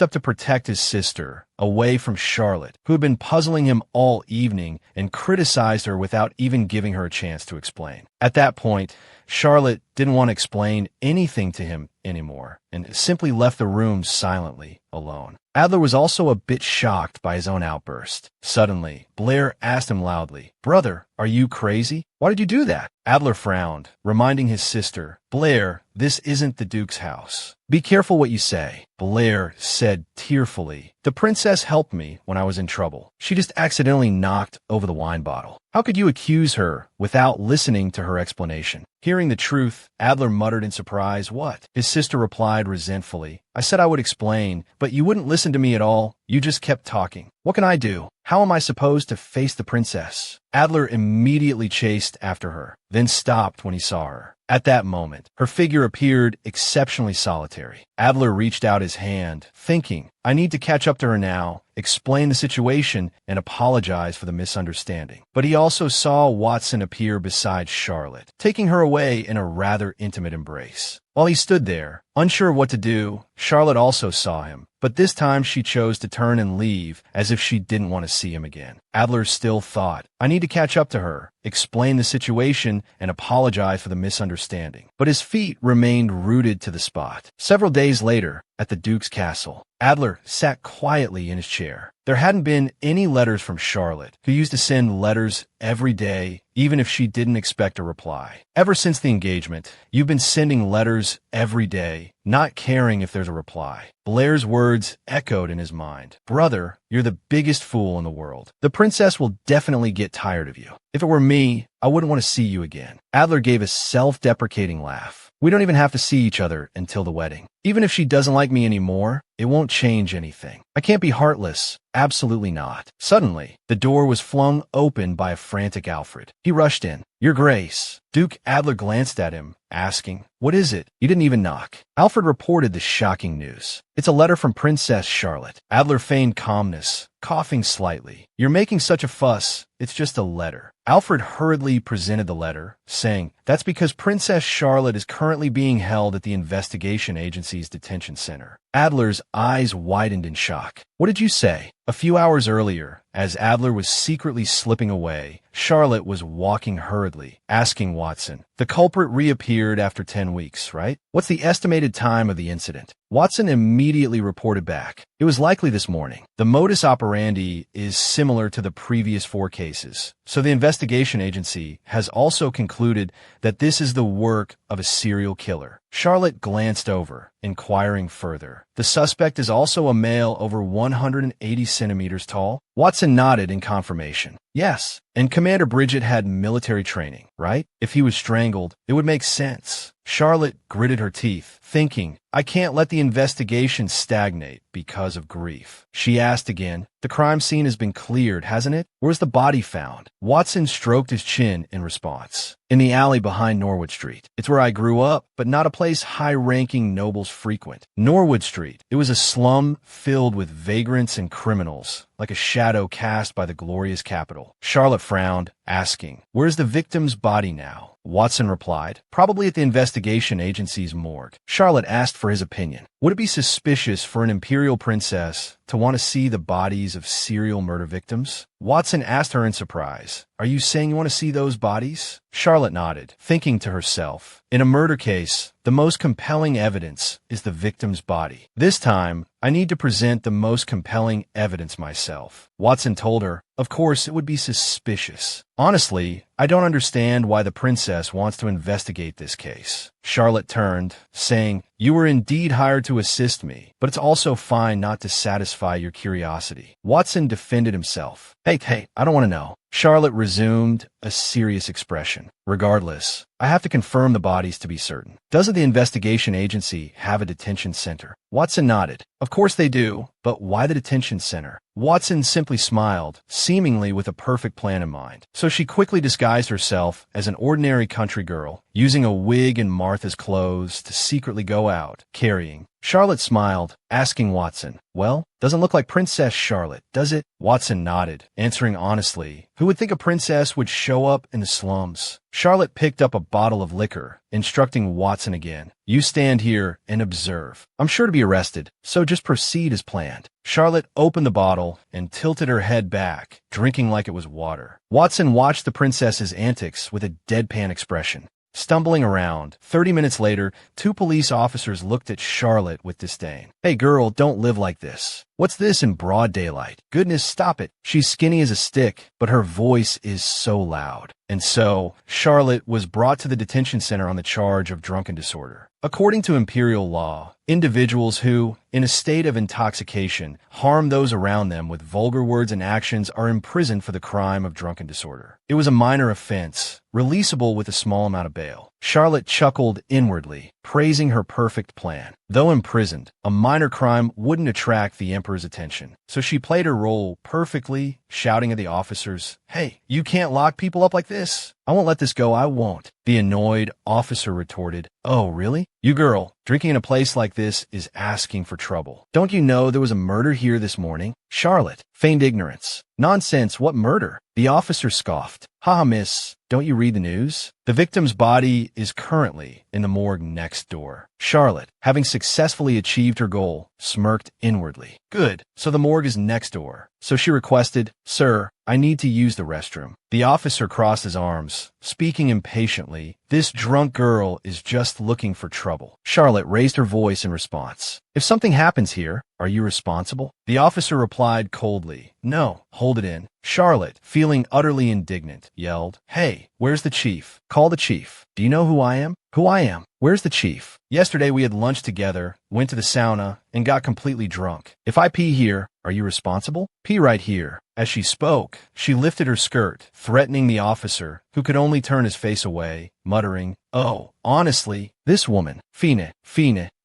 up to protect his sister, away from Charlotte, who had been puzzling him all evening and criticized her without even giving her a chance to explain. At that point, Charlotte didn't want to explain anything to him anymore, and simply left the room silently, alone. Adler was also a bit shocked by his own outburst. Suddenly, Blair asked him loudly, Brother, are you crazy? Why did you do that? Adler frowned, reminding his sister, Blair, this isn't the Duke's house. Be careful what you say. Blair said tearfully, the princess helped me when I was in trouble. She just accidentally knocked over the wine bottle. How could you accuse her without listening to her explanation? Hearing the truth, Adler muttered in surprise, What? His sister replied resentfully, I said I would explain, but you wouldn't listen to me at all. You just kept talking. What can I do? How am I supposed to face the princess? Adler immediately chased after her, then stopped when he saw her. At that moment, her figure appeared exceptionally solitary. Adler reached out his hand, thinking, I need to catch up to her now, explain the situation, and apologize for the misunderstanding. But he also saw Watson appear beside Charlotte, taking her away in a rather intimate embrace. While he stood there, unsure of what to do, Charlotte also saw him, but this time she chose to turn and leave as if she didn't want to see him again. Adler still thought, I need to catch up to her, explain the situation, and apologize for the misunderstanding. But his feet remained rooted to the spot. Several days later, at the Duke's castle, Adler sat quietly in his chair. There hadn't been any letters from Charlotte, who used to send letters every day, even if she didn't expect a reply. Ever since the engagement, you've been sending letters every day, not caring if there's a reply. Blair's words echoed in his mind. Brother, you're the biggest fool in the world. The princess will definitely get tired of you. If it were me, I wouldn't want to see you again. Adler gave a self-deprecating laugh. We don't even have to see each other until the wedding. Even if she doesn't like me anymore, it won't change anything. I can't be heartless. Absolutely not. Suddenly, the door was flung open by a frantic Alfred. He rushed in. Your Grace. Duke Adler glanced at him, asking, What is it? You didn't even knock. Alfred reported the shocking news. It's a letter from Princess Charlotte. Adler feigned calmness, coughing slightly. You're making such a fuss. It's just a letter. Alfred hurriedly presented the letter, saying, That's because Princess Charlotte is currently being held at the Investigation Agency's detention center. Adler's eyes widened in shock. What did you say? A few hours earlier, as Adler was secretly slipping away, Charlotte was walking hurriedly, asking Watson. The culprit reappeared after 10 weeks, right? What's the estimated time of the incident? Watson immediately reported back. It was likely this morning. The modus operandi is similar to the previous 4 cases, so the investigation agency has also concluded that this is the work of a serial killer. Charlotte glanced over, inquiring further. The suspect is also a male over 180 centimeters tall. Watson nodded in confirmation. Yes, and Commander Bridget had military training, right? If he was strangled, it would make sense. Charlotte gritted her teeth, thinking, I can't let the investigation stagnate because of grief. She asked again, The crime scene has been cleared, hasn't it? Where's the body found? Watson stroked his chin in response. In the alley behind Norwood Street. It's where I grew up, but not a place high-ranking nobles frequent. Norwood Street. It was a slum filled with vagrants and criminals, like a shadow cast by the glorious capital. Charlotte frowned, asking, Where's the victim's body now? Watson replied, Probably at the investigation agency's morgue. Charlotte asked for his opinion. Would it be suspicious for an imperial princess to want to see the bodies of serial murder victims? Watson asked her in surprise, Are you saying you want to see those bodies? Charlotte nodded, thinking to herself, In a murder case, the most compelling evidence is the victim's body. This time, I need to present the most compelling evidence myself. Watson told her, Of course, it would be suspicious. Honestly, I don't understand why the princess wants to investigate this case. Charlotte turned, saying, You were indeed hired to assist me, but it's also fine not to satisfy your curiosity. Watson defended himself. Hey, I don't want to know. Charlotte resumed a serious expression. Regardless, I have to confirm the bodies to be certain. Doesn't the investigation agency have a detention center? Watson nodded. Of course they do, but why the detention center? Watson simply smiled, seemingly with a perfect plan in mind. So she quickly disguised herself as an ordinary country girl, using a wig and Martha's clothes to secretly go out, carrying. Charlotte smiled, asking Watson, Well, doesn't look like Princess Charlotte, does it? Watson nodded, answering honestly, Who would think a princess would show up in the slums? Charlotte picked up a bottle of liquor, instructing Watson again, You stand here and observe. I'm sure to be arrested, so just proceed as planned. Charlotte opened the bottle and tilted her head back, drinking like it was water. Watson watched the princess's antics with a deadpan expression. Stumbling around, 30 minutes later, 2 police officers looked at Charlotte with disdain. Hey girl, don't live like this. What's this in broad daylight? Goodness, stop it. She's skinny as a stick, but her voice is so loud. And so, Charlotte was brought to the detention center on the charge of drunken disorder. According to imperial law, individuals who, in a state of intoxication, harm those around them with vulgar words and actions are imprisoned for the crime of drunken disorder. It was a minor offense, releasable with a small amount of bail. Charlotte chuckled inwardly, praising her perfect plan. Though imprisoned, a minor crime wouldn't attract the Emperor's attention, so she played her role perfectly, shouting at the officers, Hey, you can't lock people up like this. I won't let this go, I won't. The annoyed officer retorted, Oh, really? You girl, drinking in a place like this is asking for trouble. Don't you know there was a murder here this morning? Charlotte feigned ignorance. Nonsense, what murder? The officer scoffed. Haha, miss, don't you read the news? The victim's body is currently in the morgue next door. Charlotte, having successfully achieved her goal, smirked inwardly. Good, so the morgue is next door. So she requested, Sir, I need to use the restroom. The officer crossed his arms, speaking impatiently. This drunk girl is just looking for trouble. Charlotte raised her voice in response. If something happens here, are you responsible? The officer replied coldly, No, hold it in. Charlotte, feeling utterly indignant, yelled, Hey, where's the chief? Call the chief. Do you know who I am? Who I am? Where's the chief? Yesterday we had lunch together, went to the sauna, and got completely drunk. If I pee here, are you responsible? Pee right here. As she spoke, she lifted her skirt, threatening the officer, who could only turn his face away, muttering, "Oh, honestly, this woman, fine,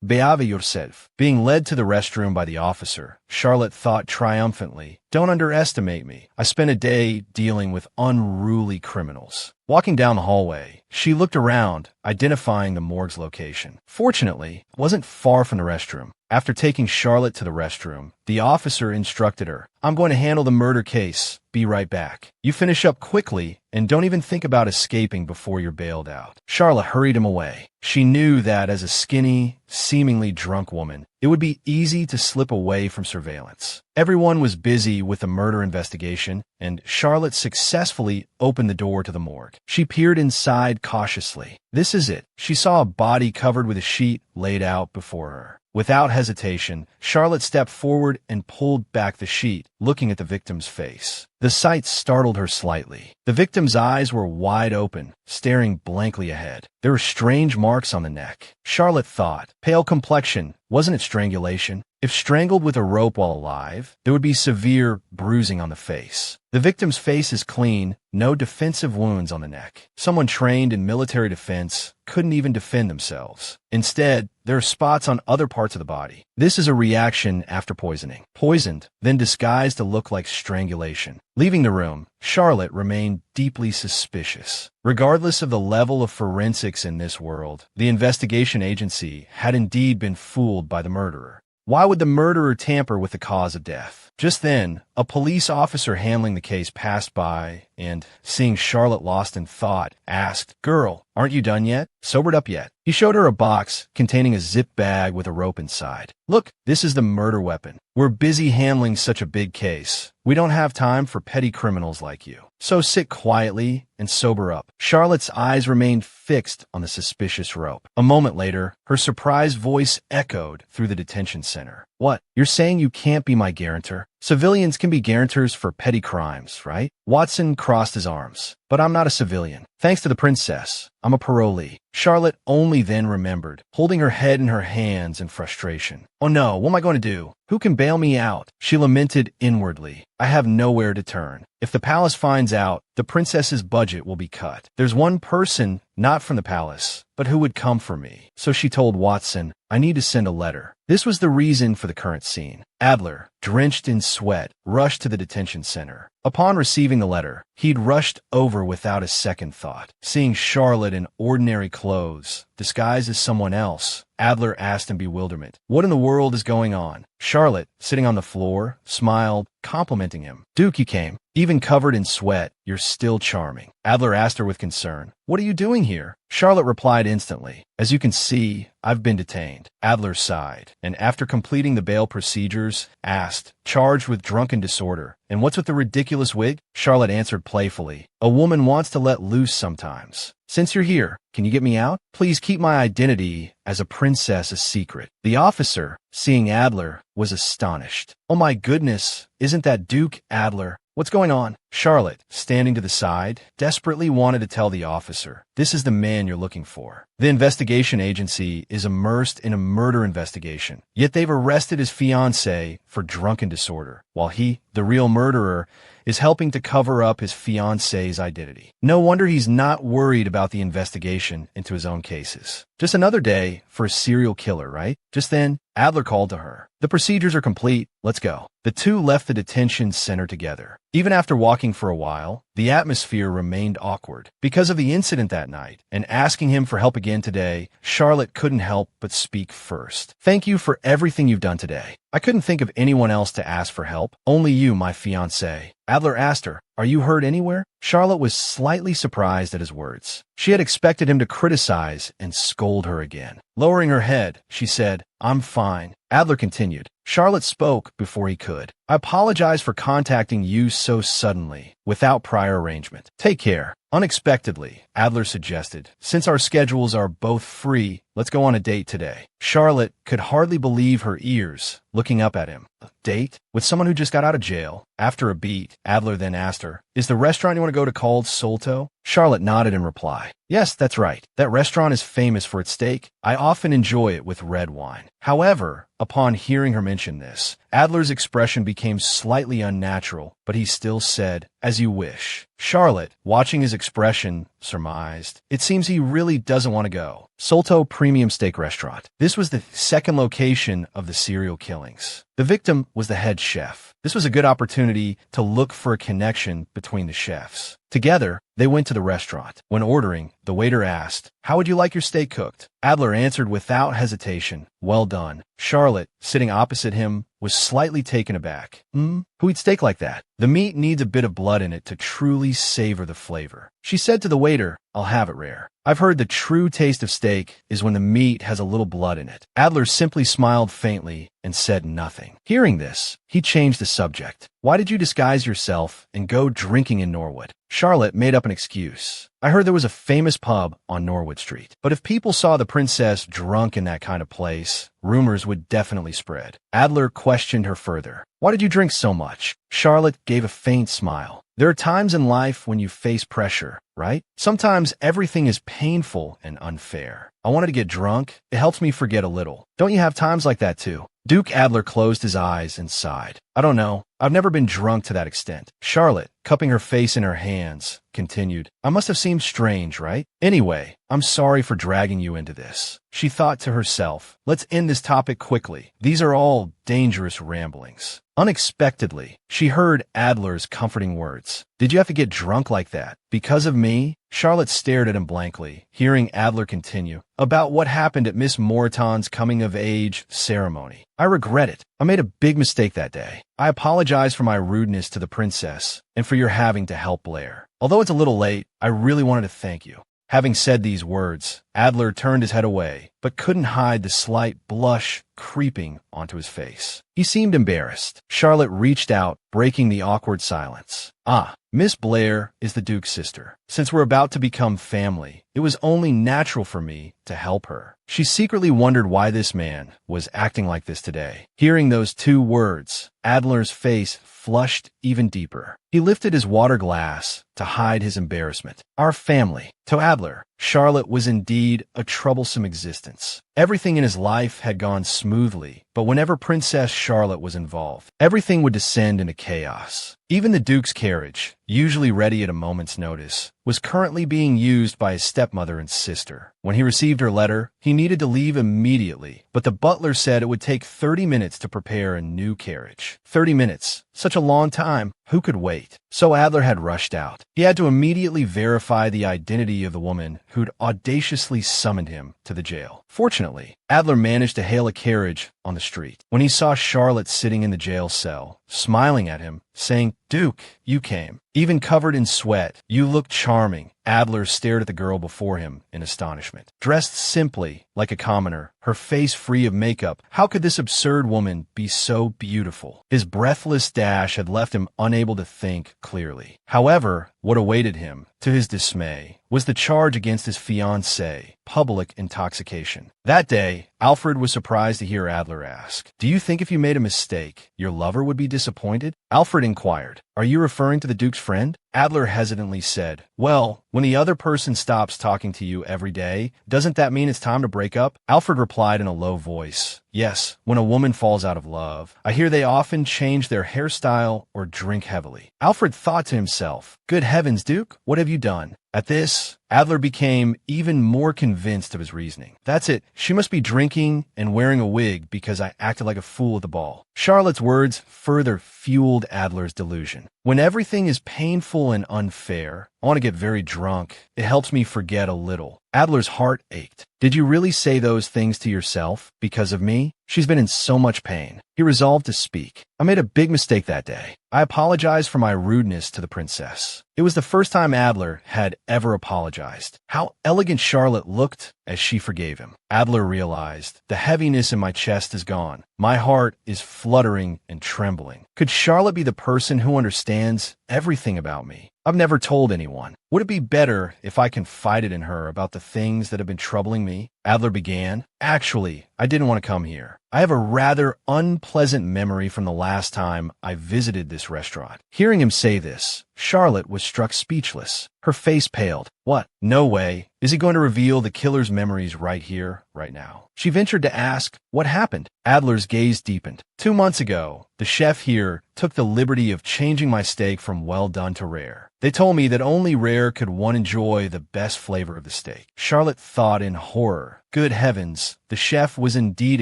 behave yourself." Being led to the restroom by the officer, Charlotte thought triumphantly, "Don't underestimate me. I spent a day dealing with unruly criminals." Walking down the hallway, she looked around, identifying the morgue's location. Fortunately, it wasn't far from the restroom. After taking Charlotte to the restroom, the officer instructed her, "I'm going to handle the murder case. Be right back. You finish up quickly and don't even think about escaping before you're bailed out." Charlotte hurried him away. She knew that as a skinny, seemingly drunk woman, it would be easy to slip away from surveillance. Everyone was busy with the murder investigation, and Charlotte successfully opened the door to the morgue. She peered inside cautiously. This is it. She saw a body covered with a sheet laid out before her. Without hesitation, Charlotte stepped forward and pulled back the sheet, looking at the victim's face. The sight startled her slightly. The victim's eyes were wide open, staring blankly ahead. There were strange marks on the neck. Charlotte thought, pale complexion, wasn't it strangulation? If strangled with a rope while alive, there would be severe bruising on the face. The victim's face is clean, no defensive wounds on the neck. Someone trained in military defense couldn't even defend themselves. Instead, there are spots on other parts of the body. This is a reaction after poisoning. Poisoned, then disguised to look like strangulation. Leaving the room, Charlotte remained deeply suspicious. Regardless of the level of forensics in this world, the investigation agency had indeed been fooled by the murderer. Why would the murderer tamper with the cause of death? Just then, a police officer handling the case passed by and, seeing Charlotte lost in thought, asked, "Girl, aren't you done yet? Sobered up yet?" He showed her a box containing a zip bag with a rope inside. "Look, this is the murder weapon. We're busy handling such a big case. We don't have time for petty criminals like you. So sit quietly and sober up." Charlotte's eyes remained fixed on the suspicious rope. A moment later, her surprised voice echoed through the detention center. "What? You're saying you can't be my guarantor? Civilians can be guarantors for petty crimes, right?" Watson crossed his arms. "But I'm not a civilian. Thanks to the princess, I'm a parolee." Charlotte only then remembered, holding her head in her hands in frustration. "Oh no, what am I going to do? Who can bail me out?" She lamented inwardly. "I have nowhere to turn. If the palace finds out, the princess's budget will be cut. There's one person, not from the palace, but who would come for me." So she told Watson, "I need to send a letter." This was the reason for the current scene. Adler, drenched in sweat, rushed to the detention center. Upon receiving the letter, he'd rushed over without a second thought. Seeing Charlotte in ordinary clothes, disguised as someone else, Adler asked in bewilderment, "What in the world is going on?" Charlotte, sitting on the floor, smiled, complimenting him. "Duke, you came. Even covered in sweat, you're still charming." Adler asked her with concern, "What are you doing here?" Charlotte replied instantly, "As you can see, I've been detained." Adler sighed, and after completing the bail procedures, asked, "Charged with drunken disorder. And what's with the ridiculous wig?" Charlotte answered playfully, "A woman wants to let loose sometimes. Since you're here, can you get me out? Please keep my identity as a princess a secret." The officer, seeing Adler, was astonished. "Oh my goodness, isn't that Duke Adler? What's going on?" Charlotte, standing to the side, desperately wanted to tell the officer, "This is the man you're looking for. The investigation agency is immersed in a murder investigation, yet they've arrested his fiancée for drunken disorder, while he, the real murderer, is helping to cover up his fiancée's identity. No wonder he's not worried about the investigation into his own cases. Just another day for a serial killer, right?" Just then, Adler called to her. "The procedures are complete. Let's go." The two left the detention center together. Even after walking for a while, the atmosphere remained awkward. Because of the incident that night, and asking him for help again today, Charlotte couldn't help but speak first. "Thank you for everything you've done today. I couldn't think of anyone else to ask for help. Only you, my fiancé." Adler asked her, "Are you hurt anywhere?" Charlotte was slightly surprised at his words. She had expected him to criticize and scold her again. Lowering her head, she said, "I'm fine." Adler continued. Charlotte spoke before he could. "I apologize for contacting you so suddenly, without prior arrangement. Take care." Unexpectedly, Adler suggested, "Since our schedules are both free, let's go on a date today." Charlotte could hardly believe her ears, looking up at him. A date? With someone who just got out of jail? After a beat, Adler then asked her, Is the restaurant you want to go to called Solto? Charlotte nodded in reply. Yes, that's right. That restaurant is famous for its steak. I often enjoy it with red wine. However, upon hearing her mention this, Adler's expression became slightly unnatural, but he still said, as you wish. Charlotte, watching his expression, surmised, it seems he really doesn't want to go. Solto Premium Steak Restaurant. This was the second location of the serial killings. The victim was the head chef. This was a good opportunity to look for a connection between the chefs. Together, they went to the restaurant. When ordering, the waiter asked, "How would you like your steak cooked?" Adler answered without hesitation, "Well done." Charlotte, sitting opposite him, was slightly taken aback. Who eats steak like that? The meat needs a bit of blood in it to truly savor the flavor. She said to the waiter, "I'll have it rare." I've heard the true taste of steak is when the meat has a little blood in it. Adler simply smiled faintly and said nothing. Hearing this, he changed the subject. Why did you disguise yourself and go drinking in Norwood? Charlotte made up an excuse. I heard there was a famous pub on Norwood Street. But if people saw the princess drunk in that kind of place, rumors would definitely spread. Adler questioned her further. Why did you drink so much? Charlotte gave a faint smile. There are times in life when you face pressure, right? Sometimes everything is painful and unfair. I wanted to get drunk. It helps me forget a little. Don't you have times like that too? Duke Adler closed his eyes and sighed. I don't know. I've never been drunk to that extent. Charlotte, cupping her face in her hands, continued, I must have seemed strange, right? Anyway, I'm sorry for dragging you into this. She thought to herself, let's end this topic quickly. These are all dangerous ramblings. Unexpectedly, she heard Adler's comforting words. Did you have to get drunk like that? Because of me? Charlotte stared at him blankly, hearing Adler continue. About what happened at Miss Moreton's coming-of-age ceremony. I regret it. I made a big mistake that day. I apologize for my rudeness to the princess and for your having to help Blair. Although it's a little late, I really wanted to thank you. Having said these words, Adler turned his head away, but couldn't hide the slight blush creeping onto his face. He seemed embarrassed. Charlotte reached out, breaking the awkward silence. Ah, Miss Blair is the Duke's sister. Since we're about to become family, it was only natural for me to help her. She secretly wondered why this man was acting like this today. Hearing those two words, Adler's face flushed even deeper. He lifted his water glass to hide his embarrassment. Our family. To Adler, Charlotte was indeed a troublesome existence. Everything in his life had gone smoothly, but whenever Princess Charlotte was involved, everything would descend into chaos. Even the Duke's carriage, usually ready at a moment's notice, was currently being used by his stepmother and sister. When he received her letter, he needed to leave immediately, but the butler said it would take 30 minutes to prepare a new carriage. 30 minutes. Such a long time. Who could wait? So Adler had rushed out. He had to immediately verify the identity of the woman who'd audaciously summoned him to the jail. Fortunately, Adler managed to hail a carriage on the street. When he saw Charlotte sitting in the jail cell, smiling at him, saying, Duke, you came. Even covered in sweat, you look charming. Adler stared at the girl before him in astonishment. Dressed simply, like a commoner, her face free of makeup, how could this absurd woman be so beautiful? His breathless dash had left him unable to think clearly. However, what awaited him, to his dismay, was the charge against his fiancée, public intoxication. That day, Alfred was surprised to hear Adler ask, Do you think if you made a mistake, your lover would be disappointed? Alfred inquired, Are you referring to the Duke's friend? Adler hesitantly said, Well, when the other person stops talking to you every day, doesn't that mean it's time to break up? Alfred replied in a low voice, Yes, when a woman falls out of love, I hear they often change their hairstyle or drink heavily. Alfred thought to himself, Good heavens, Duke, what have you done? At this, Adler became even more convinced of his reasoning. That's it. She must be drinking and wearing a wig because I acted like a fool at the ball. Charlotte's words further fueled Adler's delusion. When everything is painful and unfair, I want to get very drunk. It helps me forget a little. Adler's heart ached. Did you really say those things to yourself because of me? She's been in so much pain. He resolved to speak. I made a big mistake that day. I apologize for my rudeness to the princess. It was the first time Adler had ever apologized. How elegant Charlotte looked as she forgave him. Adler realized, the heaviness in my chest is gone. My heart is fluttering and trembling. Could Charlotte be the person who understands everything about me? I've never told anyone. Would it be better if I confided in her about the things that have been troubling me? Adler began. Actually, I didn't want to come here. I have a rather unpleasant memory from the last time I visited this restaurant. Hearing him say this, Charlotte was struck speechless. Her face paled. What? No way. Is he going to reveal the killer's memories right here, right now? She ventured to ask, what happened? Adler's gaze deepened. 2 months ago, the chef here took the liberty of changing my steak from well done to rare. They told me that only rare could one enjoy the best flavor of the steak. Charlotte thought in horror. Good heavens, the chef was indeed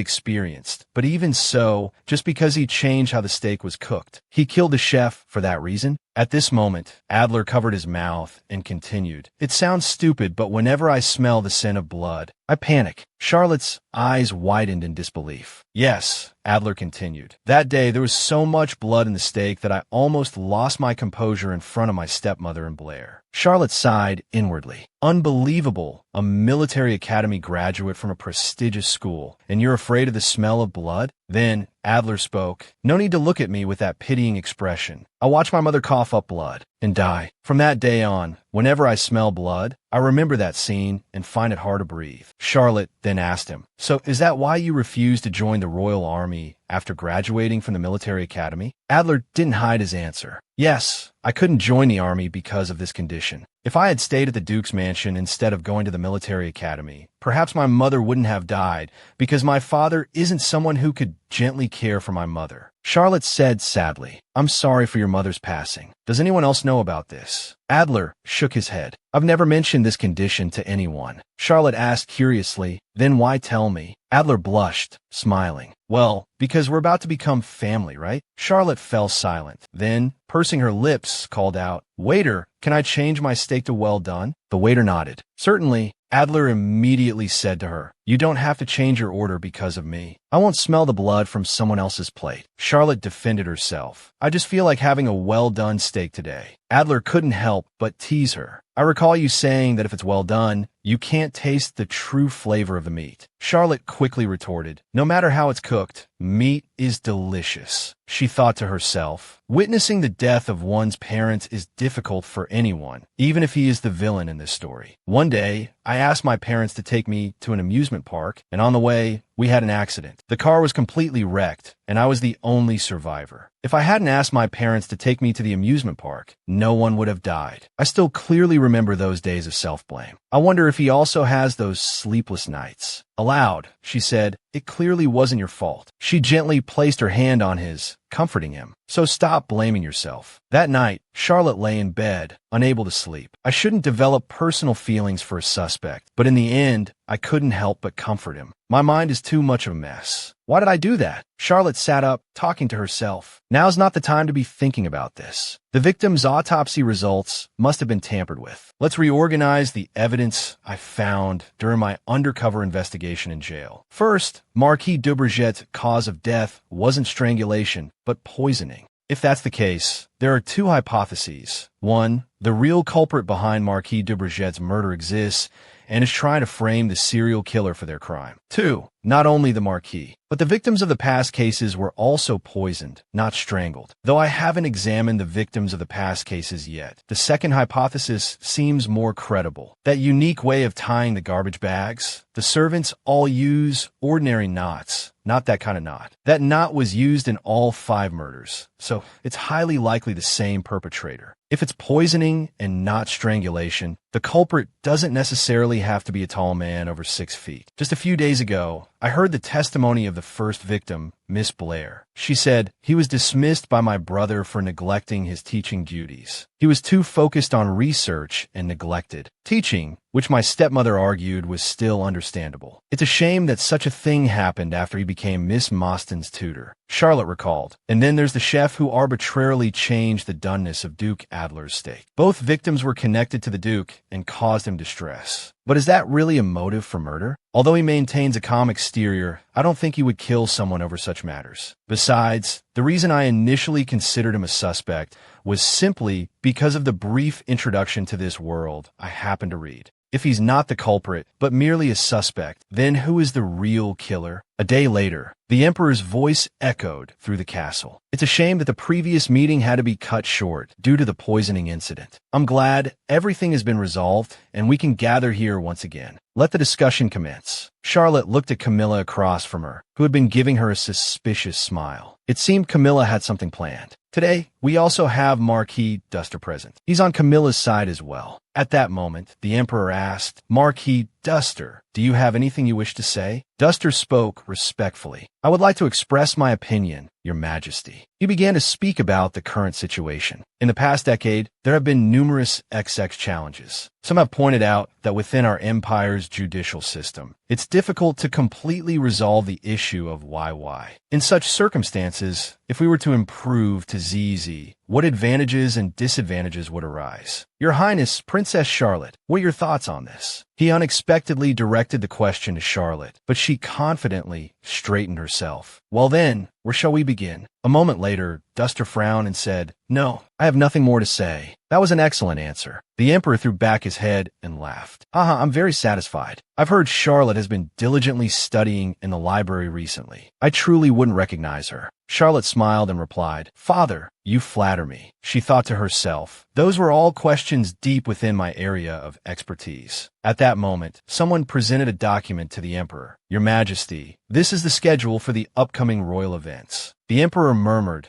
experienced, but even so, just because he changed how the steak was cooked, he killed the chef for that reason? At this moment, Adler covered his mouth and continued. It sounds stupid, but whenever I smell the scent of blood, I panic. Charlotte's eyes widened in disbelief. Yes, Adler continued. That day, there was so much blood in the steak that I almost lost my composure in front of my stepmother and Blair. Charlotte sighed inwardly. Unbelievable. A military academy graduate from a prestigious school, and you're afraid of the smell of blood? Then Adler spoke. No need to look at me with that pitying expression. I watched my mother cough up blood and die. From that day on, whenever I smell blood, I remember that scene and find it hard to breathe. Charlotte then asked him, so is that why you refused to join the Royal Army after graduating from the military academy? Adler didn't hide his answer. Yes, I couldn't join the army because of this condition. If I had stayed at the Duke's mansion instead of going to the military academy, perhaps my mother wouldn't have died because my father isn't someone who could gently care for my mother. Charlotte said sadly, I'm sorry for your mother's passing. Does anyone else know about this? Adler shook his head. I've never mentioned this condition to anyone. Charlotte asked curiously, then why tell me? Adler blushed, smiling. Well, because we're about to become family, right? Charlotte fell silent. Then, pursing her lips, called out, Waiter, can I change my steak to well done? The waiter nodded. Certainly. Adler immediately said to her, you don't have to change your order because of me. I won't smell the blood from someone else's plate. Charlotte defended herself. I just feel like having a well-done steak today. Adler couldn't help but tease her. I recall you saying that if it's well done, you can't taste the true flavor of the meat. Charlotte quickly retorted, no matter how it's cooked, meat is delicious. She thought to herself, witnessing the death of one's parents is difficult for anyone, even if he is the villain in this story. One day, I asked my parents to take me to an amusement park, and on the way, we had an accident. The car was completely wrecked, and I was the only survivor. If I hadn't asked my parents to take me to the amusement park, no one would have died. I still clearly remember those days of self-blame. I wonder if he also has those sleepless nights. Aloud, she said, it clearly wasn't your fault. She gently placed her hand on his, comforting him. So stop blaming yourself. That night, Charlotte lay in bed, unable to sleep. I shouldn't develop personal feelings for a suspect, but in the end, I couldn't help but comfort him. My mind is too much of a mess. Why did I do that? Charlotte sat up, talking to herself. Now's not the time to be thinking about this. The victim's autopsy results must have been tampered with. Let's reorganize the evidence I found during my undercover investigation in jail. First, Marquis de Brigette's cause of death wasn't strangulation, but poisoning. If that's the case, there are two hypotheses. One, the real culprit behind Marquis de Brigette's murder exists and is trying to frame the serial killer for their crime. Two, not only the Marquis, but the victims of the past cases were also poisoned, not strangled. Though I haven't examined the victims of the past cases yet, the second hypothesis seems more credible. That unique way of tying the garbage bags, the servants all use ordinary knots, not that kind of knot. That knot was used in all 5 murders, so it's highly likely the same perpetrator. If it's poisoning and not strangulation, the culprit doesn't necessarily have to be a tall man over 6 feet. Just a few days ago, I heard the testimony of the first victim, Miss Blair. She said, he was dismissed by my brother for neglecting his teaching duties. He was too focused on research and neglected teaching, which my stepmother argued was still understandable. It's a shame that such a thing happened after he became Miss Mostyn's tutor, Charlotte recalled. And then there's the chef who arbitrarily changed the doneness of Duke Adler's steak. Both victims were connected to the Duke and caused him distress. But is that really a motive for murder? Although he maintains a calm exterior, I don't think he would kill someone over such matters. Besides, the reason I initially considered him a suspect was simply because of the brief introduction to this world I happened to read. If he's not the culprit, but merely a suspect, then who is the real killer? A day later, the Emperor's voice echoed through the castle. It's a shame that the previous meeting had to be cut short due to the poisoning incident. I'm glad everything has been resolved and we can gather here once again. Let the discussion commence. Charlotte looked at Camilla across from her, who had been giving her a suspicious smile. It seemed Camilla had something planned. Today, we also have Marquis Duster present. He's on Camilla's side as well. At that moment, the Emperor asked, Marquis Duster, do you have anything you wish to say? Duster spoke respectfully. I would like to express my opinion, Your Majesty. He began to speak about the current situation. In the past decade, there have been numerous XX challenges. Some have pointed out that within our empire's judicial system, it's difficult to completely resolve the issue of YY. In such circumstances, if we were to improve to ZZ, what advantages and disadvantages would arise? Your Highness, Princess Charlotte, what are your thoughts on this? He unexpectedly directed the question to Charlotte, but she confidently straightened herself. Well then, where shall we begin? A moment later, Duster frowned and said, No, I have nothing more to say. That was an excellent answer. The Emperor threw back his head and laughed. I'm very satisfied. I've heard Charlotte has been diligently studying in the library recently. I truly wouldn't recognize her. Charlotte smiled and replied, Father, you flatter me. She thought to herself, those were all questions deep within my area of expertise. At that moment, someone presented a document to the Emperor. Your Majesty, this is the schedule for the upcoming royal events. The Emperor murmured,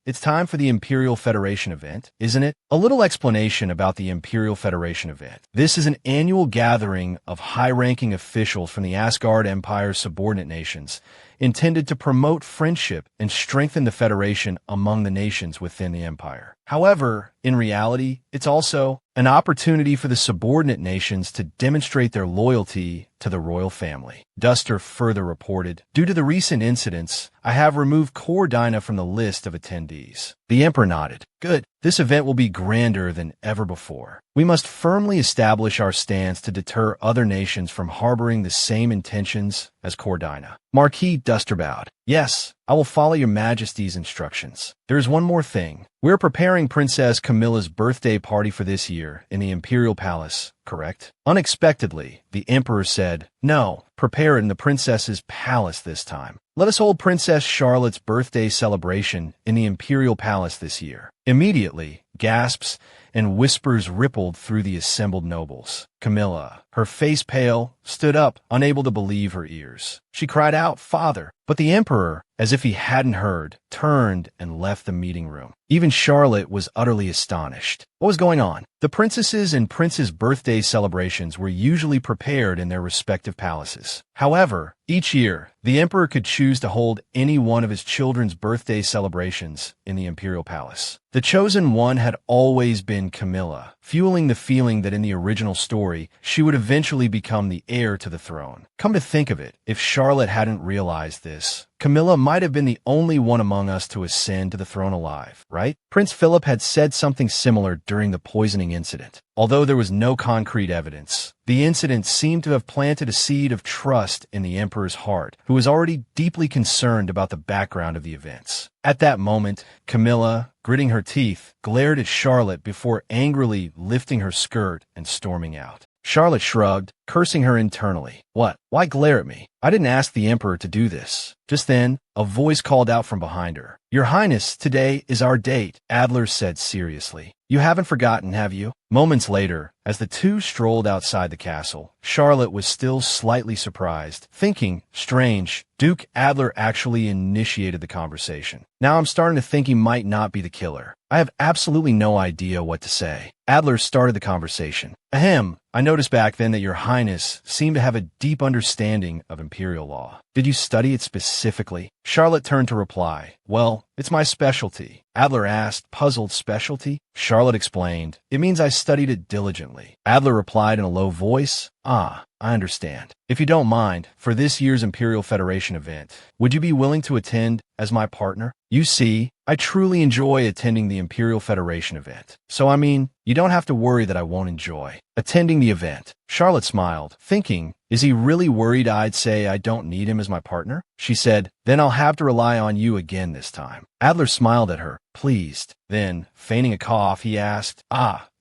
it's time for the Imperial Federation event, isn't it? A little explanation about the Imperial Federation event. This is an annual gathering of high-ranking officials from the Asgard Empire's subordinate nations, intended to promote friendship and strengthen the Federation among the nations within the Empire. However, in reality, it's also an opportunity for the subordinate nations to demonstrate their loyalty to the royal family. Duster further reported, due to the recent incidents, I have removed Cordina from the list of attendees. The Emperor nodded. Good. This event will be grander than ever before. We must firmly establish our stance to deter other nations from harboring the same intentions as Cordina. Marquis Duster bowed. Yes, I will follow Your Majesty's instructions. There is one more thing. We're preparing Princess Camilla's birthday party for this year in the Imperial Palace, correct? Unexpectedly, the Emperor said, No, prepare it in the princess's palace this time. Let us hold Princess Charlotte's birthday celebration in the Imperial Palace this year. Immediately, gasps and whispers rippled through the assembled nobles. Camilla, her face pale, stood up, unable to believe her ears. She cried out, Father! But the Emperor, as if he hadn't heard, turned and left the meeting room. Even Charlotte was utterly astonished. What was going on? The princesses' and princes' birthday celebrations were usually prepared in their respective palaces. However, each year, the Emperor could choose to hold any one of his children's birthday celebrations in the Imperial Palace. The chosen one had always been Camilla, fueling the feeling that in the original story, she would eventually become the heir to the throne. Come to think of it, if Charlotte hadn't realized this, Camilla might have been the only one among us to ascend to the throne alive, right? Prince Philip had said something similar during the poisoning incident. Although there was no concrete evidence, the incident seemed to have planted a seed of trust in the Emperor's heart, who was already deeply concerned about the background of the events. At that moment, Camilla, gritting her teeth, glared at Charlotte before angrily lifting her skirt and storming out. Charlotte shrugged, cursing her internally. What? Why glare at me? I didn't ask the Emperor to do this. Just then, a voice called out from behind her. Your Highness, today is our date, Adler said seriously. You haven't forgotten, have you? Moments later, as the two strolled outside the castle, Charlotte was still slightly surprised, thinking, strange, Duke Adler actually initiated the conversation. Now I'm starting to think he might not be the killer. I have absolutely no idea what to say. Adler started the conversation. Ahem, I noticed back then that Your Highness seemed to have a deep understanding of imperial law. Did you study it specifically? Charlotte turned to reply. Well, it's my specialty. Adler asked, puzzled, specialty? Charlotte explained, it means I studied it diligently. Adler replied in a low voice, I understand. If you don't mind, for this year's Imperial Federation event, would you be willing to attend as my partner? You see, I truly enjoy attending the Imperial Federation event. So I mean, you don't have to worry that I won't enjoy attending the event. Charlotte smiled, thinking, is he really worried I'd say I don't need him as my partner? She said, then I'll have to rely on you again this time. Adler smiled at her, pleased. Then, feigning a cough, he asked,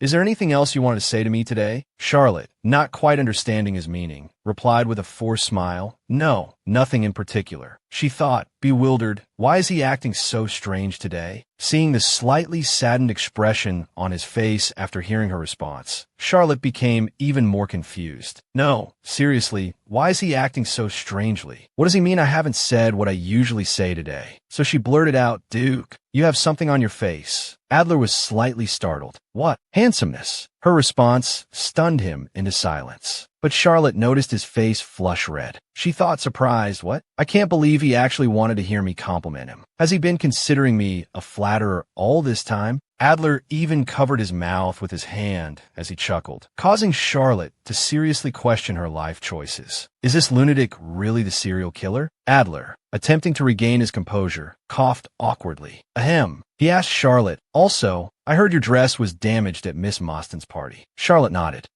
is there anything else you wanted to say to me today? Charlotte, not quite understanding his meaning, replied with a forced smile, no, nothing in particular. She thought, bewildered, why is he acting so strange today? Seeing the slightly saddened expression on his face after hearing her response, Charlotte became even more confused. No, seriously, why is he acting so strangely? What does he mean I haven't said what I usually say today? So she blurted out, Duke, you have something on your face. Adler was slightly startled. What? Handsomeness. Her response stunned him into silence. But Charlotte noticed his face flush red. She thought, surprised, what? I can't believe he actually wanted to hear me compliment him. Has he been considering me a flatterer all this time? Adler even covered his mouth with his hand as he chuckled, causing Charlotte to seriously question her life choices. Is this lunatic really the serial killer? Adler, attempting to regain his composure, coughed awkwardly. Ahem. He asked Charlotte, also, I heard your dress was damaged at Miss Mostyn's party. Charlotte nodded.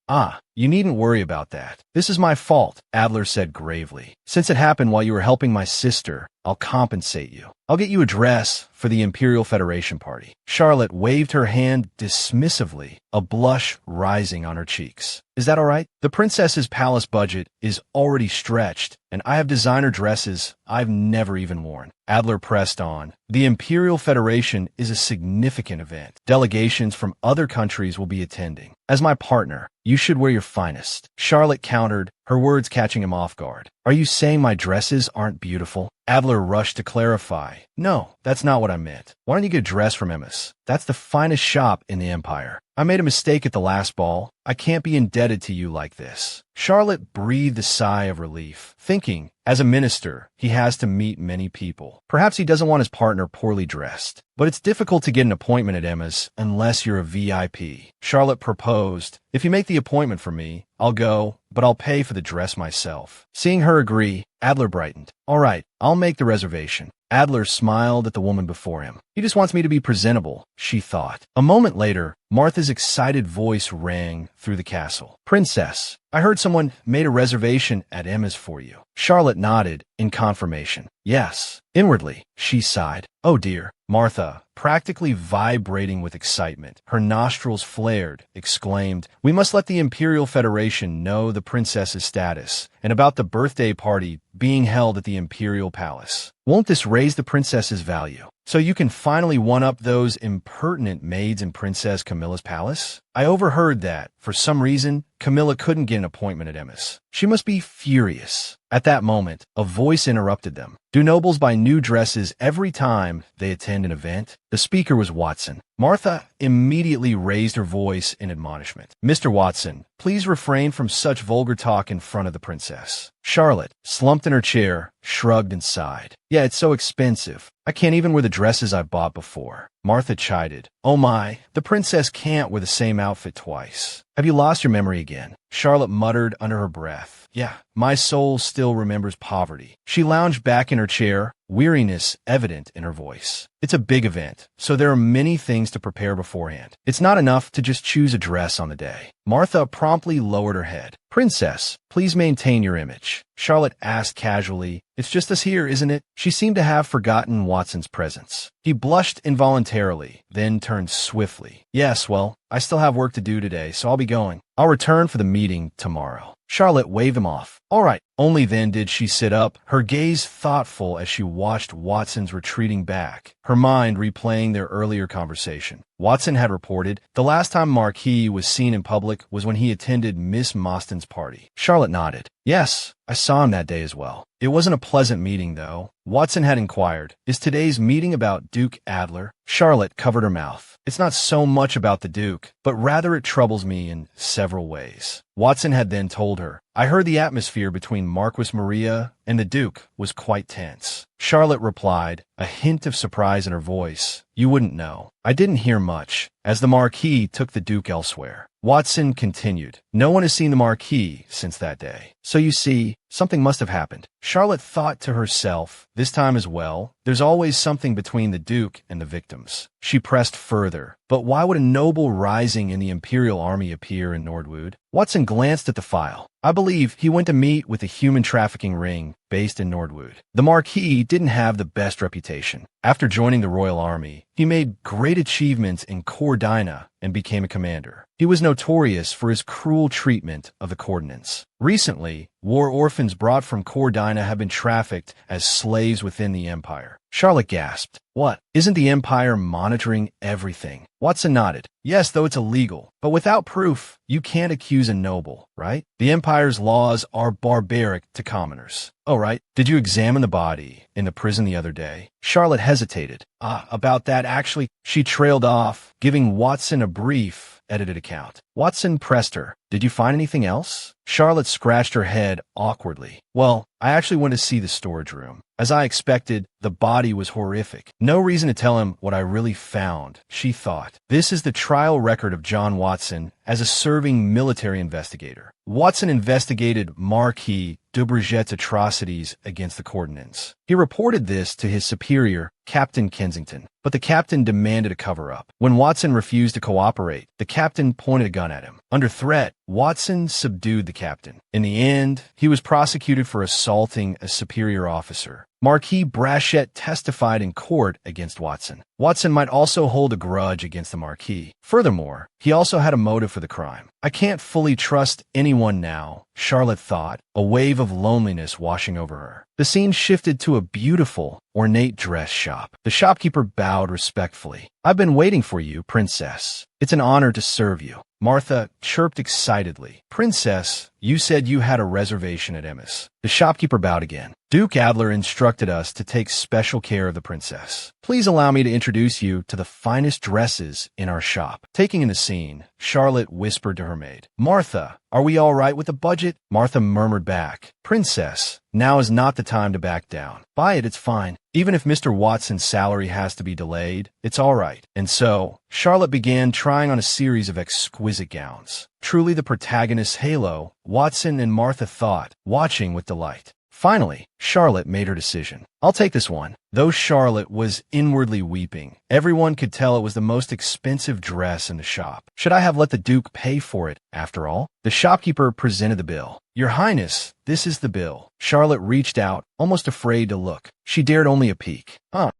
You needn't worry about that. This is my fault, Adler said gravely. Since it happened while you were helping my sister, I'll compensate you. I'll get you a dress for the Imperial Federation party. Charlotte waved her hand dismissively, a blush rising on her cheeks. Is that all right? The princess's palace budget is already stretched, and I have designer dresses I've never even worn. Adler pressed on. The Imperial Federation is a significant event. Delegations from other countries will be attending. As my partner, you should wear your finest. Charlotte countered, her words catching him off guard. Are you saying my dresses aren't beautiful? Adler rushed to clarify. No, that's not what I meant. Why don't you get a dress from Emma's? That's the finest shop in the Empire. I made a mistake at the last ball. I can't be indebted to you like this. Charlotte breathed a sigh of relief, thinking, as a minister, he has to meet many people. Perhaps he doesn't want his partner poorly dressed. But it's difficult to get an appointment at Emma's unless you're a VIP. Charlotte proposed, if you make the appointment for me, I'll go, but I'll pay for the dress myself. Seeing her agree, Adler brightened. All right, I'll make the reservation. Adler smiled at the woman before him. He just wants me to be presentable, she thought. A moment later, Martha's excited voice rang through the castle. Princess, I heard someone made a reservation at Emma's for you. Charlotte nodded in confirmation. Yes. Inwardly, she sighed. Oh dear. Martha, practically vibrating with excitement, her nostrils flared, exclaimed, we must let the Imperial Federation know the princess's status and about the birthday party being held at the Imperial Palace. Won't this raise the princess's value? So you can finally one-up those impertinent maids in Princess Camilla's palace? I overheard that, for some reason, Camilla couldn't get an appointment at Emma's. She must be furious. At that moment, a voice interrupted them. Do nobles buy new dresses every time they attend an event? The speaker was Watson. Martha immediately raised her voice in admonishment. Mr. Watson, please refrain from such vulgar talk in front of the princess. Charlotte, slumped in her chair, shrugged and sighed. Yeah, it's so expensive. I can't even wear the dresses I bought before. Martha chided. Oh my, the princess can't wear the same outfit twice. Have you lost your memory again? Charlotte muttered under her breath. Yeah, my soul still remembers poverty. She lounged back in her chair, weariness evident in her voice. It's a big event, so there are many things to prepare beforehand. It's not enough to just choose a dress on the day. Martha promptly lowered her head. Princess, please maintain your image. Charlotte asked casually. It's just us here, isn't it? She seemed to have forgotten Watson's presence. He blushed involuntarily, then turned swiftly. Yes, well, I still have work to do today, so I'll be going. I'll return for the meeting tomorrow. Charlotte waved him off. All right. Only then did she sit up, her gaze thoughtful as she watched Watson's retreating back, her mind replaying their earlier conversation. Watson had reported the last time Marquis was seen in public was when he attended Miss Mostyn's party. Charlotte nodded. Yes, I saw him that day as well. It wasn't a pleasant meeting, though. Watson had inquired, is today's meeting about Duke Adler? Charlotte covered her mouth. It's not so much about the Duke, but rather it troubles me in several ways. Watson had then told her, I heard the atmosphere between Marquis Maria and the Duke was quite tense. Charlotte replied, a hint of surprise in her voice. You wouldn't know. I didn't hear much, as the Marquis took the Duke elsewhere. Watson continued, no one has seen the Marquis since that day. So you see, Something must have happened. Charlotte thought to herself, this time as well, there's always something between the Duke and the victims. She pressed further. But why would a noble rising in the Imperial Army appear in Nordwood? Watson glanced at the file. I believe he went to meet with a human trafficking ring based in Nordwood. The Marquis didn't have the best reputation. After joining the Royal Army, he made great achievements in Cordina and became a commander. He was notorious for his cruel treatment of the coordinates. Recently, war orphans brought from Cordina have been trafficked as slaves within the Empire. Charlotte gasped. What? Isn't the Empire monitoring everything? Watson nodded. Yes, though it's illegal. But without proof, you can't accuse a noble, right? The Empire's laws are barbaric to commoners. Oh, right. Did you examine the body in the prison the other day? Charlotte hesitated. About that, actually. She trailed off, giving Watson a brief, edited account. Watson pressed her. Did you find anything else? Charlotte scratched her head awkwardly. Well, I actually went to see the storage room. As I expected, the body was horrific. No reason to tell him what I really found, she thought. This is the trial record of John Watson as a serving military investigator. Watson investigated Marquis de Brigette's atrocities against the coordinates. He reported this to his superior, Captain Kensington, but the captain demanded a cover-up. When Watson refused to cooperate, the captain pointed a gun at him. Under threat, Watson subdued the captain. In the end, he was prosecuted for assaulting a superior officer. Marquis Brachet testified in court against Watson. Watson might also hold a grudge against the Marquis. Furthermore, he also had a motive for the crime. I can't fully trust anyone now, Charlotte thought, a wave of loneliness washing over her. The scene shifted to a beautiful, ornate dress shop. The shopkeeper bowed respectfully. I've been waiting for you, Princess. It's an honor to serve you. Martha chirped excitedly. Princess, you said you had a reservation at Emma's. The shopkeeper bowed again. Duke Adler instructed us to take special care of the princess. Please allow me to introduce you to the finest dresses in our shop. Taking in the scene, Charlotte whispered to her maid. Martha, are we all right with the budget? Martha murmured back. Princess, now is not the time to back down. Buy it, it's fine. Even if Mr. Watson's salary has to be delayed, it's all right. And so, Charlotte began trying on a series of exquisite gowns. Truly the protagonist's halo, Watson and Martha thought, watching with delight. Finally, Charlotte made her decision. I'll take this one. Though Charlotte was inwardly weeping, everyone could tell it was the most expensive dress in the shop. Should I have let the Duke pay for it, after all? The shopkeeper presented the bill. Your Highness, this is the bill. Charlotte reached out, almost afraid to look. She dared only a peek.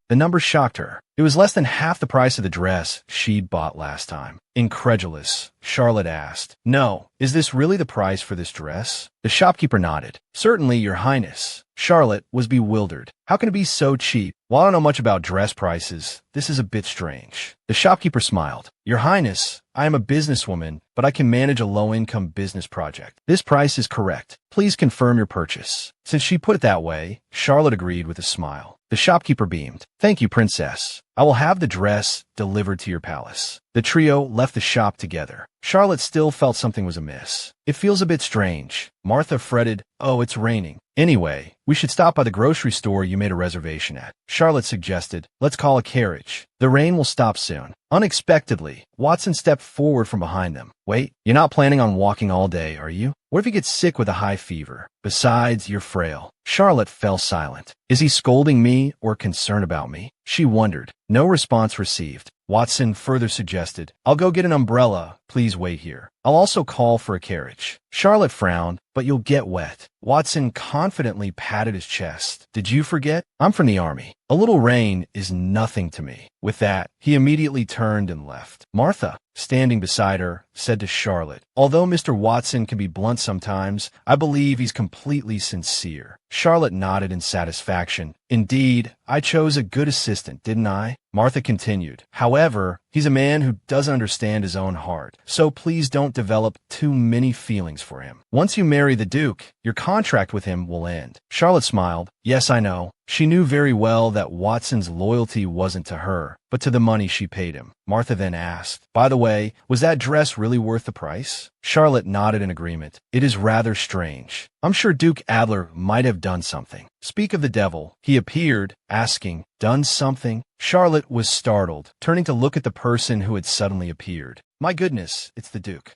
The number shocked her. It was less than half the price of the dress she'd bought last time. Incredulous, Charlotte asked, No, is this really the price for this dress? The shopkeeper nodded. Certainly, Your Highness. Charlotte was bewildered. How can it be so cheap? While I don't know much about dress prices, this is a bit strange. The shopkeeper smiled. Your Highness, I am a businesswoman, but I can manage a low-income business project. This price is correct. Please confirm your purchase. Since she put it that way, Charlotte agreed with a smile. The shopkeeper beamed. Thank you, Princess. I will have the dress delivered to your palace. The trio left the shop together. Charlotte still felt something was amiss. It feels a bit strange. Martha fretted, Oh, it's raining. Anyway, we should stop by the grocery store you made a reservation at. Charlotte suggested, Let's call a carriage. The rain will stop soon. Unexpectedly, Watson stepped forward from behind them. Wait, you're not planning on walking all day, are you? What if you get sick with a high fever? Besides, you're frail. Charlotte fell silent. Is he scolding me or concerned about me? She wondered. No response received. Watson further suggested, I'll go get an umbrella. Please wait here. I'll also call for a carriage. Charlotte frowned, but you'll get wet. Watson confidently patted his chest. Did you forget? I'm from the army. A little rain is nothing to me. With that, he immediately turned and left. Martha, standing beside her, said to Charlotte, Although Mr. Watson can be blunt sometimes, I believe he's completely sincere. Charlotte nodded in satisfaction. Indeed, I chose a good assistant, didn't I? Martha continued. However, he's a man who doesn't understand his own heart, so please don't develop too many feelings for him. Once you marry the Duke, your contract with him will end. Charlotte smiled. Yes, I know. She knew very well that Watson's loyalty wasn't to her, but to the money she paid him. Martha then asked, By the way, was that dress really worth the price? Charlotte nodded in agreement. It is rather strange. I'm sure Duke Adler might have done something. Speak of the devil. He appeared, asking, Done something? Charlotte was startled, turning to look at the person who had suddenly appeared. My goodness, it's the Duke.